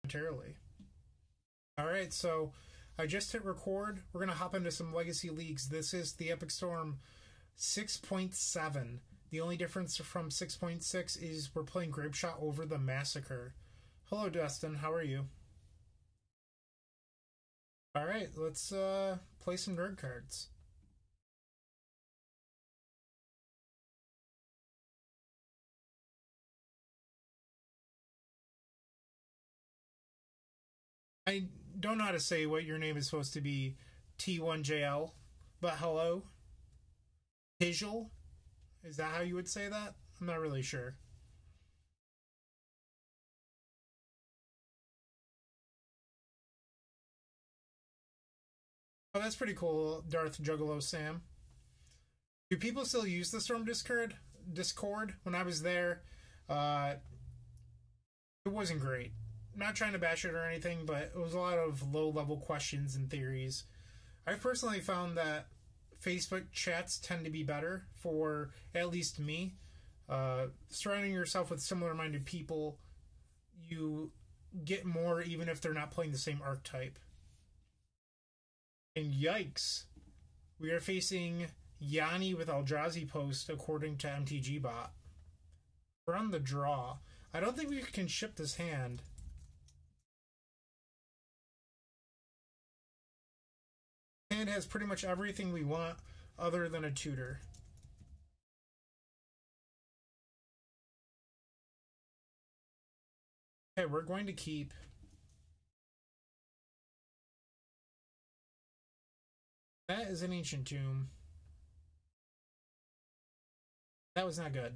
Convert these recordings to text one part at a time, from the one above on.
momentarily. Alright, so I just hit record. We're going to hop into some Legacy Leagues. This is the Epic Storm 6.7. The only difference from 6.6 is we're playing Grapeshot over the Massacre. Hello, Dustin. How are you? Alright, let's play some nerd cards. I don't know how to say what your name is supposed to be, T1JL, but hello? Tijal? Is that how you would say that? I'm not really sure. Oh, that's pretty cool, Darth Juggalo Sam. Do people still use the Storm Discord? When I was there, it wasn't great. I'm not trying to bash it or anything, but it was a lot of low-level questions and theories. I've personally found that Facebook chats tend to be better for at least me. Surrounding yourself with similar-minded people, you get more even if they're not playing the same archetype. And yikes, we are facing Yanni with Eldrazi Post according to MTG Bot. We're on the draw. I don't think we can ship this hand. Hand has pretty much everything we want other than a tutor. Okay, we're going to keep. That is an Ancient Tomb. That was not good.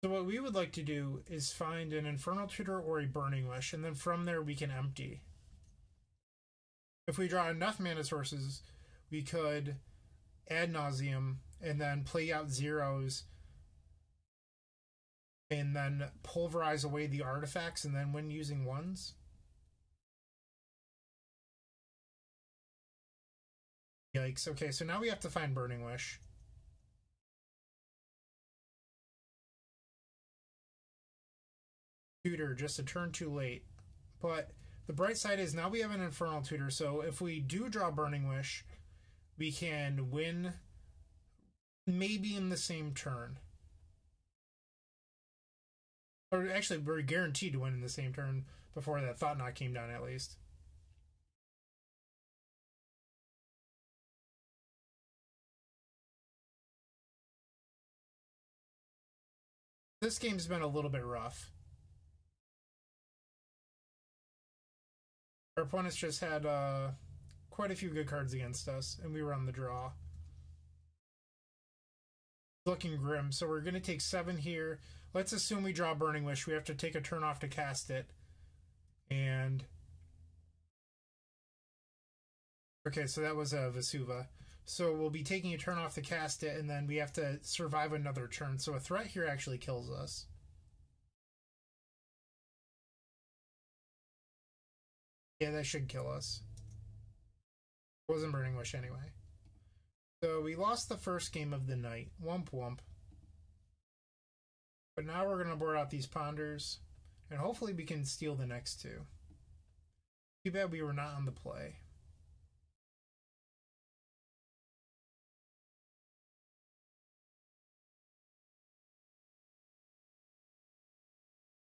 So what we would like to do is find an Infernal Tutor or a Burning Wish, and then from there we can empty. If we draw enough mana sources, we could ad nauseum and then play out zeros and then pulverize away the artifacts and then win using ones. Yikes. Okay, so now we have to find Burning Wish. Tutor, just a turn too late. But the bright side is now we have an Infernal Tutor, so if we do draw Burning Wish, we can win maybe in the same turn. Or actually, we're guaranteed to win in the same turn before that Thought Knot came down, at least. This game's been a little bit rough. Our opponents just had quite a few good cards against us, and we were on the draw. Looking grim, so we're going to take 7 here. Let's assume we draw Burning Wish. We have to take a turn off to cast it. And... okay, so that was a Vesuva. So we'll be taking a turn off to cast it, and then we have to survive another turn. So a threat here actually kills us. Yeah, that should kill us. It wasn't Burning Wish anyway. So we lost the first game of the night. Wump wump. But now we're going to board out these Ponders. And hopefully we can steal the next 2. Too bad we were not on the play.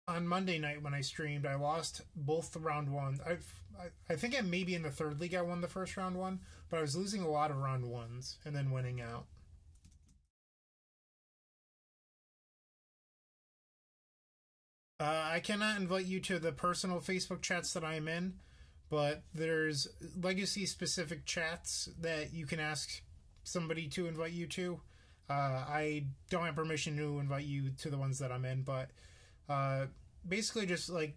On Monday night when I streamed, I lost both the round one. I think maybe in the third league I won the first round one, but I was losing a lot of round ones and then winning out. I cannot invite you to the personal Facebook chats that I'm in, but there's Legacy-specific chats that you can ask somebody to invite you to. I don't have permission to invite you to the ones that I'm in, but basically just like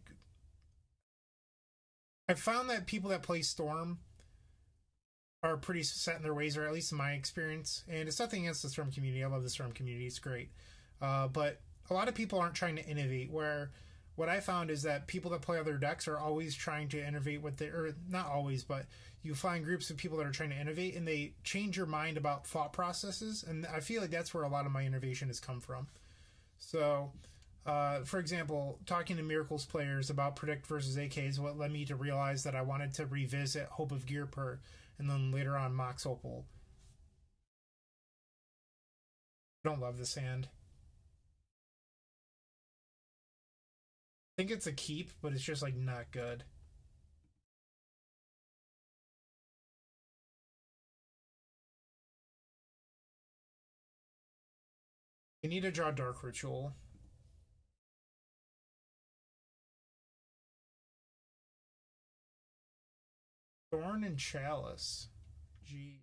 I found that people that play Storm are pretty set in their ways, or at least in my experience, and it's nothing against the Storm community. I love the Storm community, it's great, but a lot of people aren't trying to innovate, where what I found is that people that play other decks are always trying to innovate with their, or not always, but you find groups of people that are trying to innovate and they change your mind about thought processes. And I feel like that's where a lot of my innovation has come from. So, for example, talking to Miracles players about Predict versus AK is what led me to realize that I wanted to revisit Hope of Gearper and then later on Mox Opal. I don't love this hand. I think it's a keep, but it's just like not good. You need to draw Dark Ritual. Thorn and Chalice. Gee.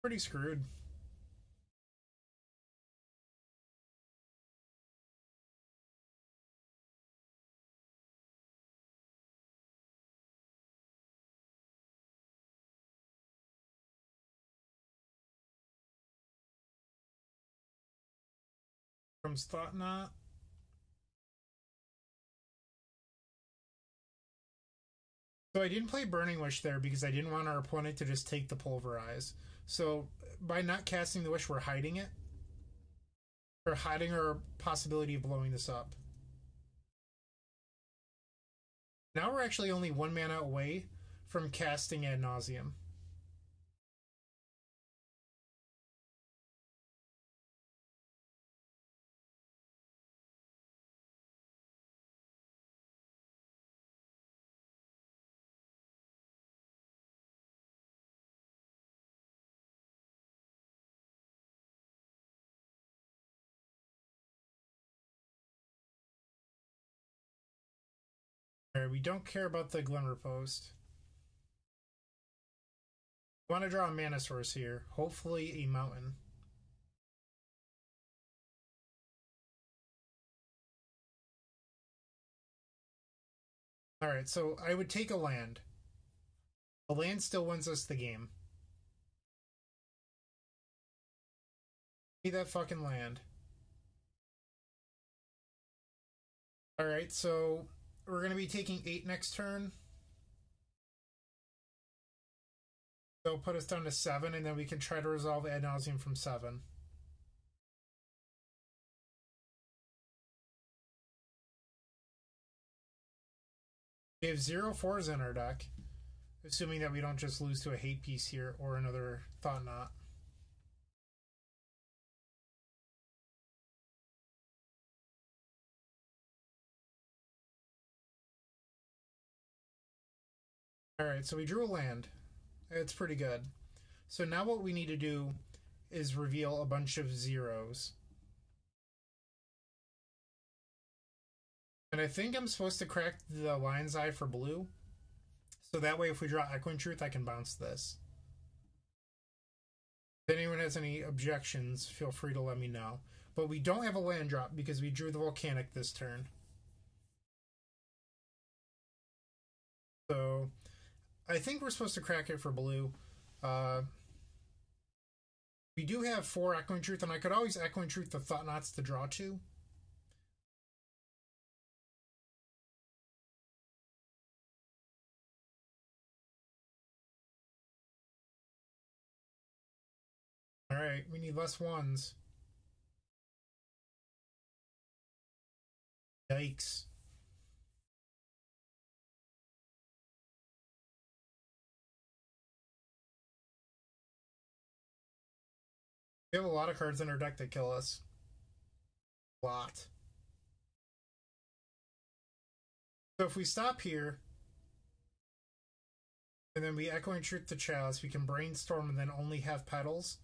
Pretty screwed. From Thought-Knot. So I didn't play Burning Wish there because I didn't want our opponent to just take the Pulverize. So by not casting the Wish, we're hiding it. We're hiding our possibility of blowing this up. Now we're actually only 1 mana away from casting Ad Nauseam. Alright, we don't care about the Glimmer Post. We want to draw a mana source here. Hopefully a mountain. Alright, so I would take a land. A land still wins us the game. Give me that fucking land. Alright, so we're going to be taking 8 next turn. They'll put us down to 7, and then we can try to resolve Ad Nauseam from 7. We have 0/4s in our deck, assuming that we don't just lose to a hate piece here or another Thought-Knot. Alright, so we drew a land. It's pretty good. So now what we need to do is reveal a bunch of zeros. And I think I'm supposed to crack the Lion's Eye for blue. So that way if we draw Echoing Truth, I can bounce this. If anyone has any objections, feel free to let me know. But we don't have a land drop because we drew the Volcanic this turn. So I think we're supposed to crack it for blue. We do have 4 Echoing Truth, and I could always Echoing Truth the Thought-Knots to draw 2. Alright, we need less 1s. Yikes. We have a lot of cards in our deck that kill us. A lot. So if we stop here, and then we Echoing Truth the Chalice, we can Brainstorm and then only have Petals.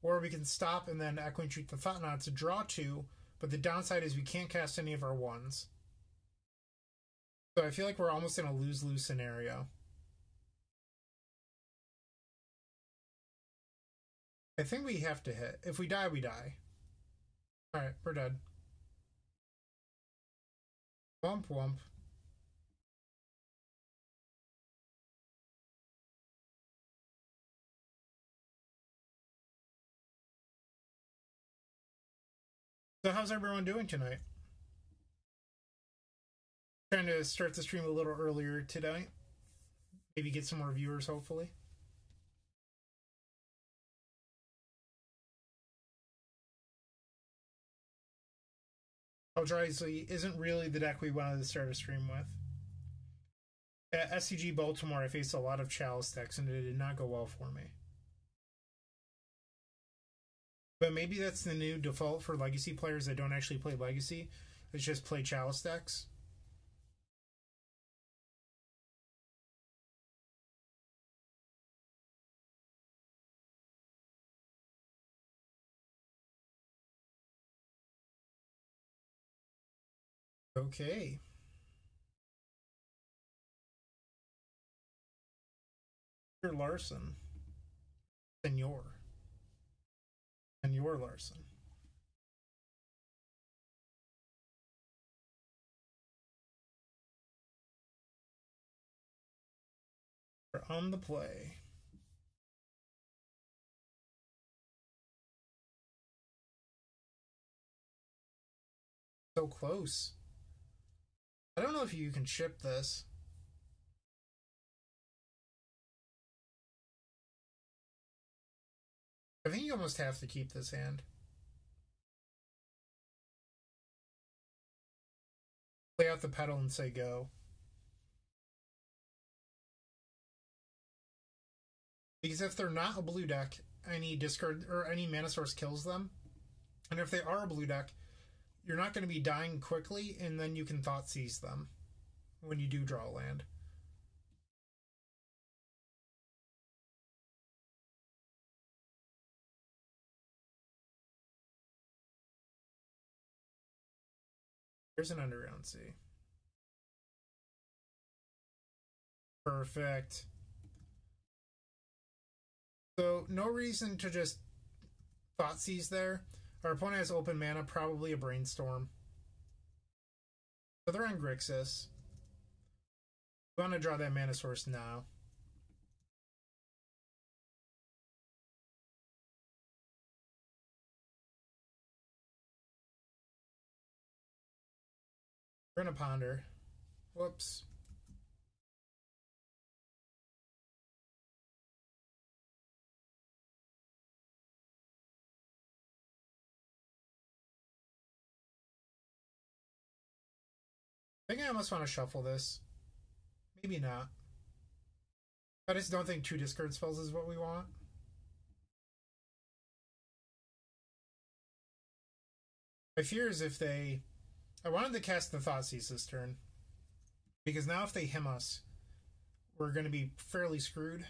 Or we can stop and then Echoing Truth the Thought-Knot to draw 2, but the downside is we can't cast any of our 1s. So I feel like we're almost in a lose-lose scenario. I think we have to hit. If we die, we die. Alright, we're dead. Womp womp. So how's everyone doing tonight? Trying to start the stream a little earlier today. Maybe get some more viewers, hopefully. Eldrazi isn't really the deck we wanted to start a stream with. At SCG Baltimore, I faced a lot of Chalice decks, and it did not go well for me. But maybe that's the new default for Legacy players that don't actually play Legacy. It's just play Chalice decks. Okay. Larson. Senor Larson. We're on the play. So close. I don't know if you can ship this. I think you almost have to keep this hand. Play out the pedal and say go. Because if they're not a blue deck, any discard or any mana source kills them. And if they are a blue deck, you're not going to be dying quickly, and then you can Thought Seize them when you do draw a land. There's an Underground Sea. Perfect. So, no reason to just Thought Seize there. Our opponent has open mana, probably a Brainstorm. So they're on Grixis. We want to draw that mana source now. We're going to Ponder. Whoops. I think I almost want to shuffle this. Maybe not. I just don't think 2 discard spells is what we want. My fear is if they... I wanted to cast the Thoughtseize this turn. Because now if they him us, we're going to be fairly screwed.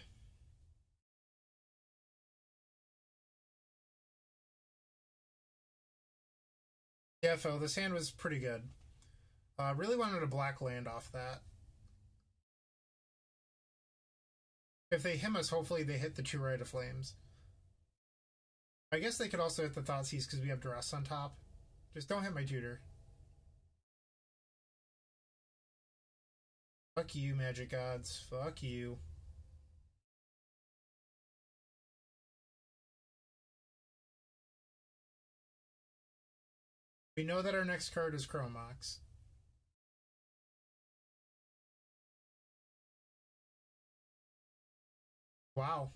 Yeah, Phil, this hand was pretty good. Really wanted a black land off that. If they him us, hopefully they hit the 2 Rite of Flames. I guess they could also hit the Thoughtseize because we have Duress on top. Just don't hit my tutor. Fuck you, Magic Gods. Fuck you. We know that our next card is Chromox. Wow.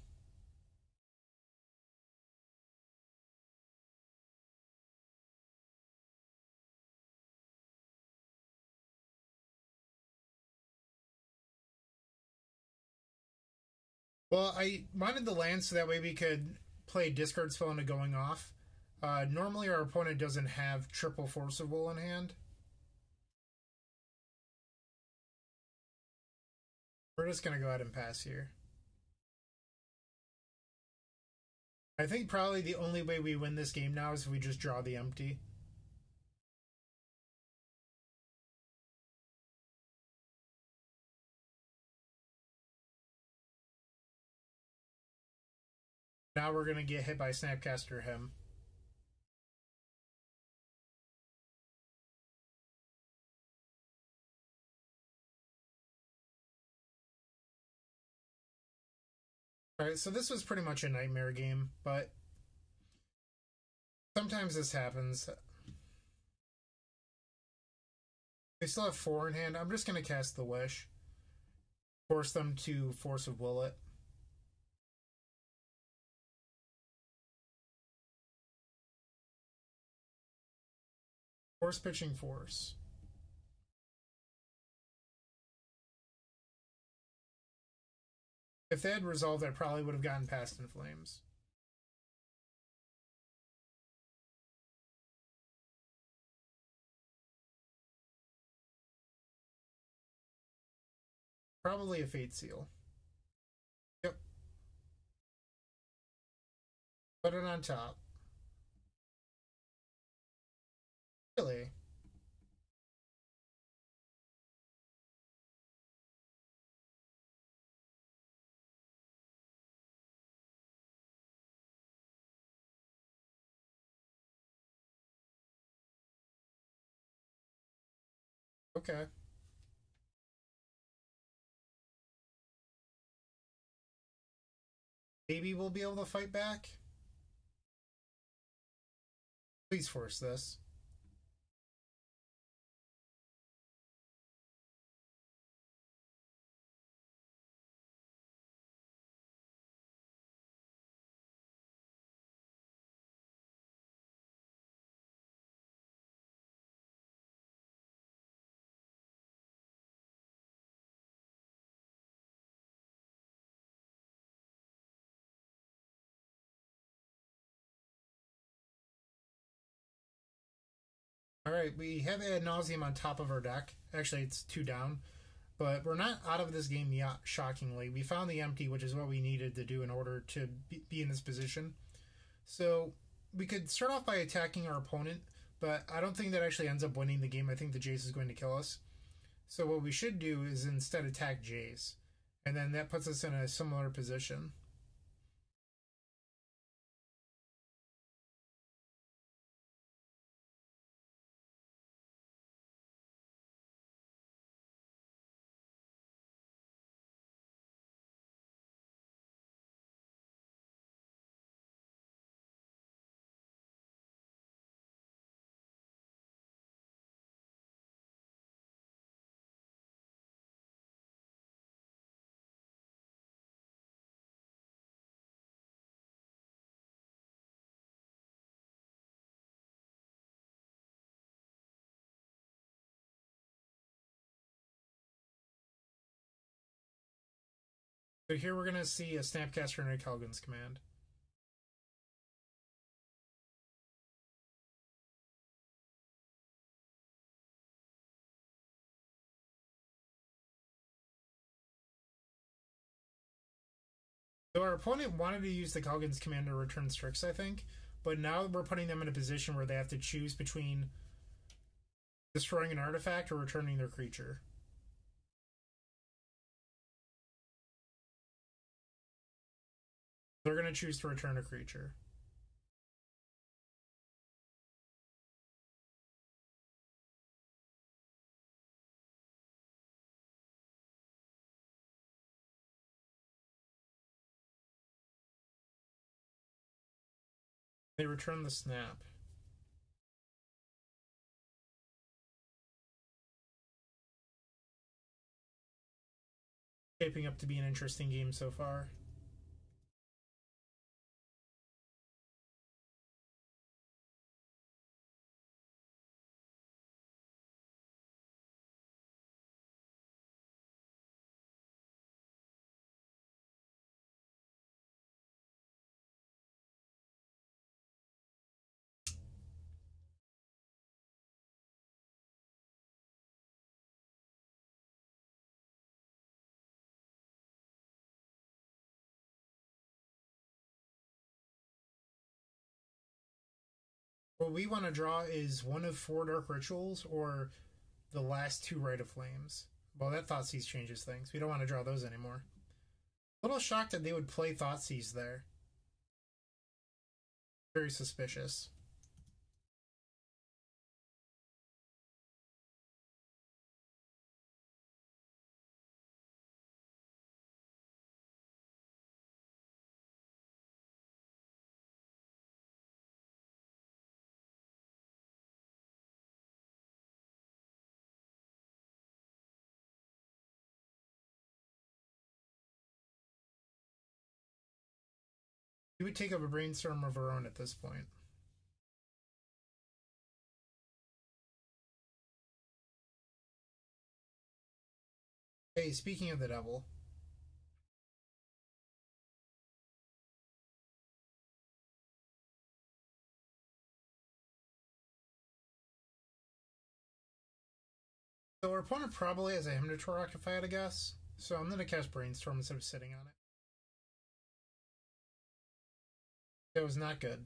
Well, I wanted the land so that way we could play discard spell into going off. Normally our opponent doesn't have triple Force of Will in hand. We're just going to go ahead and pass here. I think probably the only way we win this game now is if we just draw the empty. Now we're going to get hit by Snapcaster him. Alright, so this was pretty much a nightmare game, but sometimes this happens. They still have 4 in hand. I'm just going to cast the Wish. Force them to Force of Will it. Force pitching Force. If they had resolved, I probably would have gotten past in Flames. Probably a Fate Seal. Yep. Put it on top. Really? Okay. Maybe we'll be able to fight back. Please force this. Alright, we have Ad Nauseam on top of our deck. Actually, it's 2 down. But we're not out of this game yet, shockingly. We found the empty, which is what we needed to do in order to be in this position. So we could start off by attacking our opponent, but I don't think that actually ends up winning the game. I think the Jace is going to kill us. So what we should do is instead attack Jace. And then that puts us in a similar position. So here we're going to see a Snapcaster and a Kelgan's Command. So our opponent wanted to use the Kelgan's Command to return Strix, I think, but now we're putting them in a position where they have to choose between destroying an artifact or returning their creature. They're going to choose to return a creature. They return the Snap. Shaping up to be an interesting game so far. What we want to draw is one of 4 Dark Rituals or the last 2 Rite of Flames. Well, that Thoughtseize changes things. We don't want to draw those anymore. A little shocked that they would play Thoughtseize there. Very suspicious. We would take up a brainstorm of our own at this point. Hey, speaking of the devil. So our opponent probably has a Hymnator occupied, I guess. So I'm gonna cast Brainstorm instead of sitting on it. That was not good.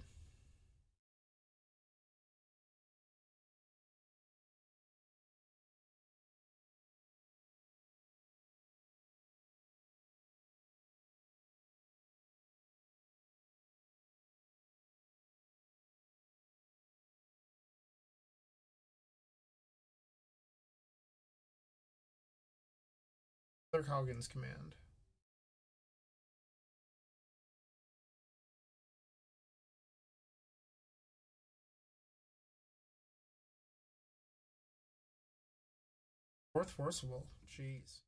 Clerk Haugen's command. Fourth Forcible. Jeez.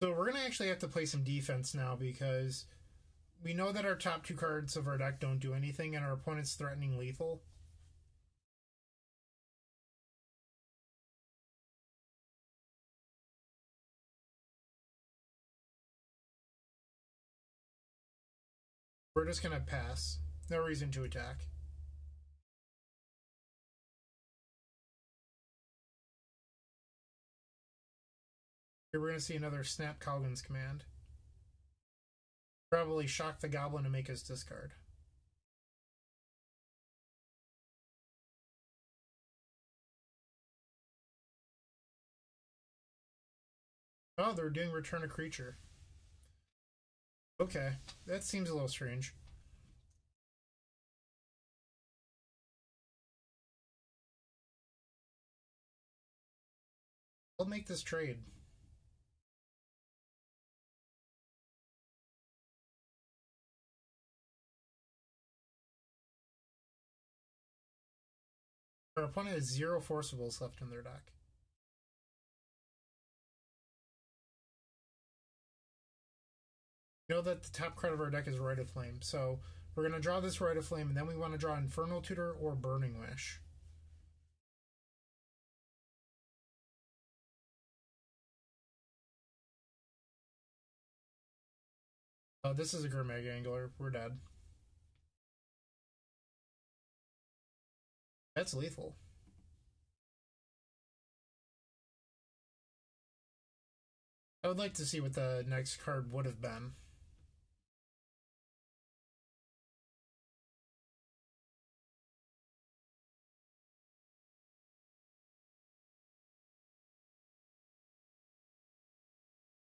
So we're gonna actually have to play some defense now because we know that our top two cards of our deck don't do anything and our opponent's threatening lethal. We're just gonna pass. No reason to attack. Here we're gonna see another Snap Calgan's command. Probably shock the goblin to make us discard. Oh, they're doing return a creature. Okay, that seems a little strange. I'll make this trade. Our opponent has 0 Forcibles left in their deck. You know that the top card of our deck is Rite of Flame, so we're going to draw this Rite of Flame, and then we want to draw Infernal Tutor or Burning Wish. This is a Gurmag Angler. We're dead. That's lethal. I would like to see what the next card would have been.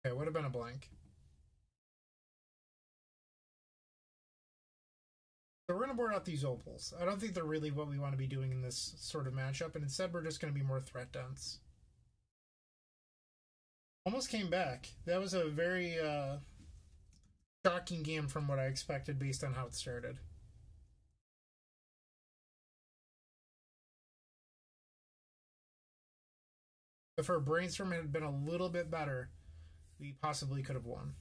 Okay, would have been a blank. So we're going to board out these opals. I don't think they're really what we want to be doing in this sort of matchup, and instead we're just going to be more threat dense. Almost came back. That was a very shocking game from what I expected based on how it started. If our brainstorm had been a little bit better, we possibly could have won.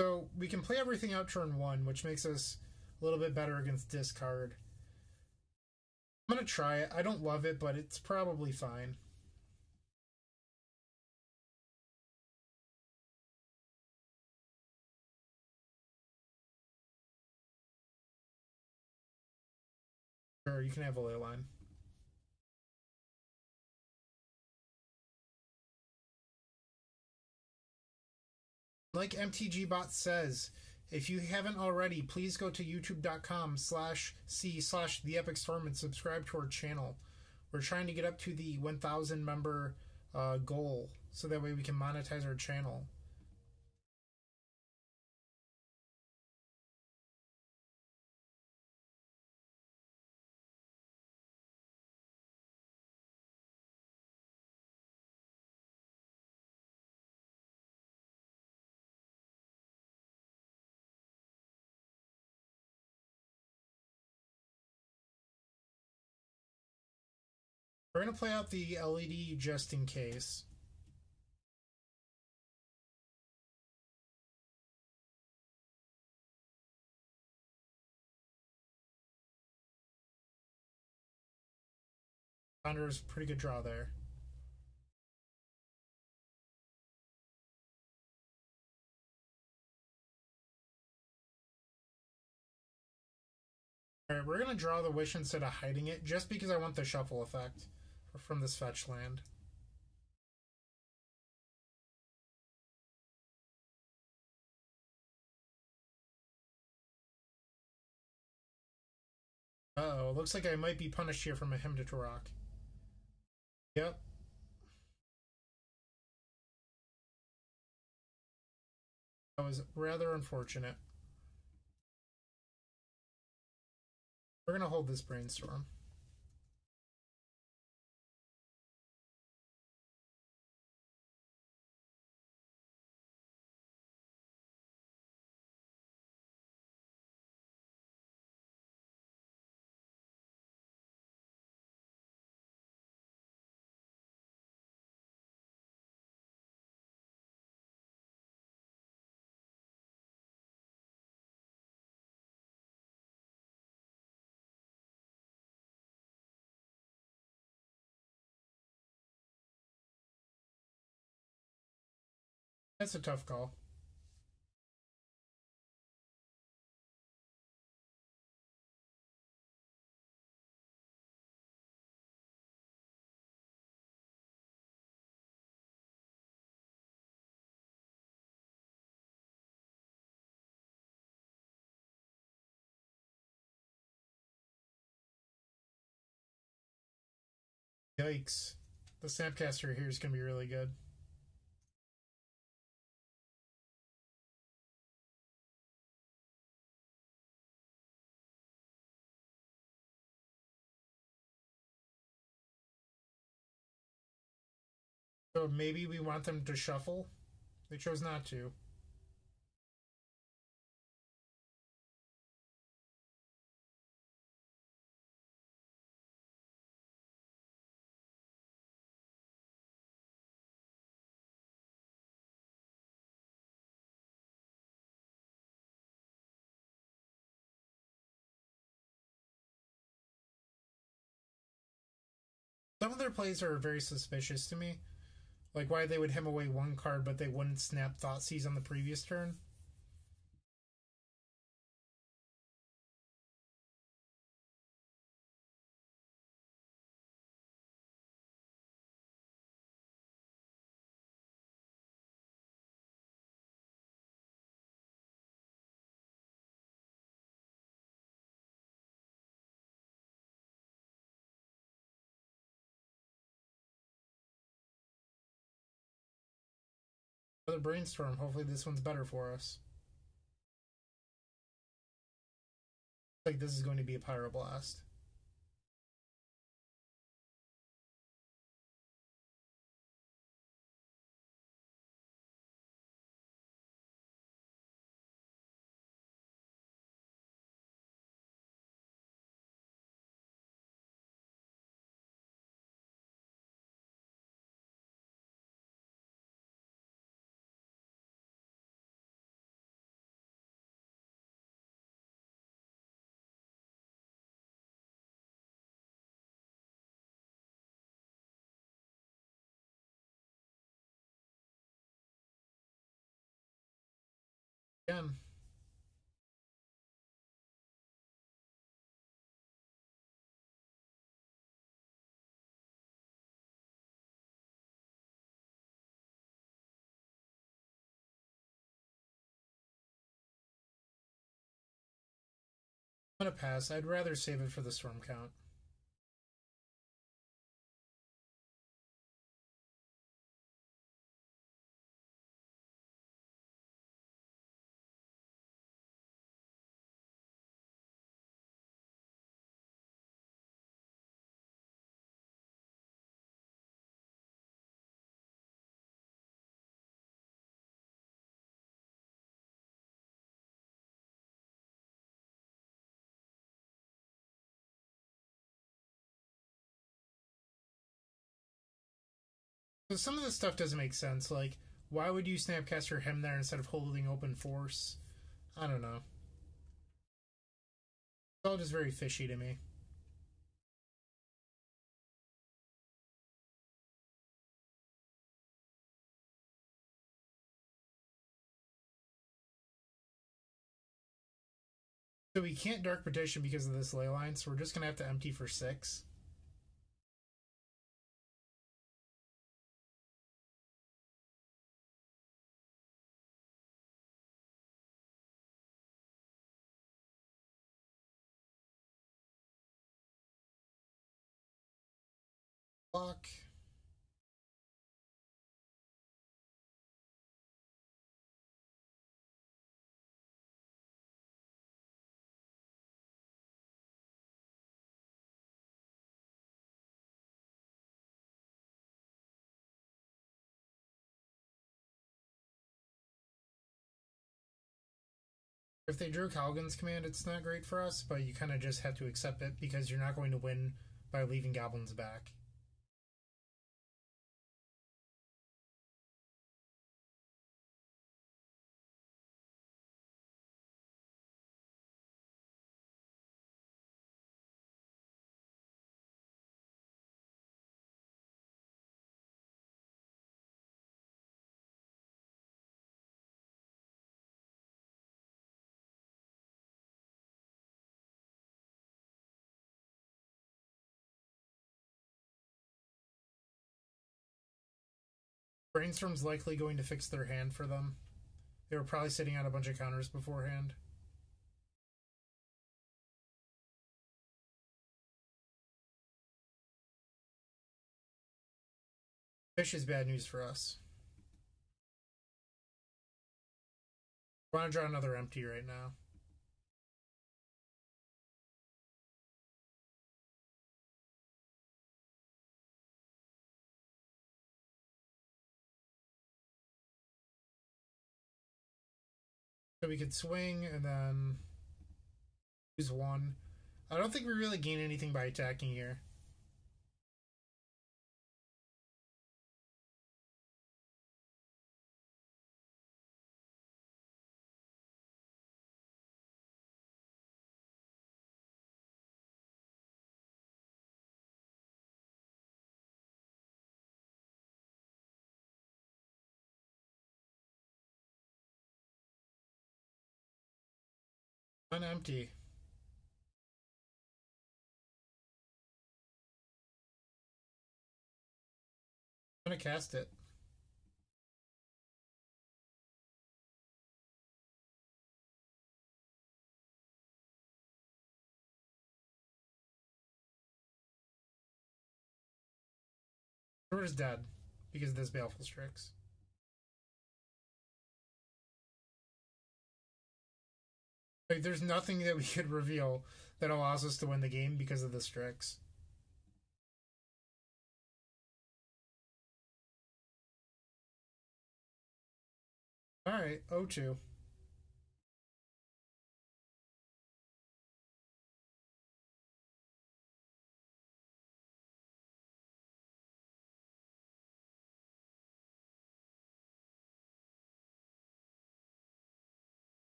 So we can play everything out turn 1, which makes us a little bit better against discard. I'm going to try it. I don't love it, but it's probably fine. Sure, you can have a ley line. Like MTGBot says, if you haven't already, please go to youtube.com/c/theepicstorm and subscribe to our channel. We're trying to get up to the 1,000 member goal, so that way we can monetize our channel. we're going to play out the LED just in case. Founder's pretty good draw there. Alright, we're going to draw the Wish instead of hiding it, just because I want the shuffle effect from this fetch land. Uh-oh, looks like I might be punished here from a Hymn to Turok. Yep. That was rather unfortunate. We're going to hold this Brainstorm. That's a tough call. Yikes. The Snapcaster here is going to be really good. So maybe we want them to shuffle? They chose not to. Some of their plays are very suspicious to me. Like why they would hem away one card but they wouldn't snap Thoughtseize on the previous turn. Another Brainstorm. Hopefully this one's better for us. Like this is going to be a Pyroblast. Again. I'm gonna pass. I'd rather save it for the Storm count. So some of this stuff doesn't make sense. Like, why would you Snapcaster him there instead of holding open force? I don't know. It's all just very fishy to me. So we can't Dark Petition because of this ley line, so we're just going to have to empty for 6. Block. If they drew Calgon's command, it's not great for us, but you kind of just have to accept it because you're not going to win by leaving goblins back. Brainstorm's likely going to fix their hand for them. They were probably sitting on a bunch of counters beforehand. Fish is bad news for us. I want to draw another empty right now. So we could swing and then use 1. I don't think we really gain anything by attacking here. Empty. I'm gonna cast it. Sword is dead because of this Baleful Strix. Like, there's nothing that we could reveal that allows us to win the game because of the Strix. Alright, 0-2.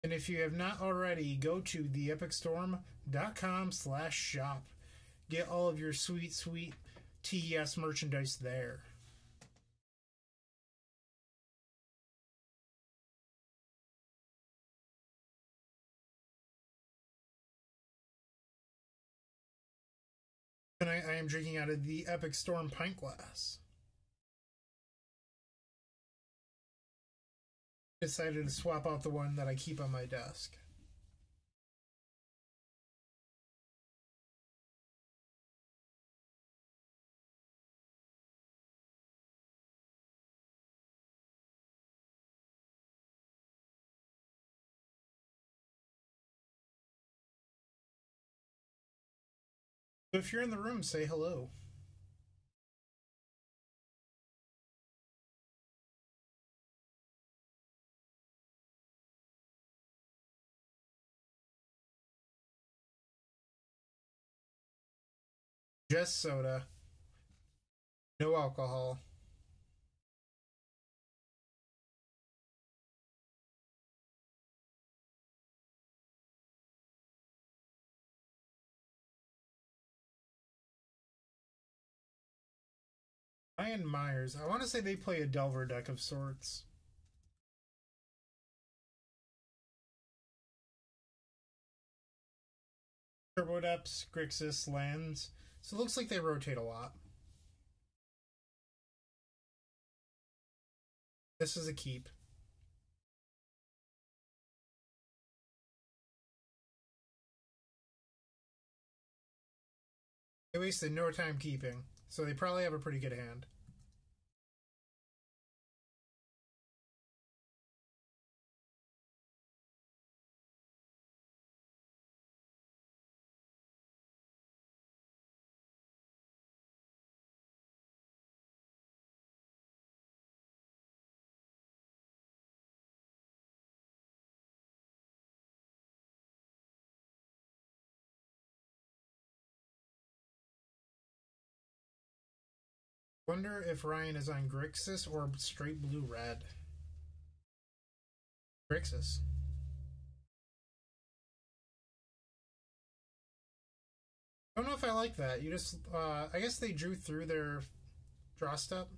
And if you have not already, go to theepicstorm.com/shop. Get all of your sweet, sweet TES merchandise there. And I am drinking out of the Epic Storm pint glass. Decided to swap out the one that I keep on my desk. So if you're in the room, say hello. Just soda. No alcohol. Ryan Myers. I want to say they play a Delver deck of sorts. Turbo Depths, Grixis, lands. So it looks like they rotate a lot. This is a keep. They wasted no time keeping, so they probably have a pretty good hand. Wonder if Ryan is on Grixis or straight blue-red. Grixis. I don't know if I like that. You just, I guess they drew through their draw step.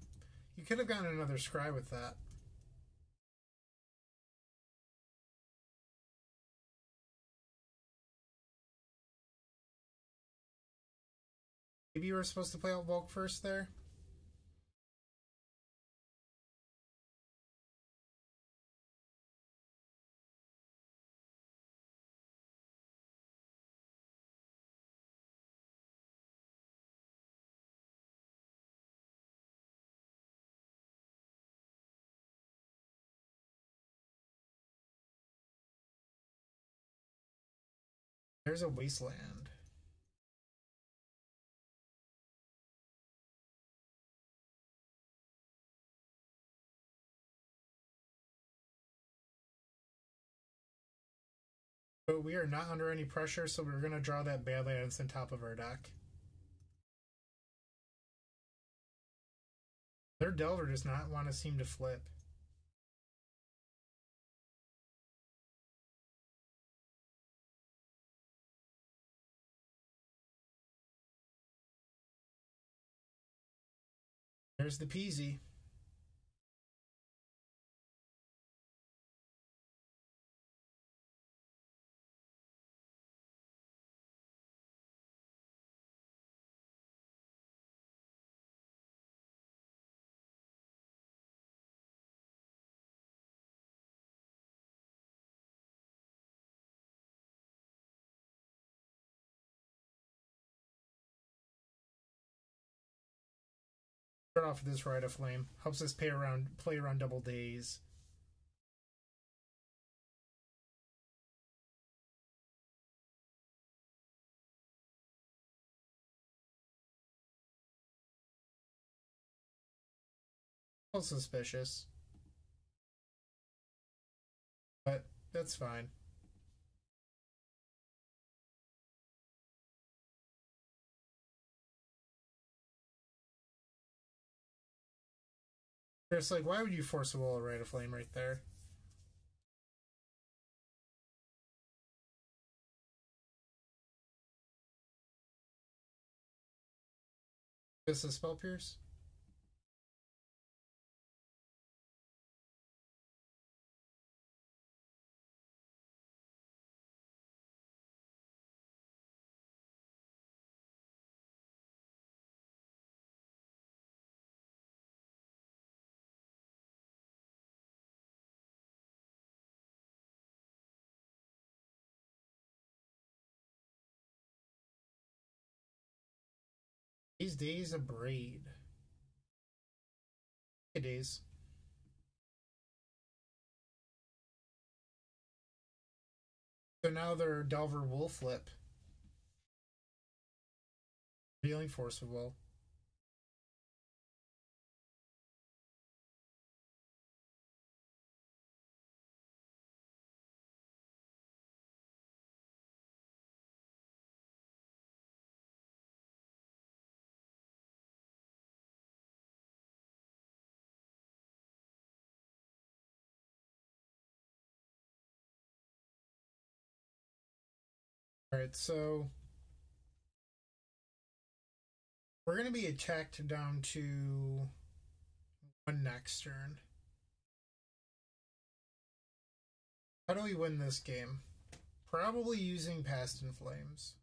You could have gotten another scry with that. Maybe you were supposed to play out Volk first there? There's a wasteland. But we are not under any pressure, so we're going to draw that Badlands on top of our deck. Their Delver does not want to seem to flip. There's the Peasy. Start off with this Rite of Flame. Helps us play around double days. Also suspicious. But that's fine. It's like, why would you force a wall Rite of Flame right there? This is Spell Pierce? These days a braid. Hey days. So now their Delver will flip. Revealing Force of Will. Alright, so we're going to be attacked down to 1 next turn. How do we win this game? Probably using Past in Flames.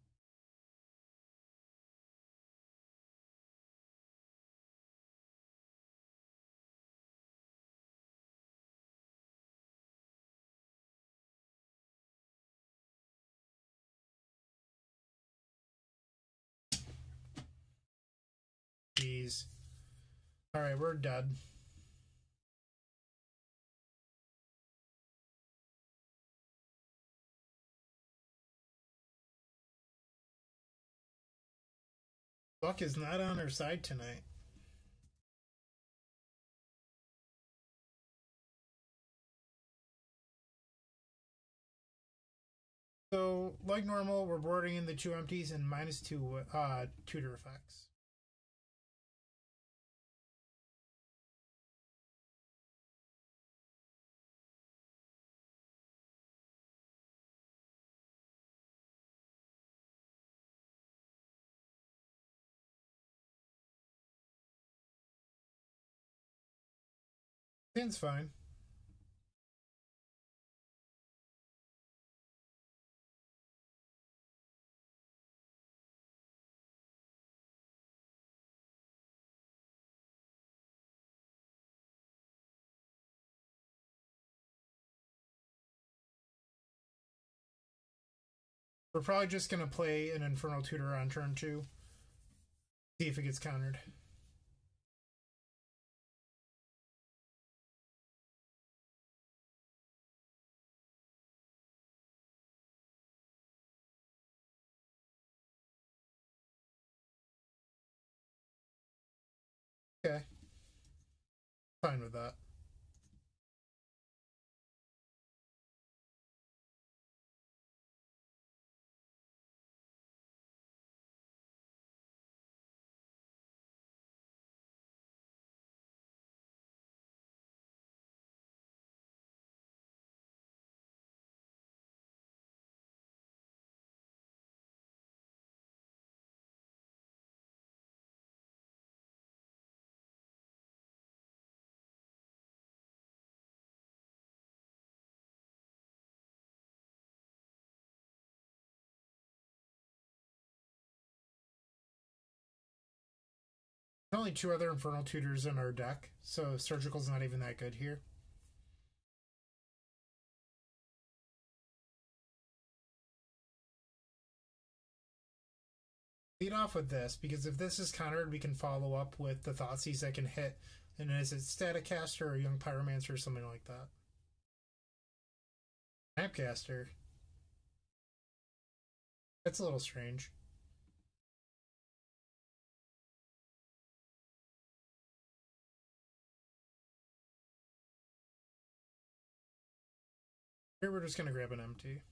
Jeez. Alright, we're dead. Luck is not on our side tonight. So, like normal, we're boarding in the 2 empties and -2 tutor effects. Seems fine. We're probably just going to play an Infernal Tutor on turn 2. See if it gets countered. Okay. Fine with that. There's only 2 other Infernal Tutors in our deck, so Surgical's not even that good here. Lead off with this, because if this is countered, we can follow up with the Thoughtseize that can hit, and is it Static Caster or Young Pyromancer or something like that? Snapcaster. That's a little strange. Here we're just going to grab an empty.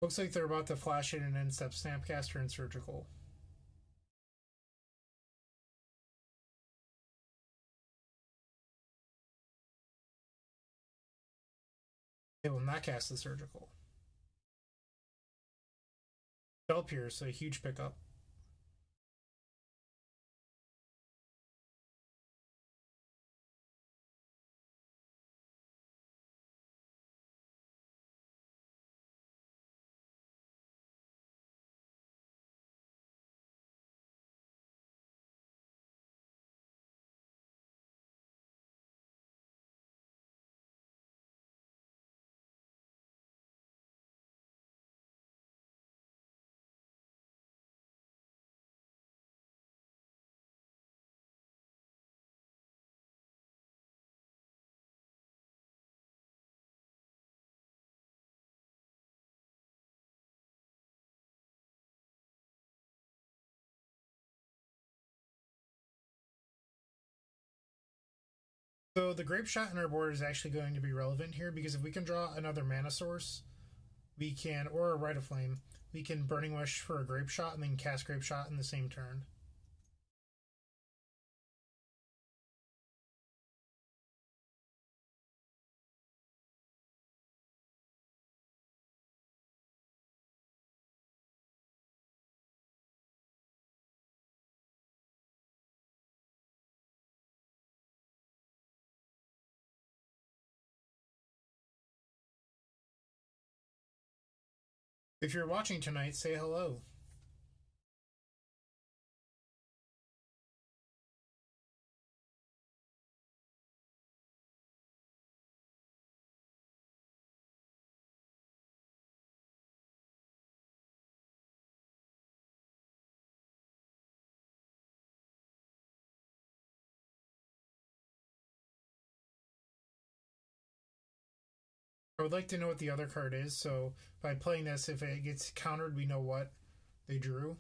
Looks like they're about to flash in an Instep Snapcaster and Surgical. They will not cast the Surgical. Spell Pierce, a huge pickup. So the Grape Shot in our board is actually going to be relevant here, because if we can draw another mana source, we can, or a Rite of Flame, we can Burning Wish for a Grape Shot and then cast Grape Shot in the same turn. If you're watching tonight, say hello. I would like to know what the other card is, so by playing this, if it gets countered, we know what they drew.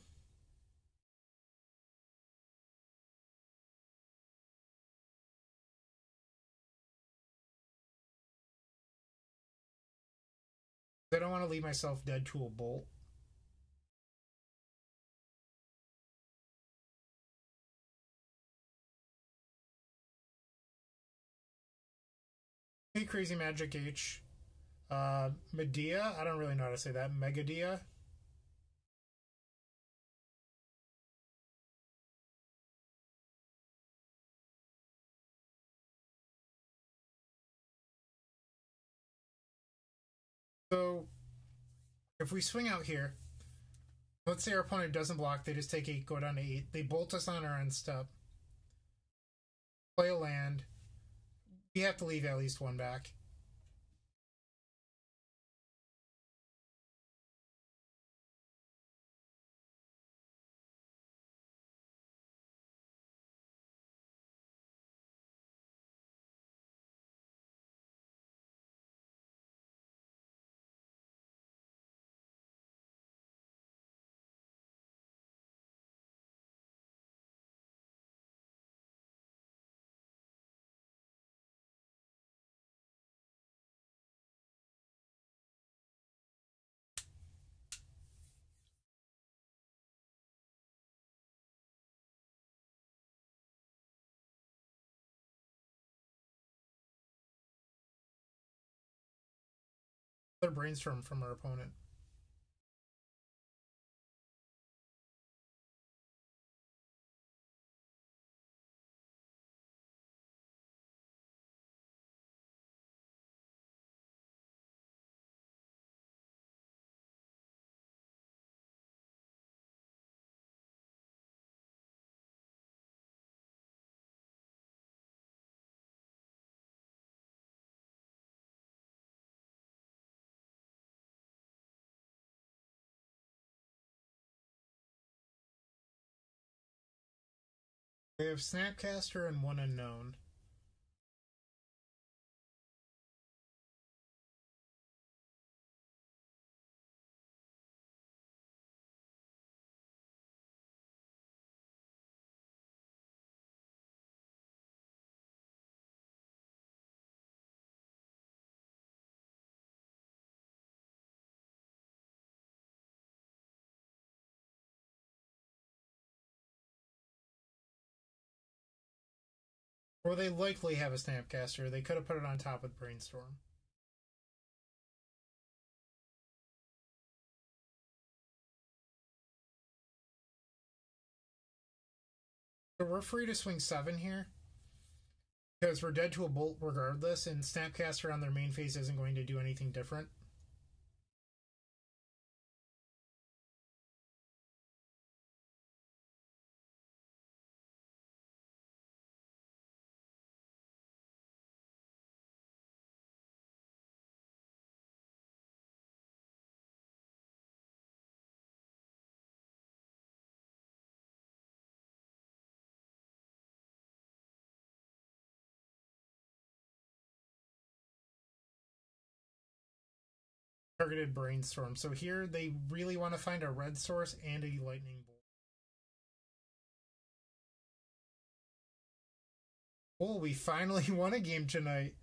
I don't want to leave myself dead to a bolt. Hey, Crazy Magic H. Medea? I don't really know how to say that. Megadea? So, if we swing out here, let's say our opponent doesn't block, they just take 8, go down to 8. They bolt us on our end step. Play a land. We have to leave at least one back. Another brainstorm from our opponent. They have Snapcaster and one unknown. Or they likely have a Snapcaster. They could have put it on top with Brainstorm. So we're free to swing 7 here. Because we're dead to a bolt regardless, and Snapcaster on their main phase isn't going to do anything different. Targeted Brainstorm. So here they really want to find a red source and a lightning bolt. Oh, we finally won a game tonight.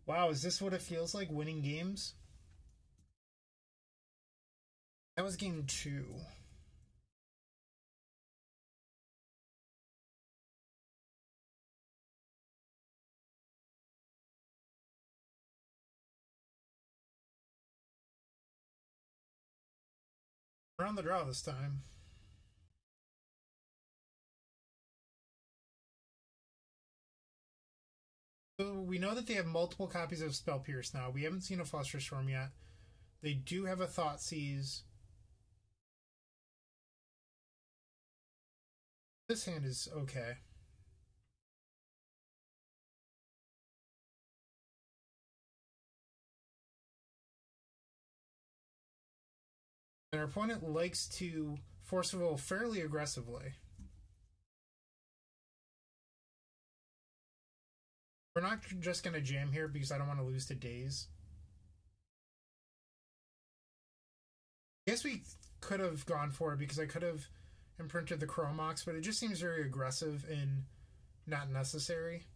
Wow, is this what it feels like winning games? That was game 2. We're on the draw this time. So we know that they have multiple copies of Spell Pierce now. We haven't seen a Flusterstorm yet. They do have a Thoughtseize. This hand is okay. And our opponent likes to force a will fairly aggressively. We're not just going to jam here because I don't want to lose to Daze. I guess we could have gone for it because I could have imprinted the Chromox, but it just seems very aggressive and not necessary.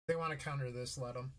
If they want to counter this, let them.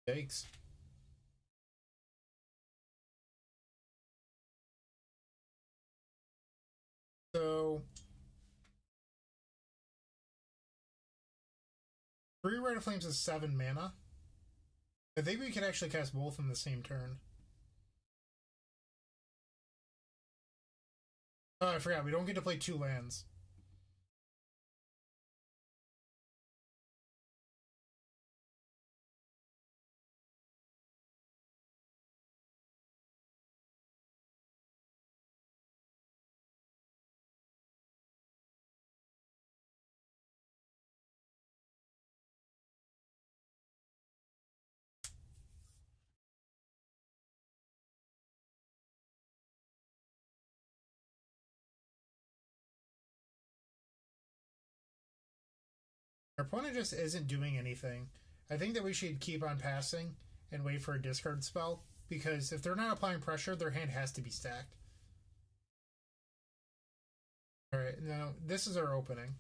Yikes. So 3 Rite of Flames is 7 mana. I think we could actually cast both in the same turn. Oh, I forgot. We don't get to play 2 lands. Our opponent just isn't doing anything. I think that we should keep on passing and wait for a discard spell, because if they're not applying pressure, their hand has to be stacked. Alright, now this is our opening.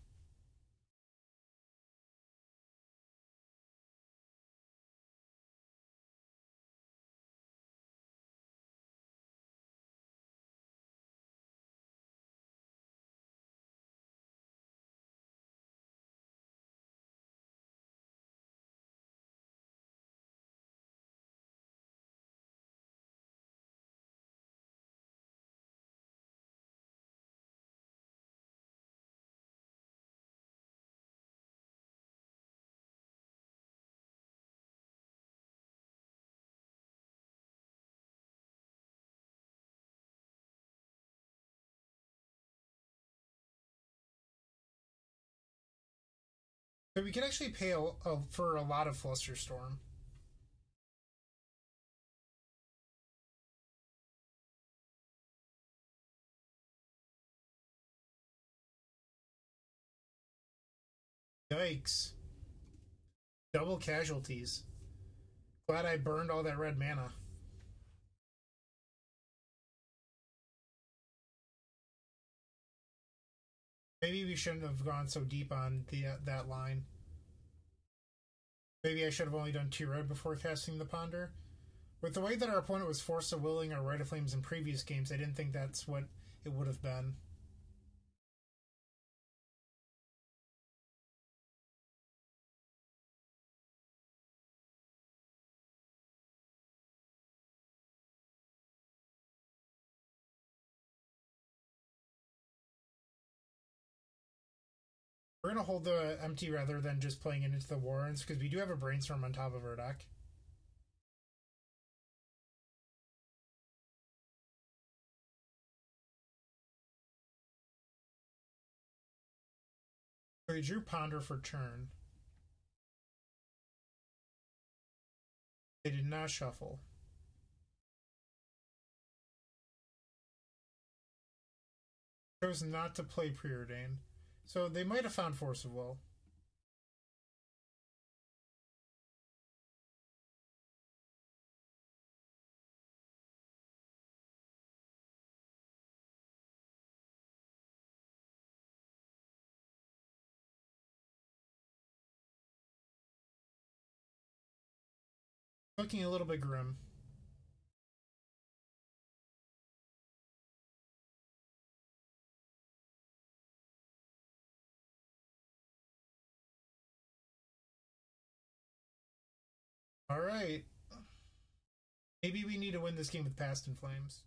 But we could actually pay for a lot of Flusterstorm. Yikes. Double casualties. Glad I burned all that red mana. Maybe we shouldn't have gone so deep on that line. Maybe I should have only done 2 red before casting the Ponder. With the way that our opponent was forced to willing our Rite of Flames in previous games, I didn't think that's what it would have been. We're gonna hold the empty rather than just playing it into the Warrens, because we do have a Brainstorm on top of our deck. We drew Ponder for turn. They did not shuffle. Chose not to play Preordain. So they might have found Force of Will. Looking a little bit grim. All right. Maybe we need to win this game with Past in Flames.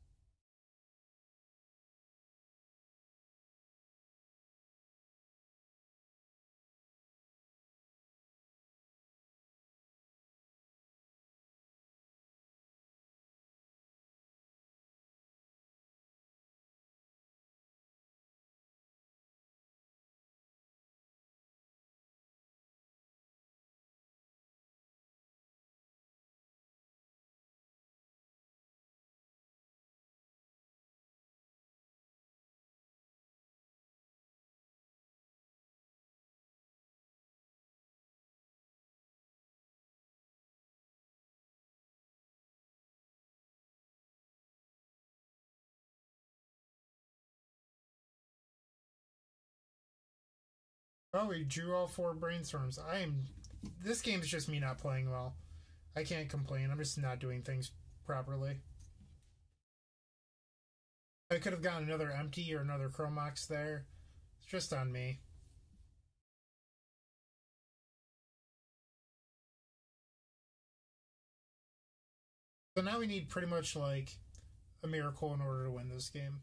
Oh, we drew all 4 Brainstorms. This game's just me not playing well. I can't complain. I'm just not doing things properly. I could have gotten another empty or another Chromox there. It's just on me. So now we need pretty much like a miracle in order to win this game.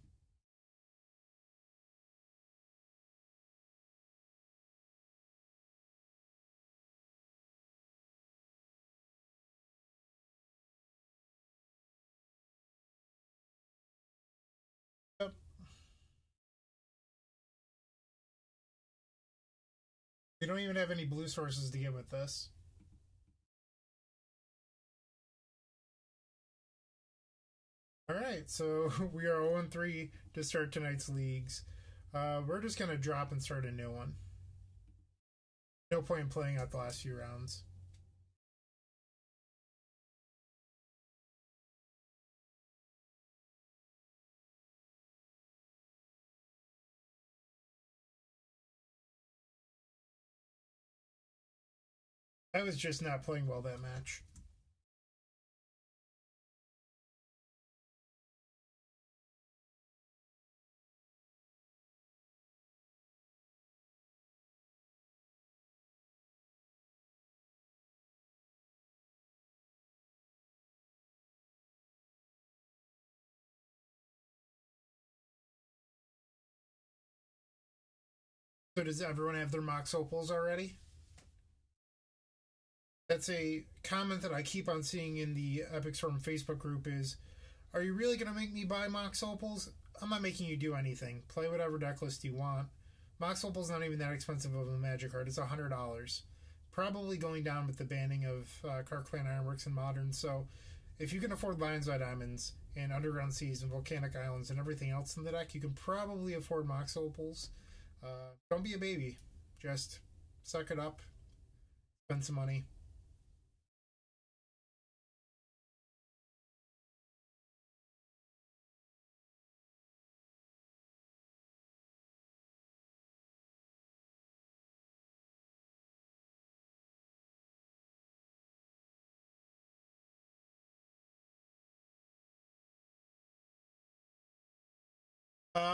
Yep. We don't even have any blue sources to get with this. Alright, so we are 0-3 to start tonight's leagues. We're just going to drop and start a new one. No point in playing out the last few rounds. I was just not playing well that match. So does everyone have their Mox Opals already? That's a comment that I keep on seeing in the Epic Storm Facebook group is, are you really going to make me buy Mox Opals? I'm not making you do anything. Play whatever deck list you want. Mox Opal's not even that expensive of a Magic card. It's $100. Probably going down with the banning of Card Clan Ironworks and Modern, so if you can afford Lion's Eye Diamonds and Underground Seas and Volcanic Islands and everything else in the deck, you can probably afford Mox Opals. Don't be a baby. Just suck it up. Spend some money.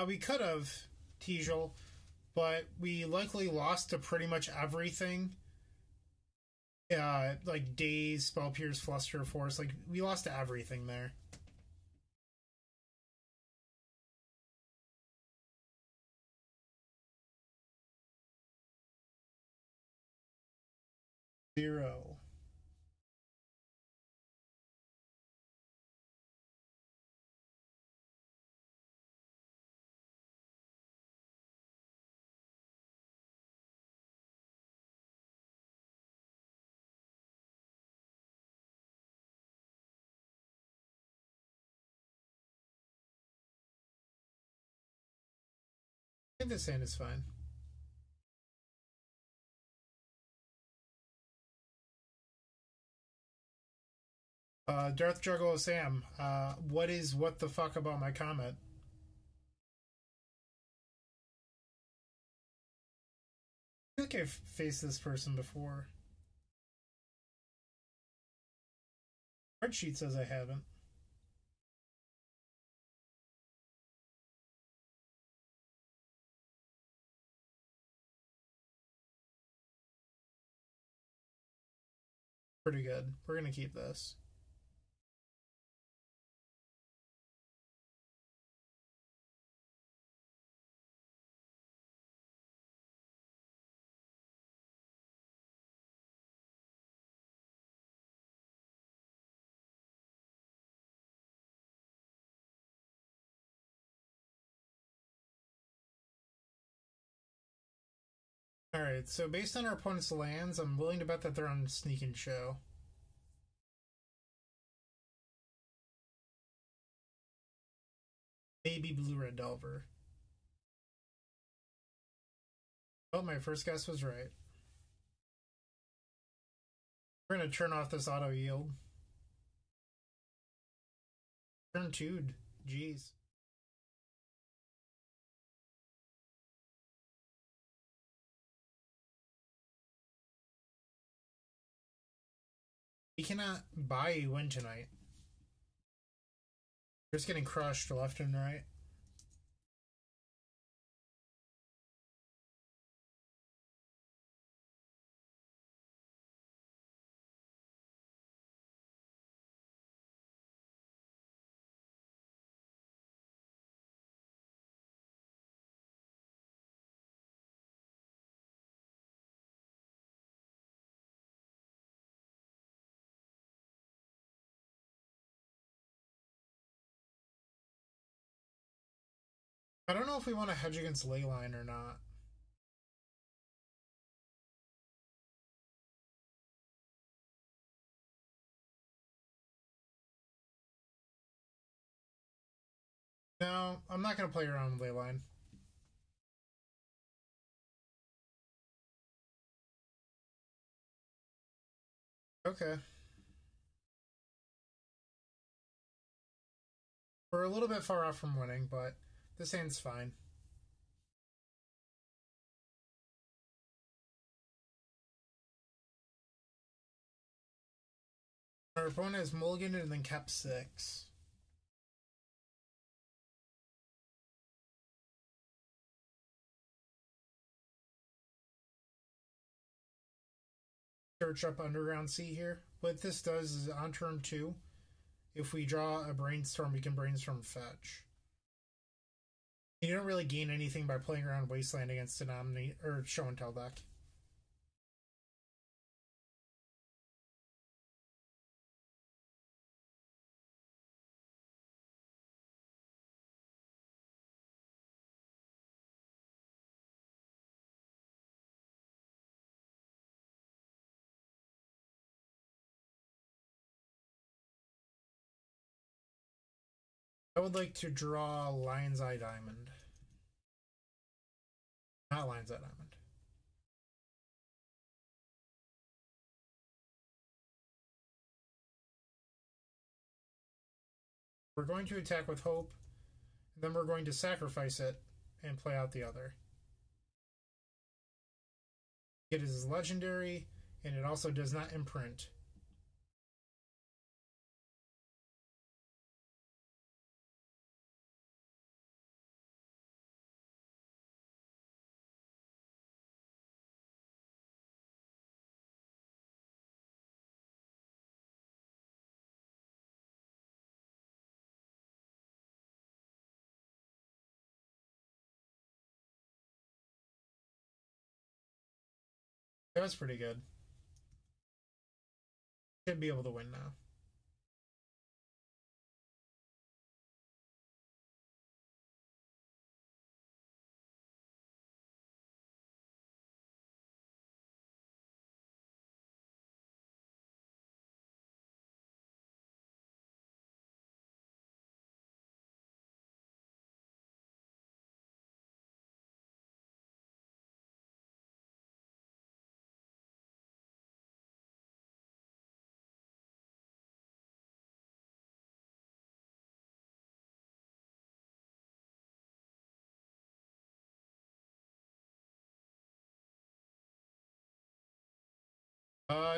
We could have Tejal, but we likely lost to pretty much everything. Like Daze, Spell Pierce, Fluster, Force. Like, we lost to everything there. 0. I think this hand is fine. Darth Juggalo Sam, what is what the fuck about my comment? I feel like I've faced this person before. Spreadsheet says I haven't. Pretty good. We're gonna keep this. Alright, so based on our opponent's lands, I'm willing to bet that they're on Sneak and Show. Maybe Blue Red Delver. Oh, my first guess was right. We're gonna turn off this auto yield. Turn 2'd. Jeez. We cannot buy a win tonight. We're just getting crushed left and right. I don't know if we want to hedge against Leyline or not. No, I'm not going to play around with Leyline. Okay. We're a little bit far off from winning, but this hand's fine. Our opponent has mulliganed and then kept 6. Search up Underground Sea here. What this does is on turn 2, if we draw a Brainstorm, we can Brainstorm Fetch. You don't really gain anything by playing around Wasteland against an Omni or Show and Tell deck. I would like to draw Lion's Eye Diamond. Not Lion's Eye Diamond. We're going to attack with Hope, then we're going to sacrifice it and play out the other. It is legendary, and it also does not imprint. That was pretty good. Should be able to win now.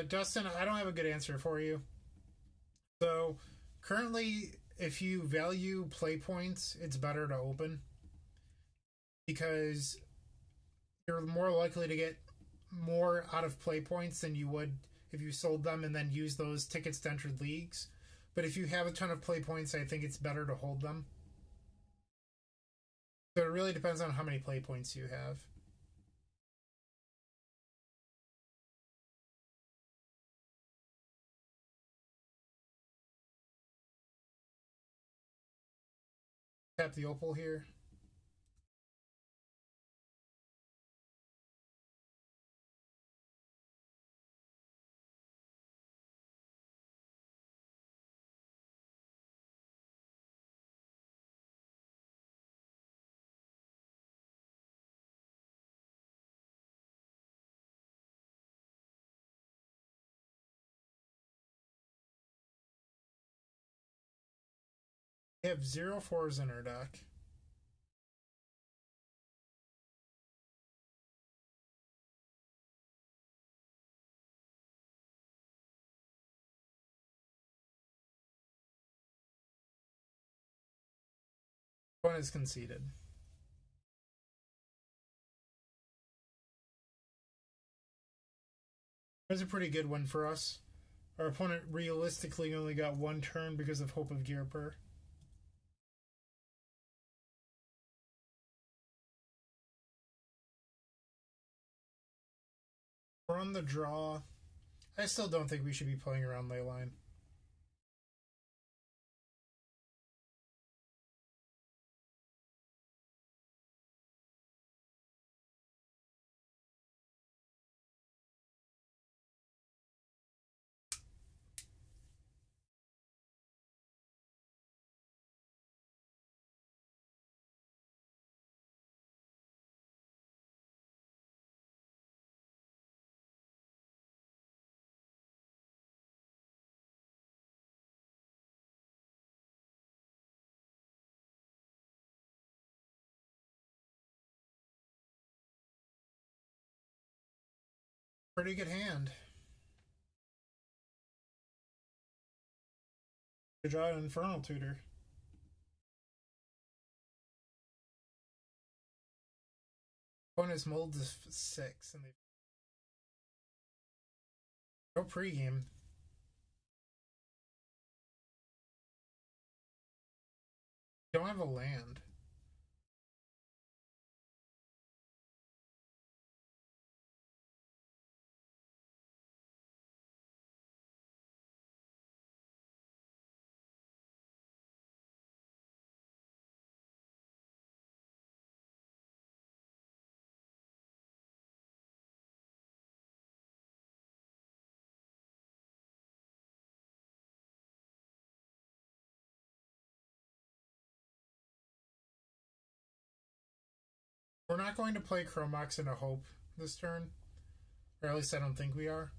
Dustin, I don't have a good answer for you. So, currently, if you value play points, it's better to open because you're more likely to get more out of play points than you would if you sold them and then use those tickets to enter leagues. But if you have a ton of play points, I think it's better to hold them. So it really depends on how many play points you have. Tap the opal here. We have 0 4s in our deck. One is conceded. That's a pretty good one for us. Our opponent realistically only got one turn because of Hope of Gearper. We're on the draw. I still don't think we should be playing around Leyline. Pretty good hand. Good draw an Infernal Tutor. Opponent's mold is 6, and they go pregame. Don't have a land. We're not going to play Chromox into Hope this turn. Or at least I don't think we are.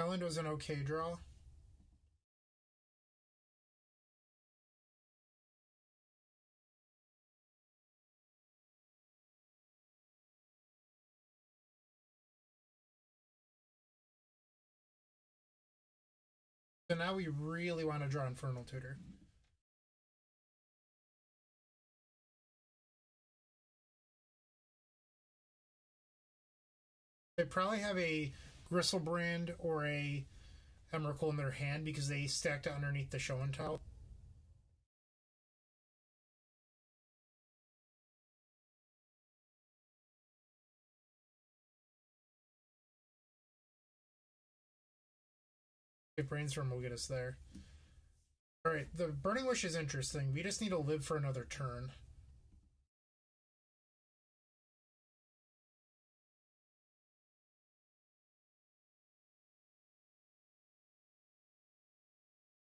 Island was an okay draw. So now we really want to draw Infernal Tutor. They probably have a Gristlebrand or a Emrakul in their hand because they stacked it underneath the show and tell. Brainstorm will get us there. Alright, the Burning Wish is interesting. We just need to live for another turn.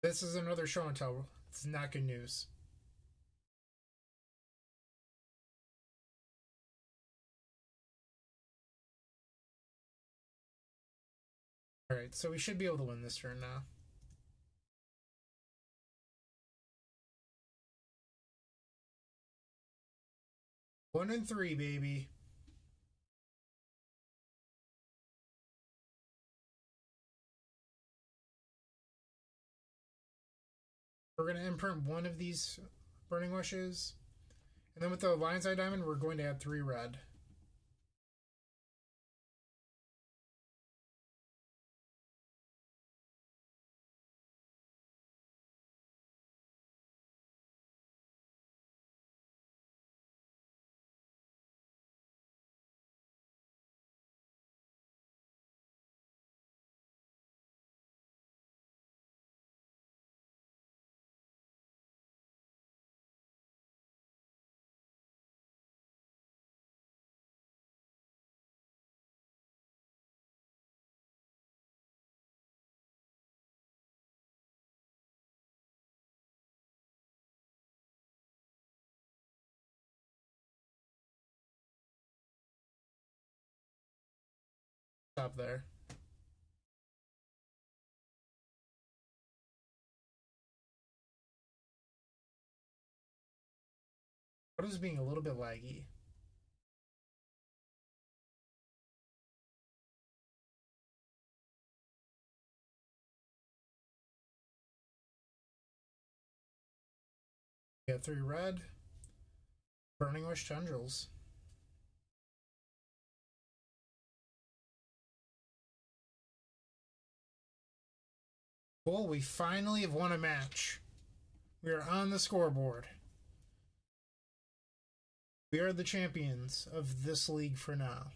This is another show and tell. It's not good news. Alright, so we should be able to win this turn now. One and three, baby. We're going to imprint one of these Burning Wishes. And then with the Lion's Eye Diamond, we're going to add 3 red. Stop there. What is being a little bit laggy? Got 3 red. Burning Wish Tendrils. Cool, we finally have won a match. We are on the scoreboard. We are the champions of this league for now.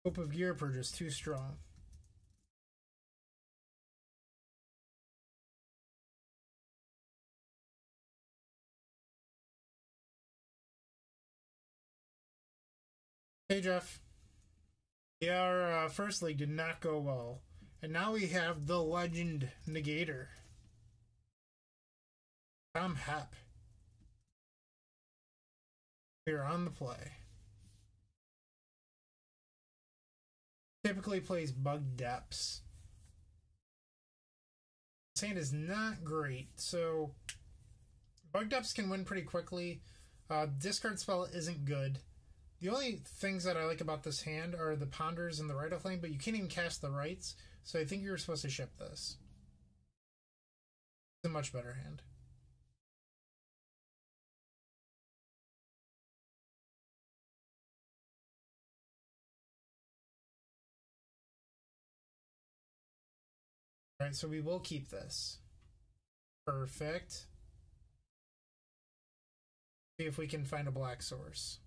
Hope of Gear Purge is too strong. Hey Jeff. Yeah, our first league did not go well. And now we have the Legend Negator. Tom Hep. We are on the play. Typically plays Bug Depths. His hand is not great, so Bug Depths can win pretty quickly. Discard spell isn't good. The only things that I like about this hand are the Ponders and the Right of Flame, but you can't even cast the Rights, so I think you're supposed to ship this. It's a much better hand. Alright, so we will keep this. Perfect. See if we can find a black source.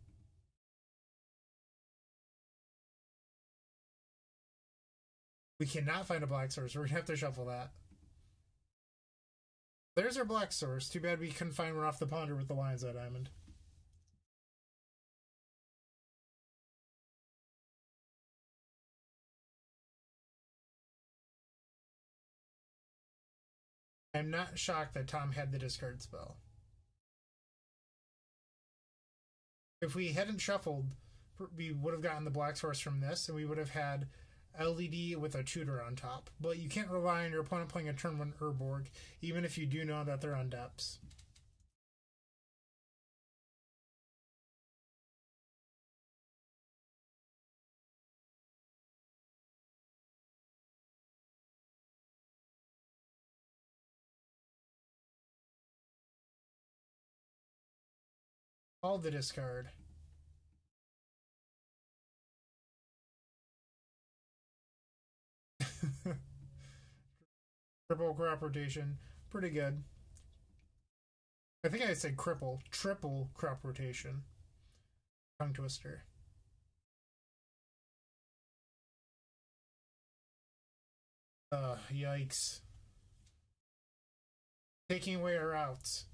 We cannot find a black source. We're going to have to shuffle that. There's our black source. Too bad we couldn't find one off the ponder with the Lion's Eye Diamond. I'm not shocked that Tom had the discard spell. If we hadn't shuffled, we would have gotten the black source from this, and we would have had LED with a tutor on top. But you can't rely on your opponent playing a turn 1 Urborg, even if you do know that they're on depths. All the discard. Triple crop rotation. Pretty good. I think I said cripple. Triple crop rotation. Tongue twister. Yikes. Taking away our outs.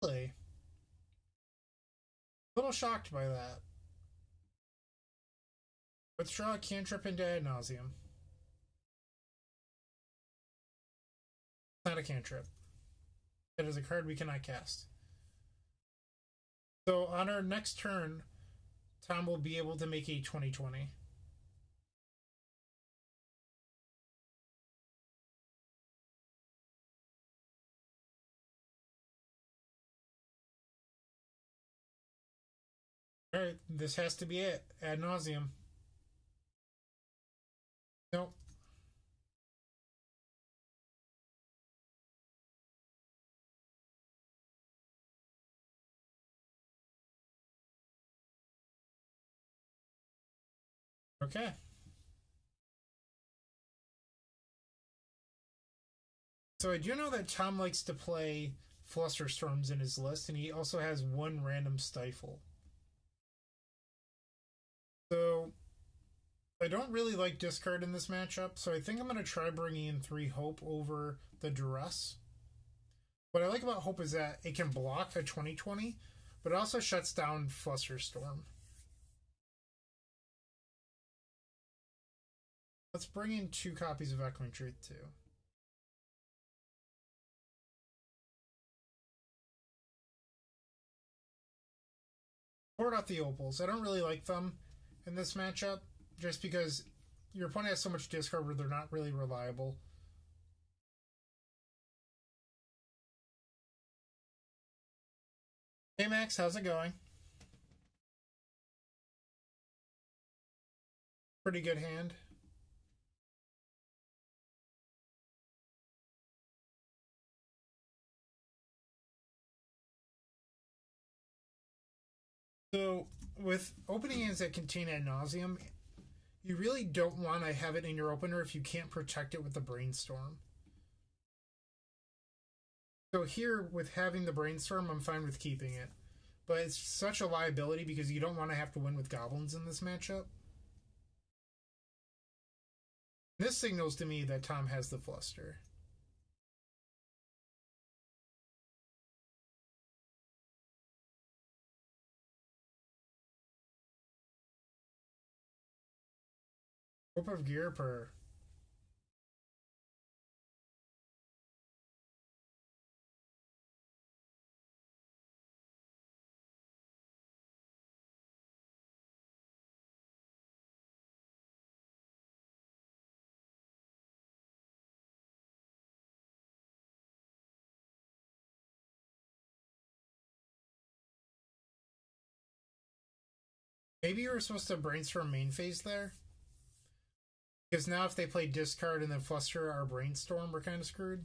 Really? A little shocked by that. Withdraw a cantrip into ad nauseum. Not a cantrip. It is a card we cannot cast. So on our next turn, Tom will be able to make a 20/20. Alright, this has to be it. Ad nauseum. Nope. Okay. So I do know that Tom likes to play Flusterstorms in his list, and he also has one random Stifle. So I don't really like discard in this matchup, so I think I'm going to try bringing in 3 Hope over the Duress. What I like about Hope is that it can block a 20/20, but it also shuts down Flusterstorm. Let's bring in 2 copies of Echoing Truth too. Board out the Opals. I don't really like them in this matchup, just because your opponent has so much discard where they're not really reliable. Hey Max, how's it going? Pretty good hand. So, with opening hands that contain ad nauseum, you really don't want to have it in your opener if you can't protect it with the Brainstorm. So here, with having the Brainstorm, I'm fine with keeping it. But it's such a liability because you don't want to have to win with Goblins in this matchup. This signals to me that Tom has the Fluster. Hope of Gearper. Maybe you were supposed to Brainstorm main phase there? Because now if they play discard and then Fluster our Brainstorm, we're kind of screwed.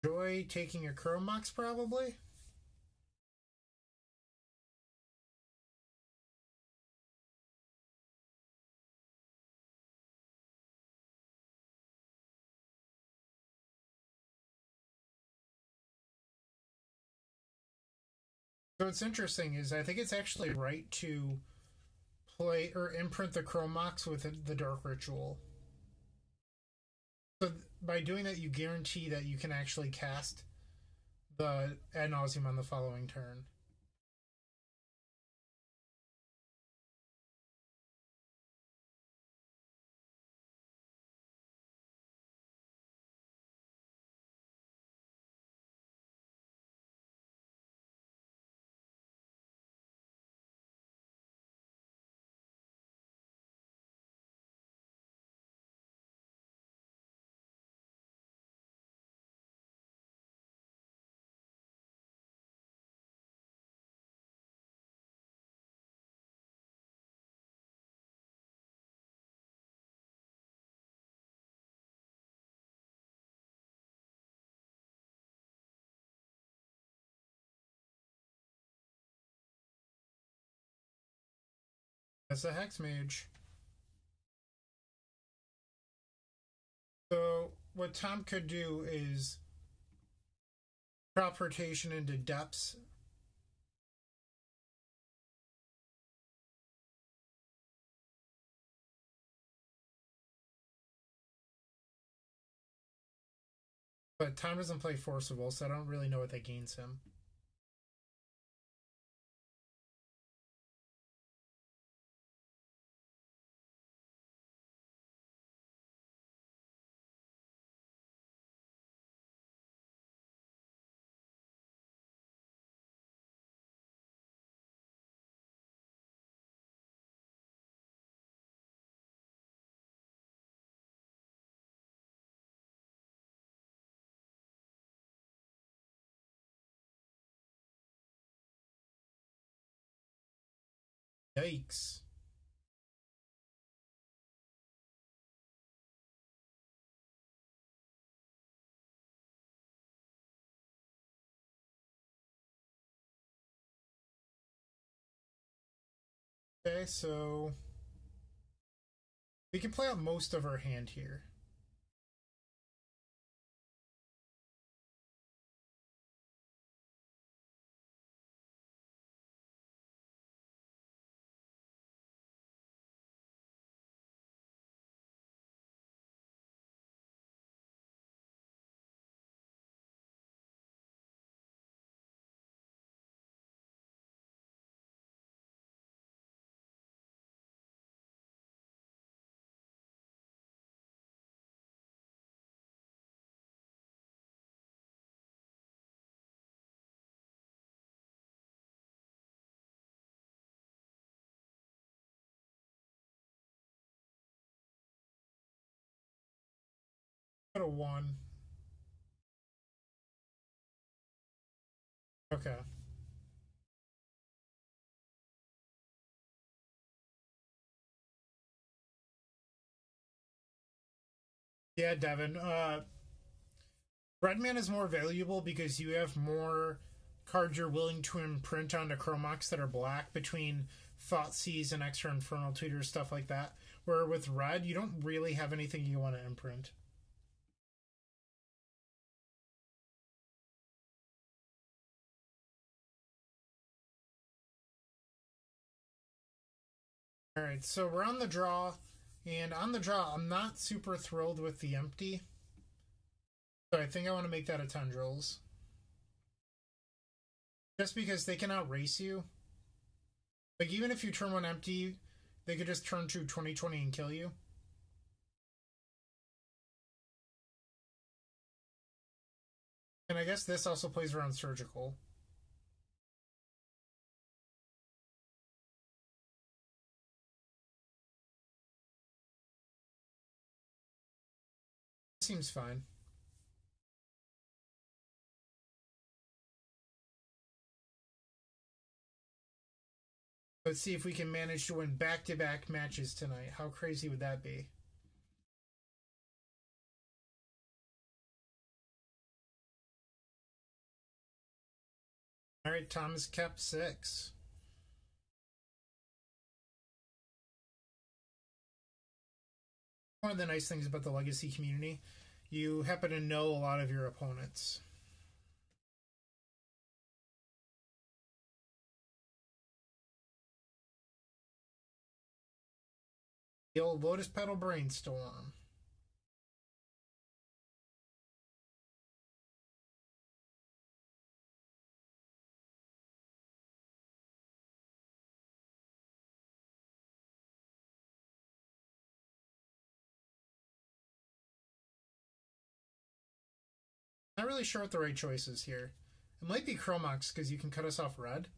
Joy taking a Chromox, probably? So what's interesting is I think it's actually right to play or imprint the Chromox with the Dark Ritual. So by doing that, you guarantee that you can actually cast the Ad Nauseam on the following turn. That's a Hex Mage. So what Tom could do is teleportation into depths. But Tom doesn't play Forcible, so I don't really know what that gains him. Yikes. Okay, so we can play out most of our hand here. Go to 1. Okay. Yeah, Devin. Redman is more valuable because you have more cards you're willing to imprint onto Chromox that are black between Thoughtseize and Extra Infernal Tutor, stuff like that. Where with red, you don't really have anything you want to imprint. Alright, so we're on the draw, and on the draw, I'm not super thrilled with the empty. So I think I want to make that a Tendrils. Just because they can outrace you. Like, even if you turn one empty, they could just turn to 2020 and kill you. And I guess this also plays around Surgical. Seems fine. Let's see if we can manage to win back-to-back matches tonight. How crazy would that be? All right, Thomas kept 6. One of the nice things about the Legacy community, you happen to know a lot of your opponents. The old Lotus Petal Brainstorm. Not really sure what the right choice is here. It might be Chromox because you can cut us off red.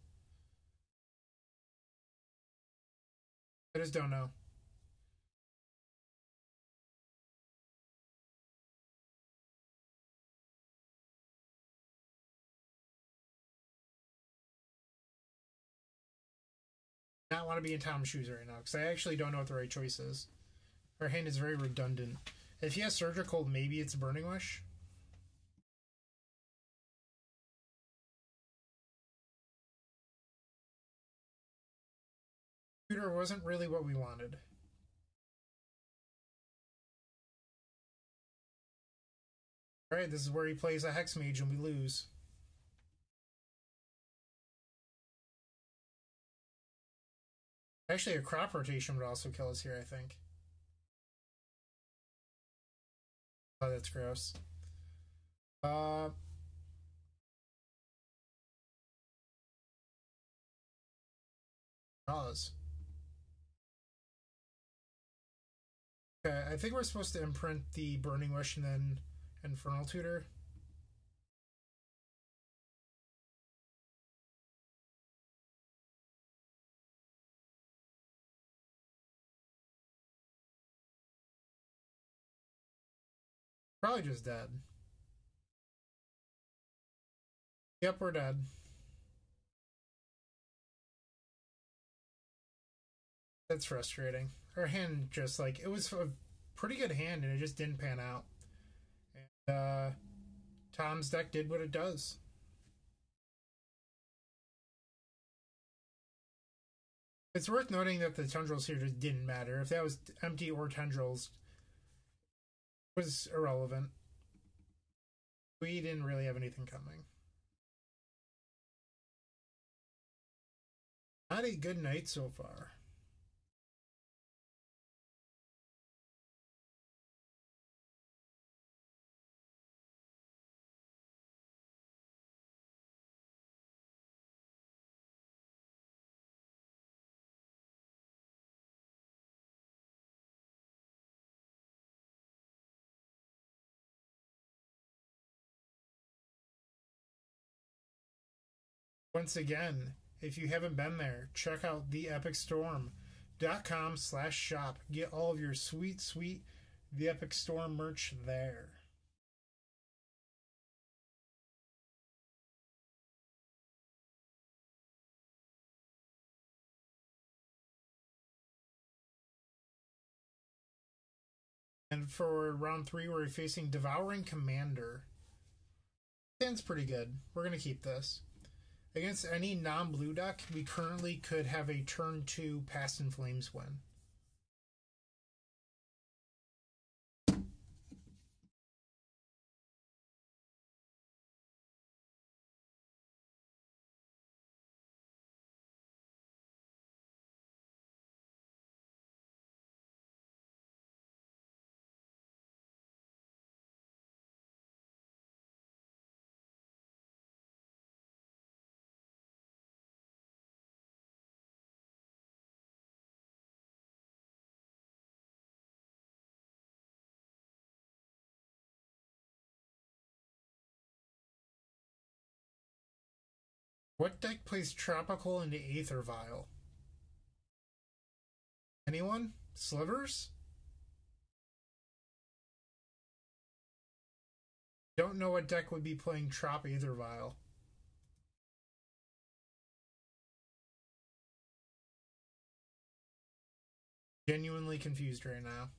I just don't know. Not want to be in Tom's shoes right now because I actually don't know what the right choice is. Our hand is very redundant. If he has Surgical, maybe it's Burning Wish. Tutor wasn't really what we wanted. Alright, this is where he plays a Hex Mage and we lose. Actually, a Crop Rotation would also kill us here, I think. Oh, that's gross. Pause. Okay, I think we're supposed to imprint the Burning Wish and then Infernal Tutor. Probably just dead. Yep, we're dead. That's frustrating. Our hand just like, it was a pretty good hand and it just didn't pan out. And Tom's deck did what it does. It's worth noting that the Tendrils here just didn't matter. If that was empty or Tendrils, it was irrelevant. We didn't really have anything coming. Not a good night so far. Once again, if you haven't been there, check out theepicstorm.com/shop. Get all of your sweet, sweet The Epic Storm merch there. And for round 3, we're facing Devouring Commander. Stands pretty good. We're going to keep this. Against any non-blue deck, we currently could have a turn 2 Past in Flames win. What deck plays Tropical into Aether Vial? Anyone? Slivers? Don't know what deck would be playing Trop Aether Vial. Genuinely confused right now.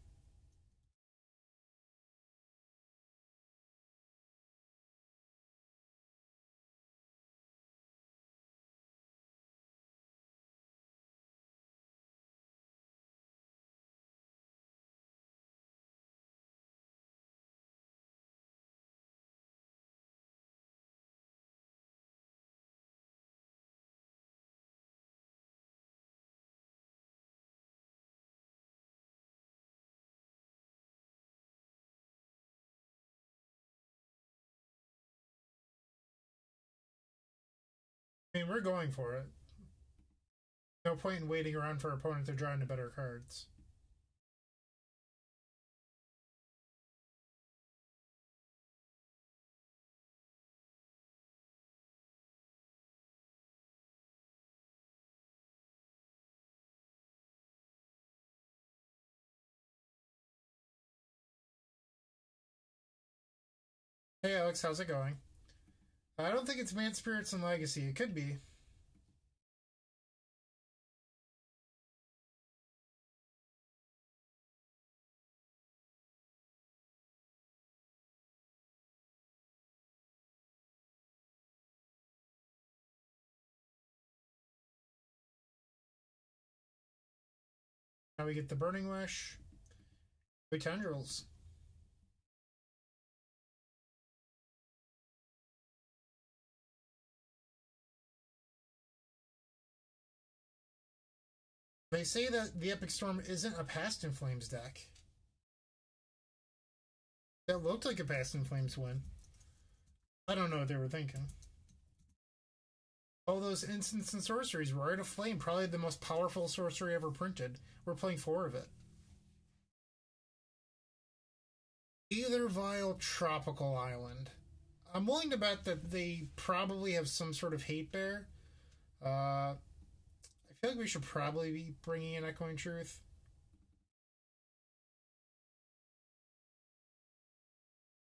I mean, we're going for it. No point in waiting around for our opponent to draw into better cards. Hey Alex, how's it going? I don't think it's Man Spirits and Legacy. It could be. Now we get the Burning Wish. Tendrils. They say that the Epic Storm isn't a Past in Flames deck. That looked like a Past in Flames win. I don't know what they were thinking. All those instants and sorceries. Rite of Flame, probably the most powerful sorcery ever printed. We're playing 4 of it. Either Vile Tropical Island. I'm willing to bet that they probably have some sort of hate bear. I feel like we should probably be bringing in Echoing Truth.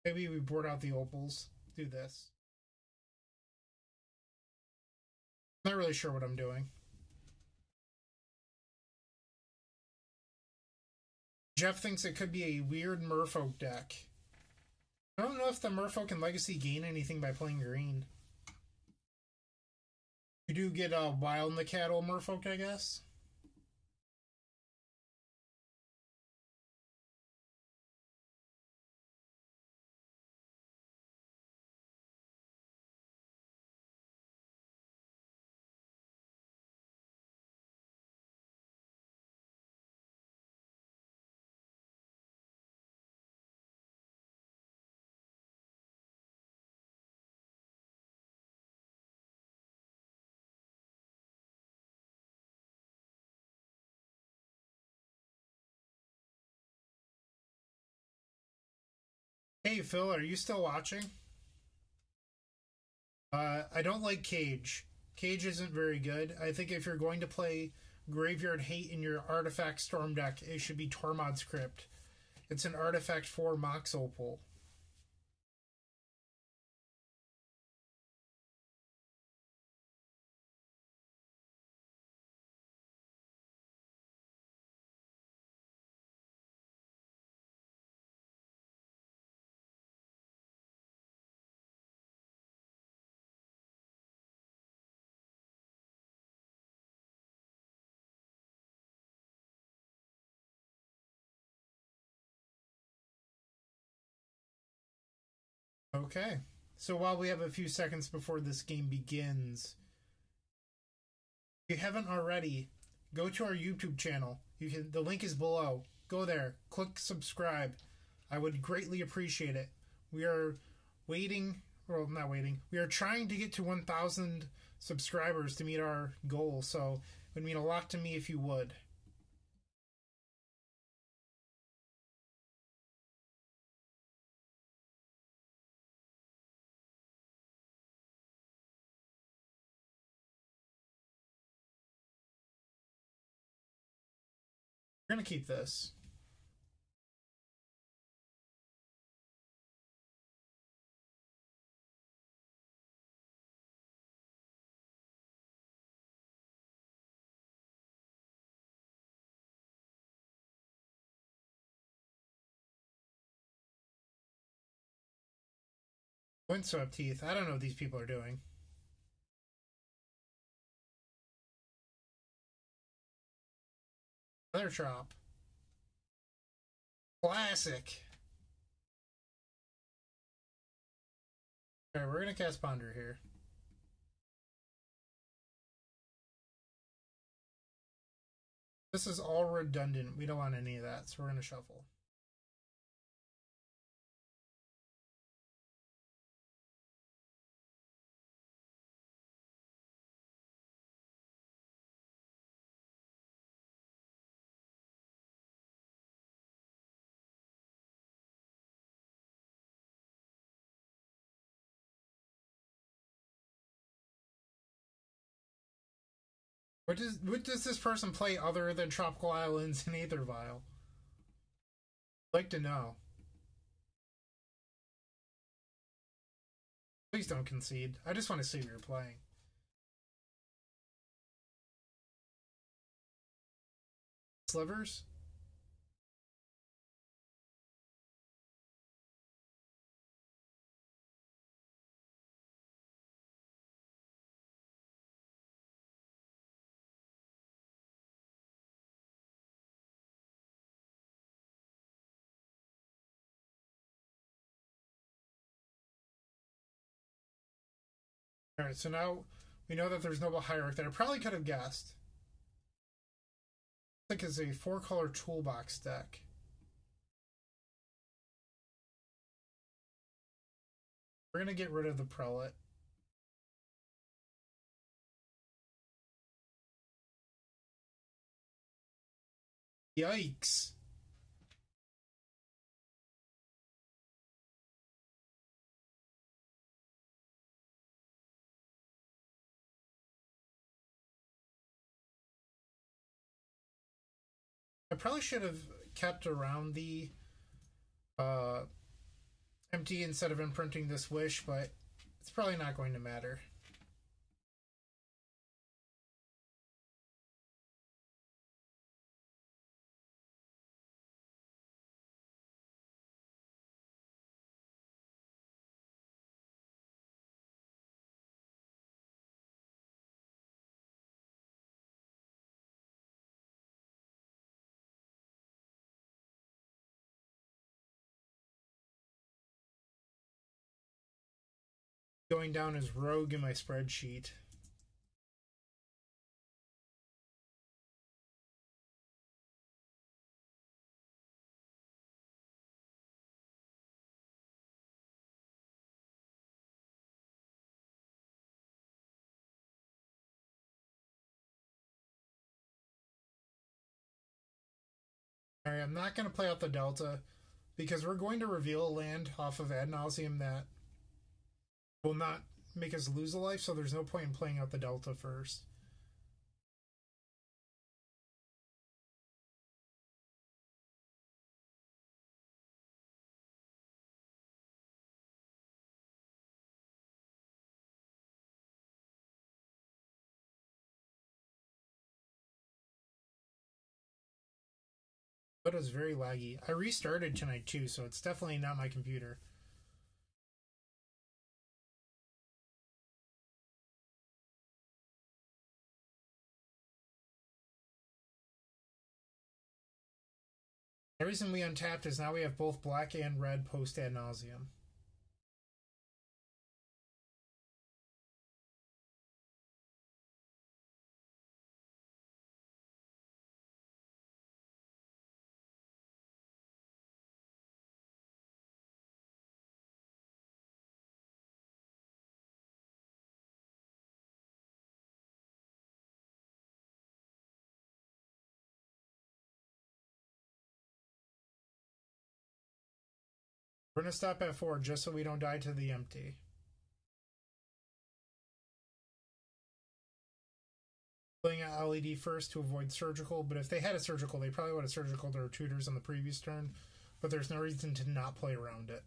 Maybe we board out the opals. Do this. Not really sure what I'm doing. Jeff thinks it could be a weird Merfolk deck. I don't know if the Merfolk and Legacy gain anything by playing green. You do get a Wild in the Cattle Merfolk, I guess. Hey Phil, are you still watching? I don't like Cage. Cage isn't very good. I think if you're going to play Graveyard Hate in your Artifact Storm deck, it should be Tormod's Crypt. It's an Artifact 4 Mox Opal. Okay. So while we have a few seconds before this game begins, if you haven't already, go to our YouTube channel. The link is below. Go there, click subscribe. I would greatly appreciate it. We are waiting, well, not waiting. We are trying to get to 1,000 subscribers to meet our goal, so it would mean a lot to me if you would. We're gonna keep this. Windswept Teeth. I don't know what these people are doing. Another Trop. Classic. Alright, we're gonna cast Ponder here. This is all redundant. We don't want any of that, so we're gonna shuffle. What does this person play other than Tropical Islands and Aethervile? I'd like to know. Please don't concede. I just want to see what you're playing. Slivers? Alright, so now we know that there's Noble Hierarch that I probably could have guessed. I think it's a 4-color toolbox deck. We're gonna get rid of the Prelate. Yikes. I probably should have kept around the empty instead of imprinting this wish, but it's probably not going to matter. Going down as rogue in my spreadsheet. Alright, I'm not going to play out the Delta because we're going to reveal a land off of Ad Nauseam that will not make us lose a life, so there's no point in playing out the Delta first. But it was very laggy. I restarted tonight too, so it's definitely not my computer. The reason we untapped is now we have both black and red post Ad Nauseam. We're going to stop at 4 just so we don't die to the empty. Playing an LED first to avoid surgical, but if they had a surgical, they probably would have surgical their tutors on the previous turn, but there's no reason to not play around it.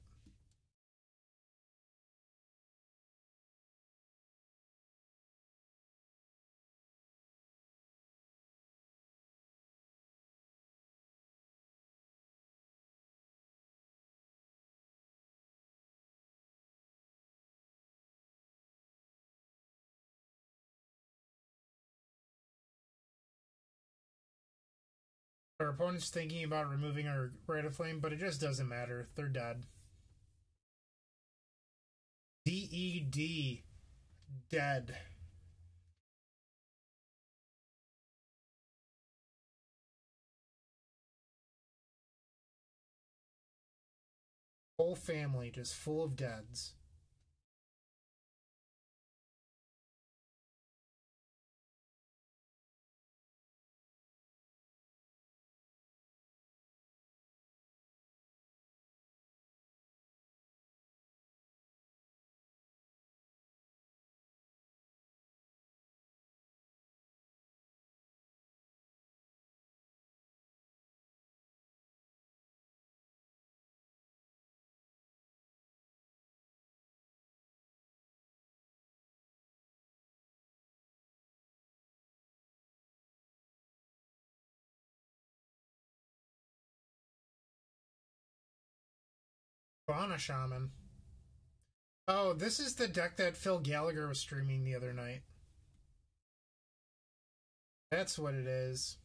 Our opponent's thinking about removing our Rite of Flame, but it just doesn't matter. They're dead. DED. Dead. Whole family just full of deads. Fauna Shaman. Oh, this is the deck that Phil Gallagher was streaming the other night. That's what it is.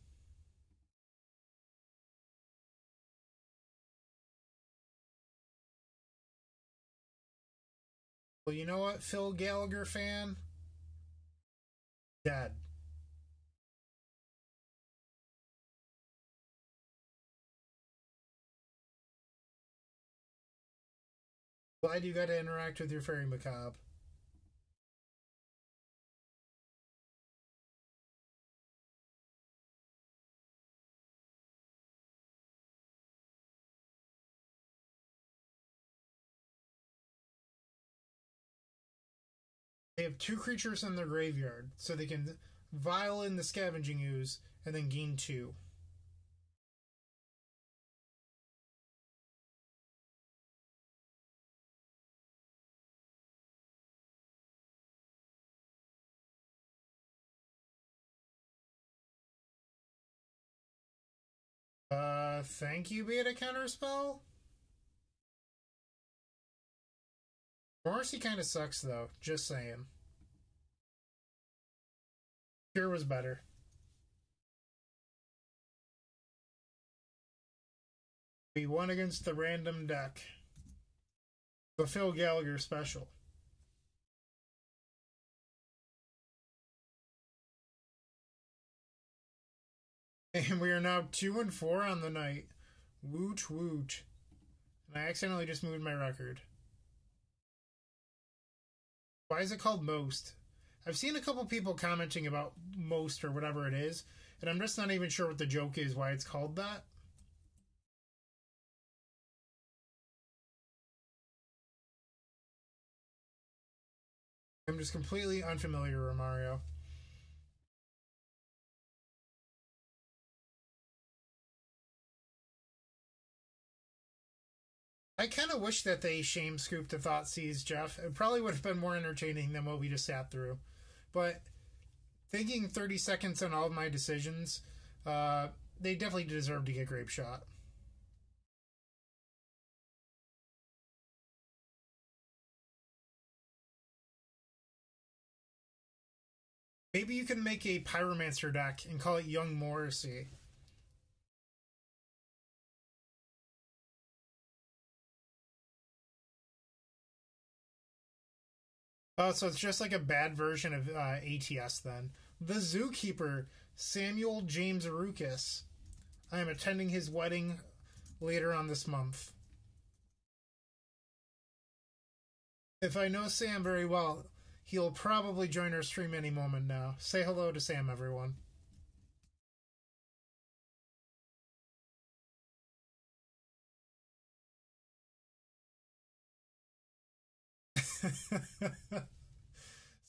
Well, you know what, Phil Gallagher fan? Dead. Glad you got to interact with your fairy macabre. They have 2 creatures in their graveyard, so they can vial in the Scavenging Ooze and then gain 2. Thank you, Beta Counterspell? Morrissey kind of sucks, though. Just saying. Here was better. We won against the random deck. The Phil Gallagher special. And we are now 2-4 on the night. Woot woot. And I accidentally just moved my record. Why is it called Most? I've seen a couple people commenting about Most or whatever it is, and I'm just not even sure what the joke is, why it's called that. I'm just completely unfamiliar with Mario. I kind of wish that they shame scooped the Thoughtseize, Jeff. It probably would have been more entertaining than what we just sat through. But thinking 30 seconds on all of my decisions, they definitely deserve to get Grape Shot. Maybe you can make a Pyromancer deck and call it Young Morrissey. Oh, so it's just like a bad version of ATS then. The Zookeeper, Samuel James Arukas. I am attending his wedding later on this month. If I know Sam very well, he'll probably join our stream any moment now. Say hello to Sam, everyone.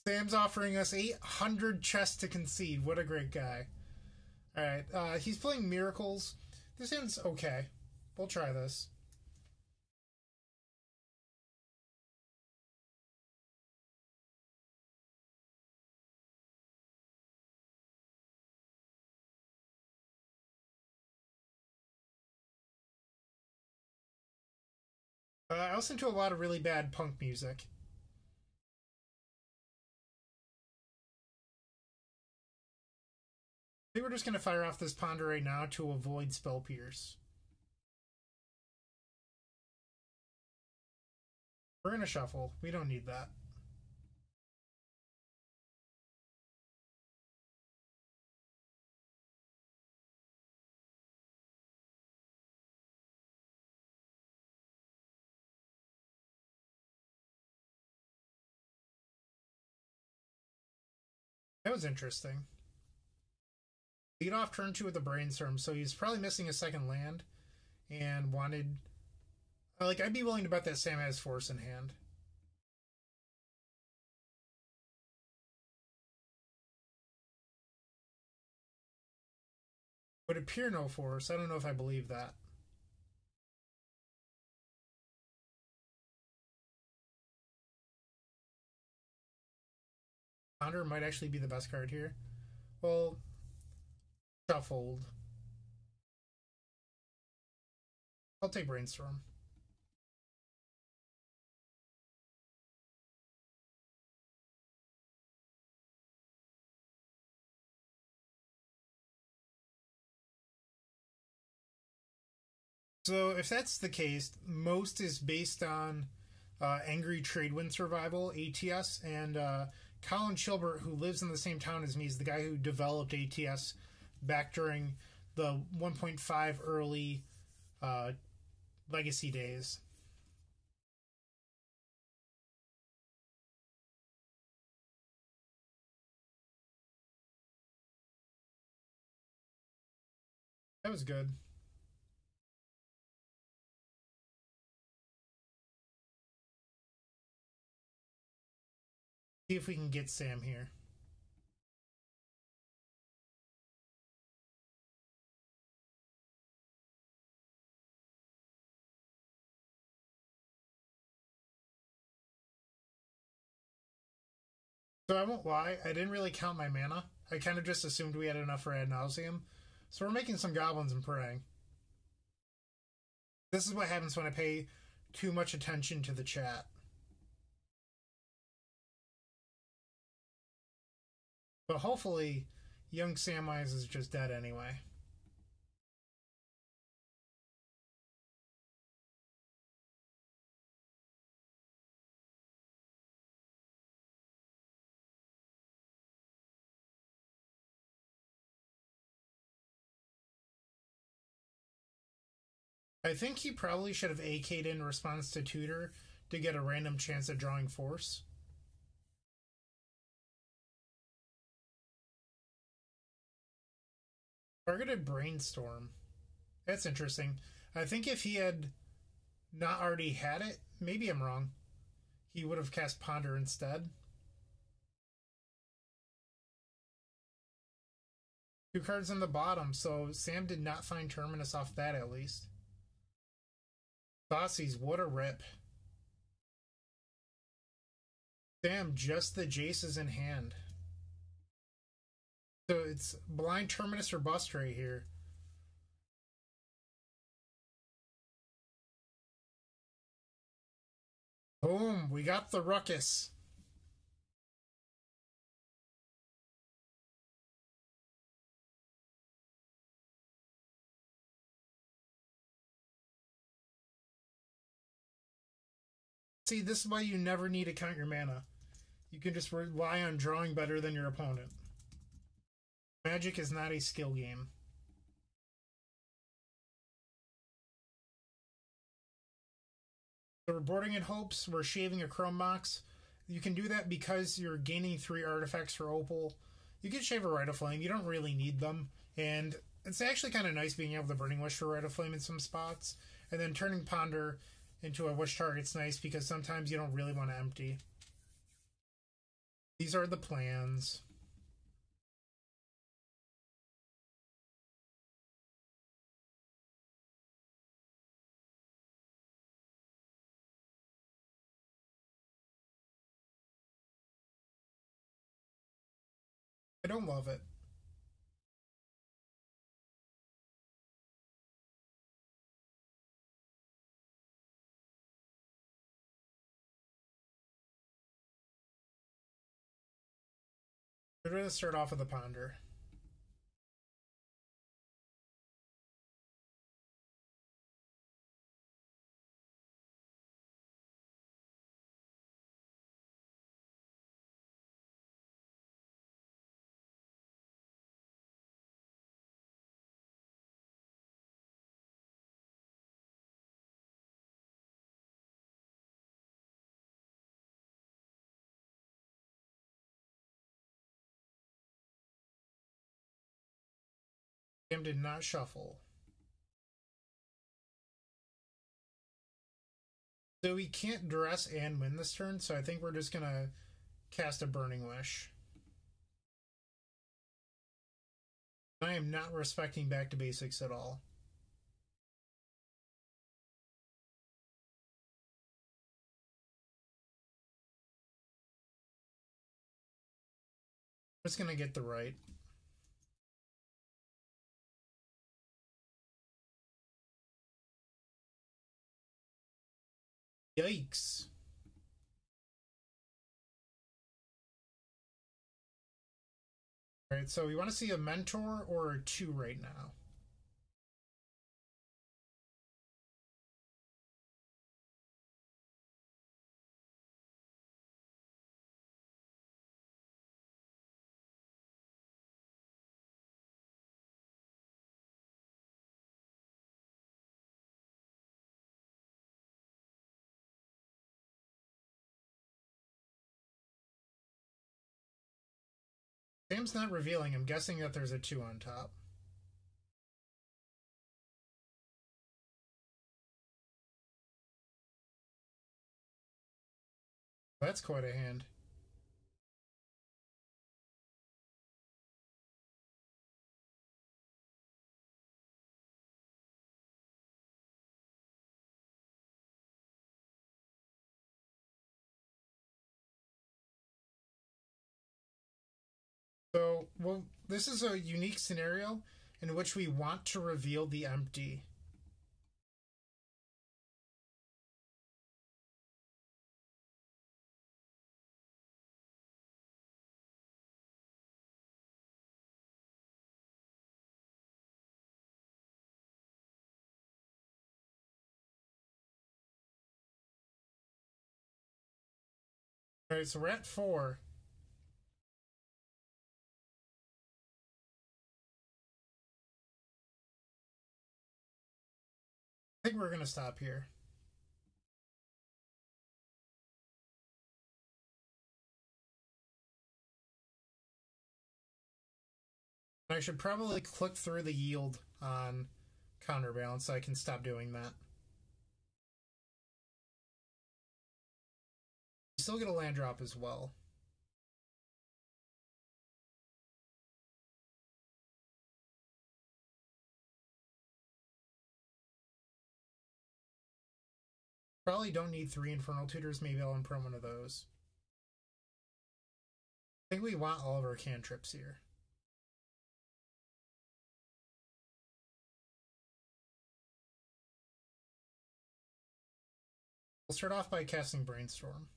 Sam's offering us 800 chests to concede. What a great guy. Alright, he's playing Miracles. This hand's okay. We'll try this. I listen to a lot of really bad punk music. I think we're just going to fire off this Ponder right now to avoid Spell Pierce. We're going to shuffle. We don't need that. That was interesting. Lead off turn 2 with the Brainstorm, so he's probably missing a second land and wanted... Like, I'd be willing to bet that Sam has Force in hand. Would appear no Force. I don't know if I believe that. Ponder might actually be the best card here. Well, shuffled. I'll take Brainstorm. So if that's the case, most is based on Angry Tradewind Survival (ATS), and Colin Chilbert, who lives in the same town as me, is the guy who developed ATS back during the 1.5 early legacy days. That was good. See if we can get Sam here. So I won't lie, I didn't really count my mana. I kind of just assumed we had enough for ad nauseum. So we're making some goblins and praying. This is what happens when I pay too much attention to the chat. But hopefully, young Samwise is just dead anyway. I think he probably should have AK'd in response to Tutor to get a random chance at drawing Force. Targeted Brainstorm. That's interesting. I think if he had not already had it, maybe I'm wrong, he would have cast Ponder instead. 2 cards on the bottom, so Sam did not find Terminus off that at least. Bossies, what a rip. Sam, just the Jaces in hand. So it's blind Terminus or bust right here. Boom, we got the ruckus. See, this is why you never need to count your mana. You can just rely on drawing better than your opponent. Magic is not a skill game. So we're boarding in hopes, we're shaving a Chrome Mox. You can do that because you're gaining 3 artifacts for Opal. You can shave a Rite of Flame, you don't really need them. And it's actually kind of nice being able to Burning Wish for Rite of Flame in some spots. And then turning Ponder into a Wish target's nice because sometimes you don't really want to empty. These are the plans. I don't love it. We're going to start off with a Ponder. Sam did not shuffle. So we can't dress and win this turn, so I think we're just going to cast a Burning Wish. I am not respecting back to basics at all. I'm just going to get the right. Yikes. Alright, so we want to see a Mentor or a 2 right now. Sam's not revealing. I'm guessing that there's a 2 on top. That's quite a hand. So, well, this is a unique scenario in which we want to reveal the empty. All right, so we're at 4. I think we're going to stop here. I should probably click through the yield on counterbalance so I can stop doing that. You still get a land drop as well. Probably don't need 3 Infernal Tutors. Maybe I'll imprint one of those. I think we want all of our cantrips here. We'll start off by casting Brainstorm.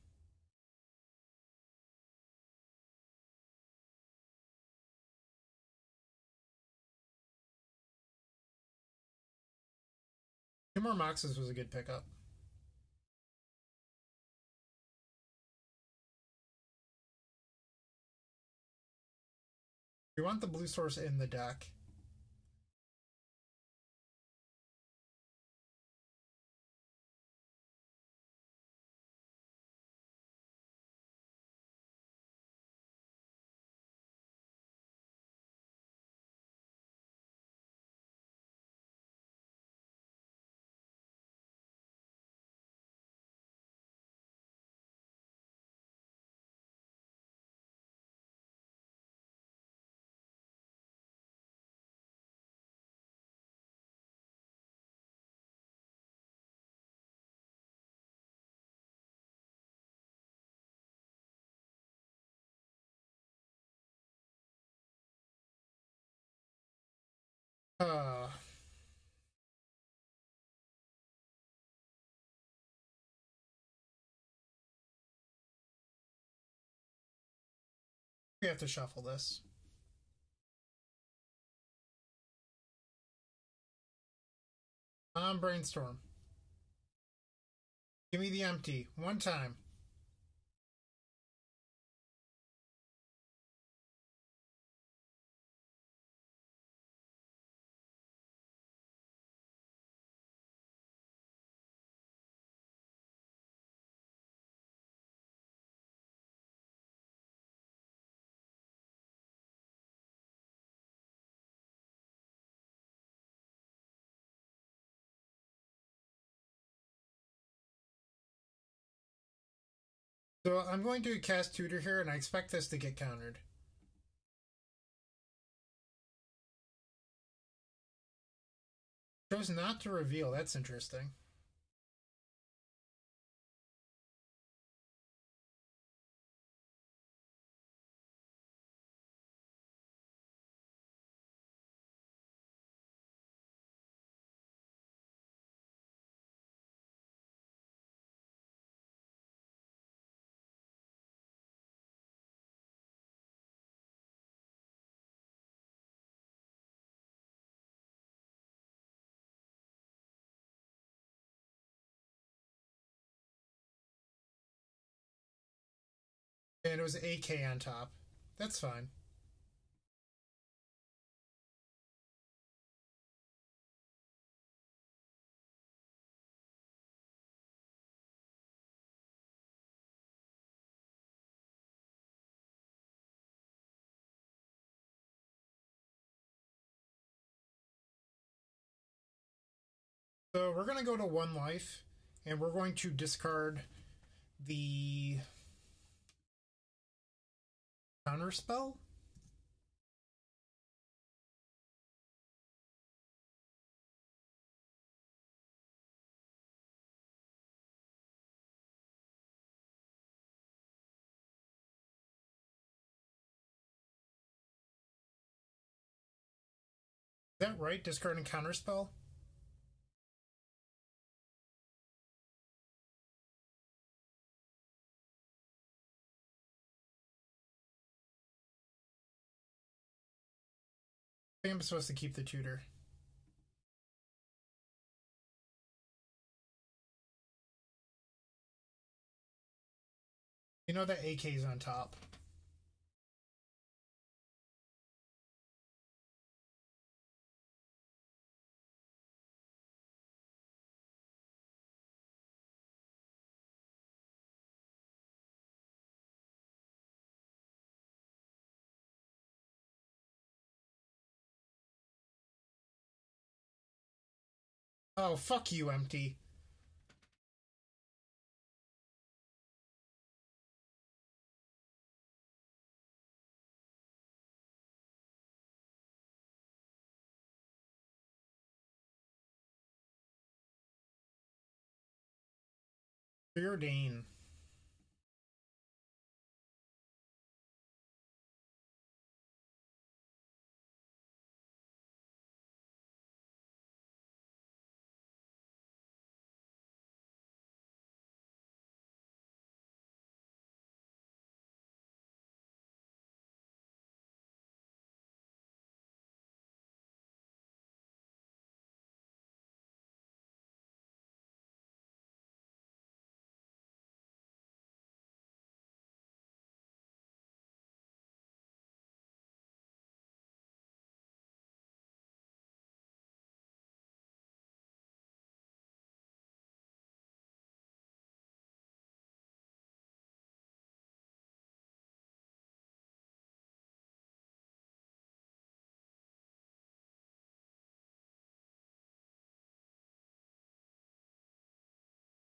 Two more Moxes was a good pickup. We want the blue source in the deck. Uh, we have to shuffle this. Brainstorm. Give me the empty. One time. So I'm going to cast Tutor here, and I expect this to get countered. Chose not to reveal. That's interesting. And it was AK on top. That's fine. So we're going to go to 1 life, and we're going to discard the counter spell. Is that right? Discarding counter spell? I think I'm supposed to keep the tutor. You know that AK's on top. Oh, fuck you, Empty. Preordain.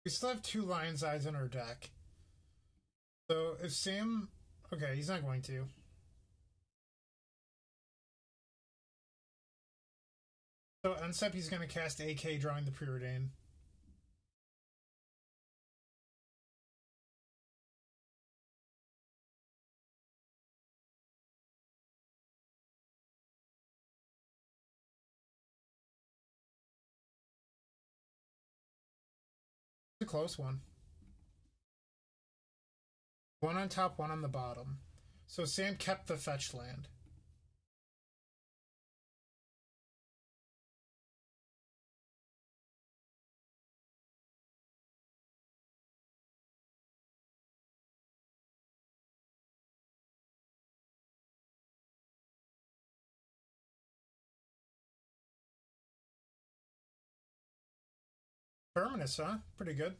We still have 2 Lion's Eyes in our deck. So if Sam... Okay, he's not going to. So Unsep, he's going to cast AK, drawing the Preordain. It's a close one. 1 on top, 1 on the bottom. So Sam kept the fetch land. Terminus, huh? Pretty good.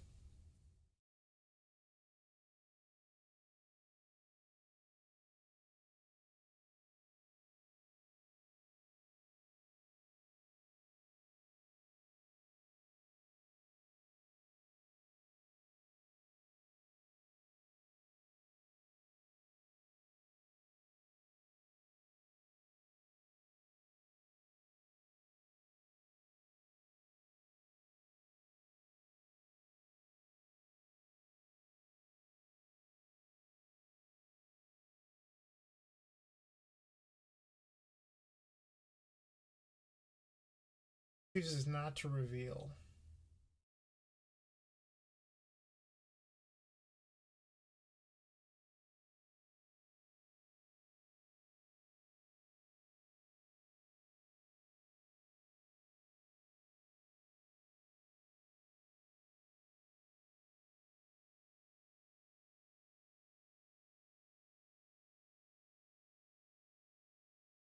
Chooses not to reveal.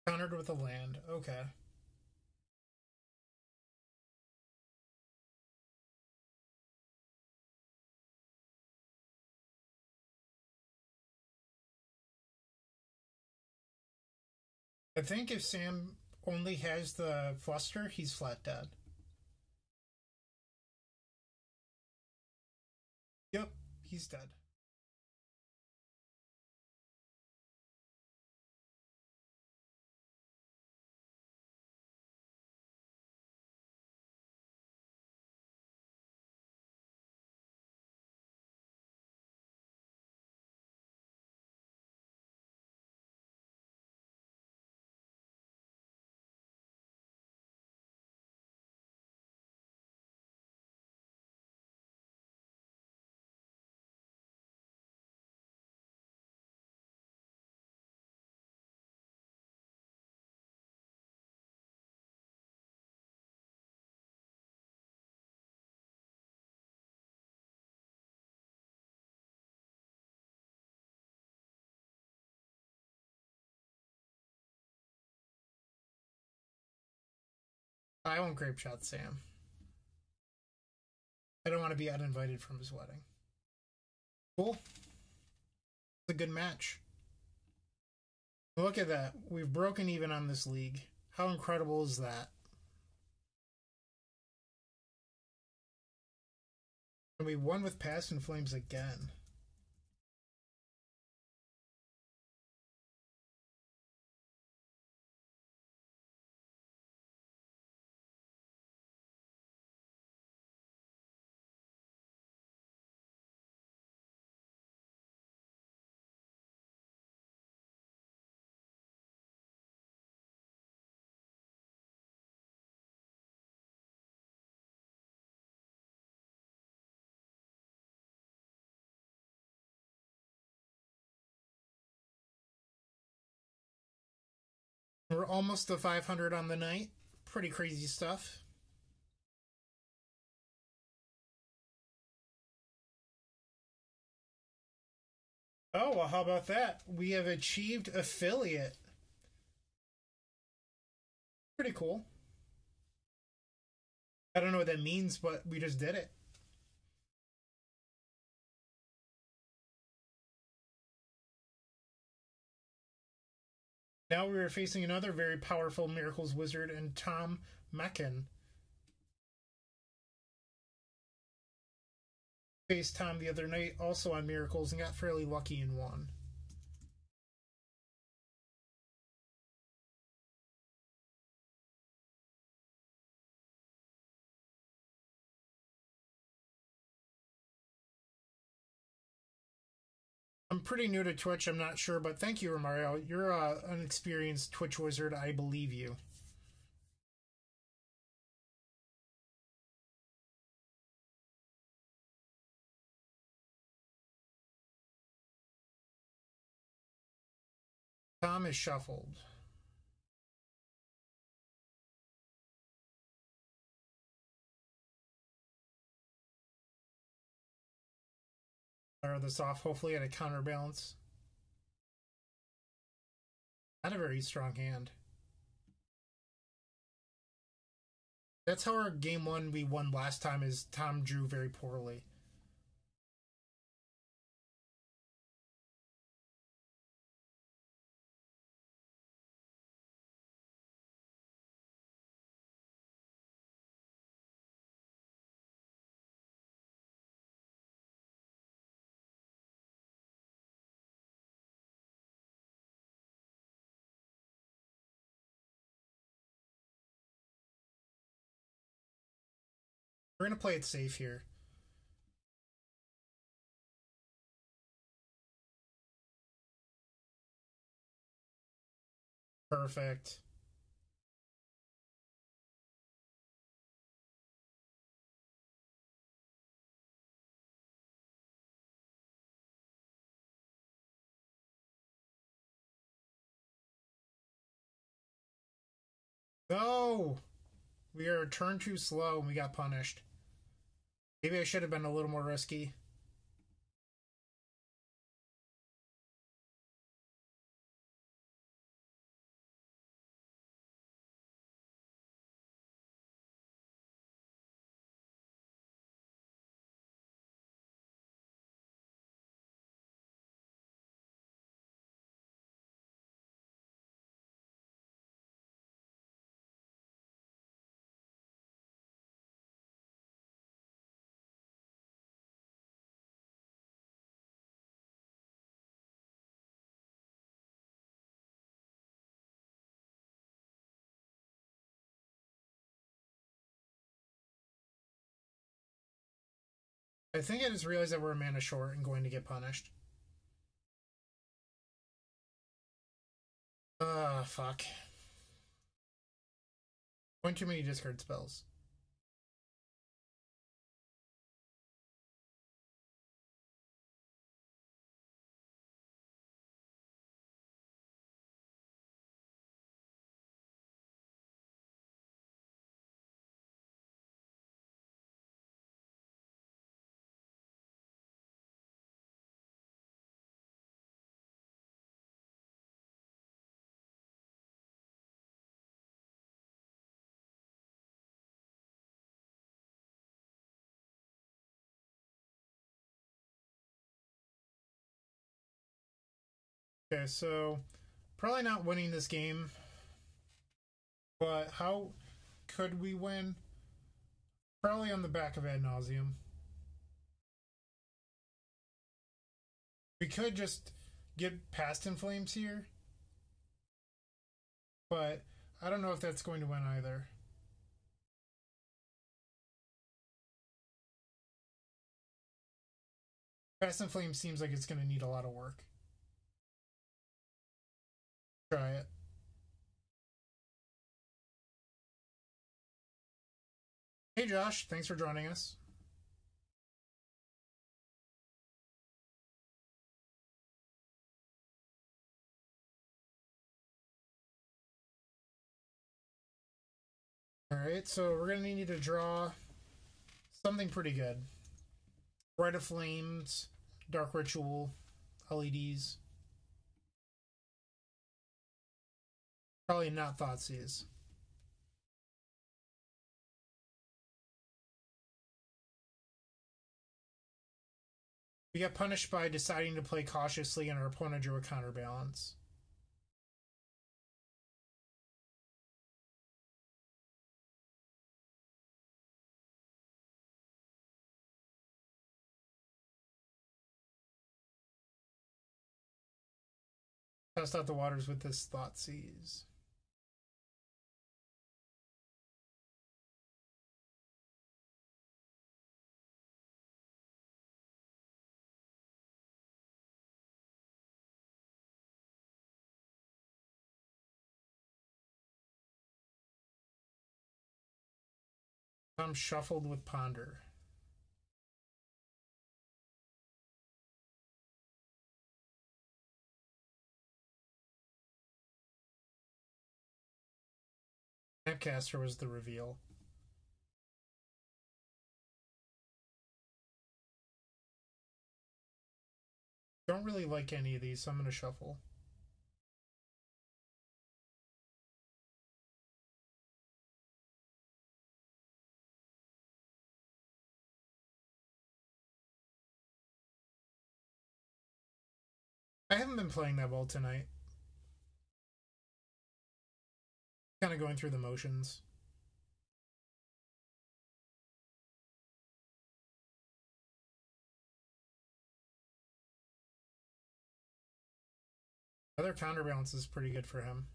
Countered with a land. Okay. I think if Sam only has the Fluster, he's flat dead. He's dead. I won't grape shot Sam. I don't want to be uninvited from his wedding. Cool. It's a good match. Look at that. We've broken even on this league. How incredible is that? And we won with Past in Flames again. We're almost to 500 on the night. Pretty crazy stuff. Oh, well, how about that? We have achieved affiliate. Pretty cool. I don't know what that means, but we just did it. Now we are facing another very powerful Miracles Wizard and Tom Mackin. Faced Tom the other night, also on Miracles, and got fairly lucky and won. I'm pretty new to Twitch, I'm not sure, but thank you, Romario. You're an experienced Twitch wizard, I believe you. Tom is shuffled. Fire this off, hopefully at a counterbalance. Not a very strong hand. That's how our game one we won last time is Tom drew very poorly. We're going to play it safe here. Perfect. No! We are a turn too slow and we got punished. Maybe I should have been a little more risky. I think I just realized that we're a mana short and going to get punished. Fuck. One too many discard spells. Okay, so probably not winning this game, but how could we win? Probably on the back of ad nauseum. We could just get past in flames here, but I don't know if that's going to win either. Past in flames seems like it's going to need a lot of work. Try it. Hey Josh, thanks for joining us. Alright, so we're going to need to draw something pretty good. Rite of Flames, Dark Ritual, LEDs. Probably not Thoughtseize. We got punished by deciding to play cautiously and our opponent drew a counterbalance. Test out the waters with this Thoughtseize. I'm shuffled with Ponder. Snapcaster was the reveal. Don't really like any of these, so I'm going to shuffle. I haven't been playing that well tonight. Kind of going through the motions. Other counterbalance is pretty good for him.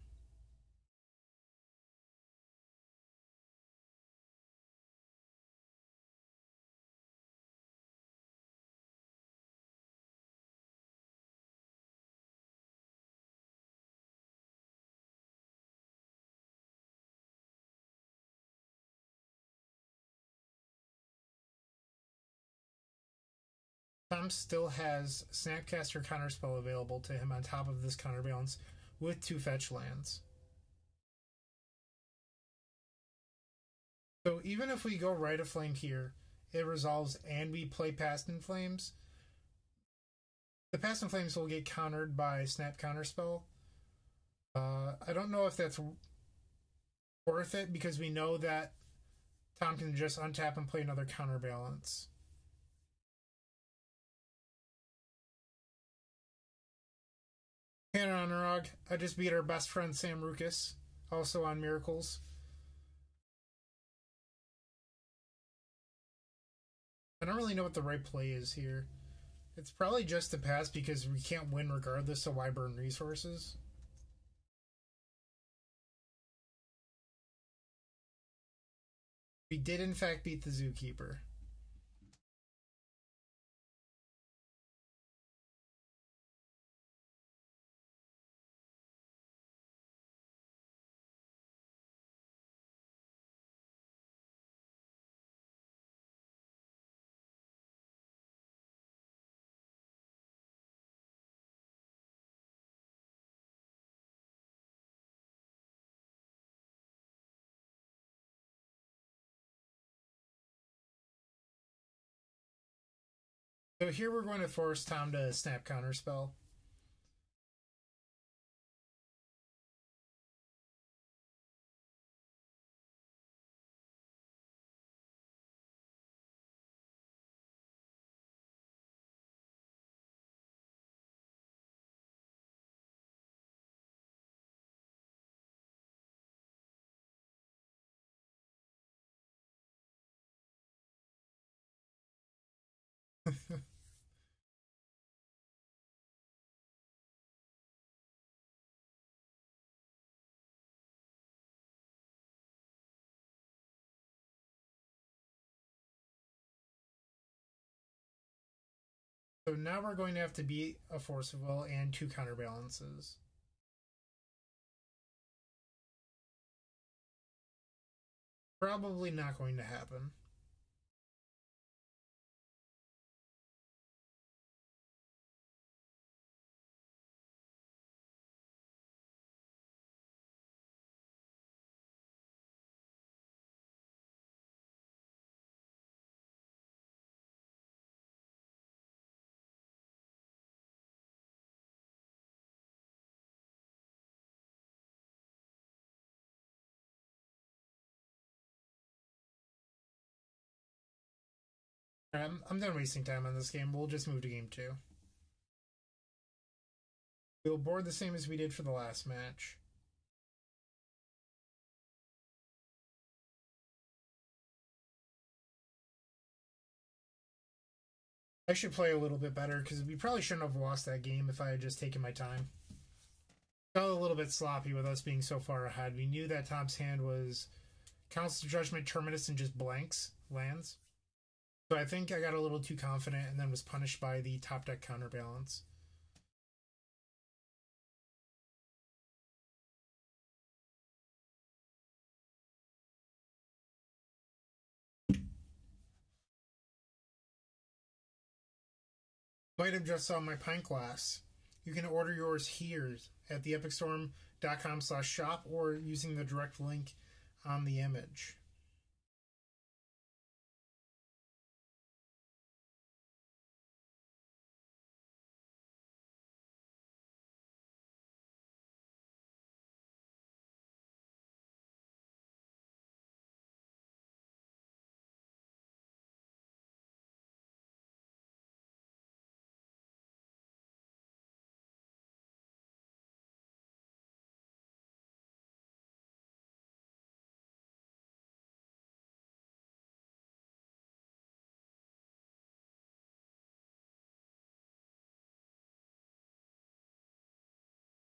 Tom still has Snapcaster Counterspell available to him on top of this counterbalance with 2 fetch lands. So even if we go Rite of Flame here, it resolves and we play Past in Flames, the Past in Flames will get countered by Snap Counterspell. I don't know if that's worth it because we know that Tom can just untap and play another counterbalance. Hannah Honorog, I just beat our best friend Sam Rukas, also on Miracles. I don't really know what the right play is here. It's probably just to pass because we can't win regardless, so why burn resources? We did in fact beat the Zookeeper. So here we're going to force Tom to snap counterspell. So now we're going to have to beat a Force of Will and 2 counterbalances. Probably not going to happen. I'm done wasting time on this game. We'll just move to game 2. We'll board the same as we did for the last match. I should play a little bit better because we probably shouldn't have lost that game if I had just taken my time. Felt a little bit sloppy with us being so far ahead. We knew that Tom's hand was Council Judgment, Terminus, and just blanks, lands. So I think I got a little too confident and then was punished by the top deck counterbalance. Might have just saw my pint glass. You can order yours here at theepicstorm.com/shop or using the direct link on the image.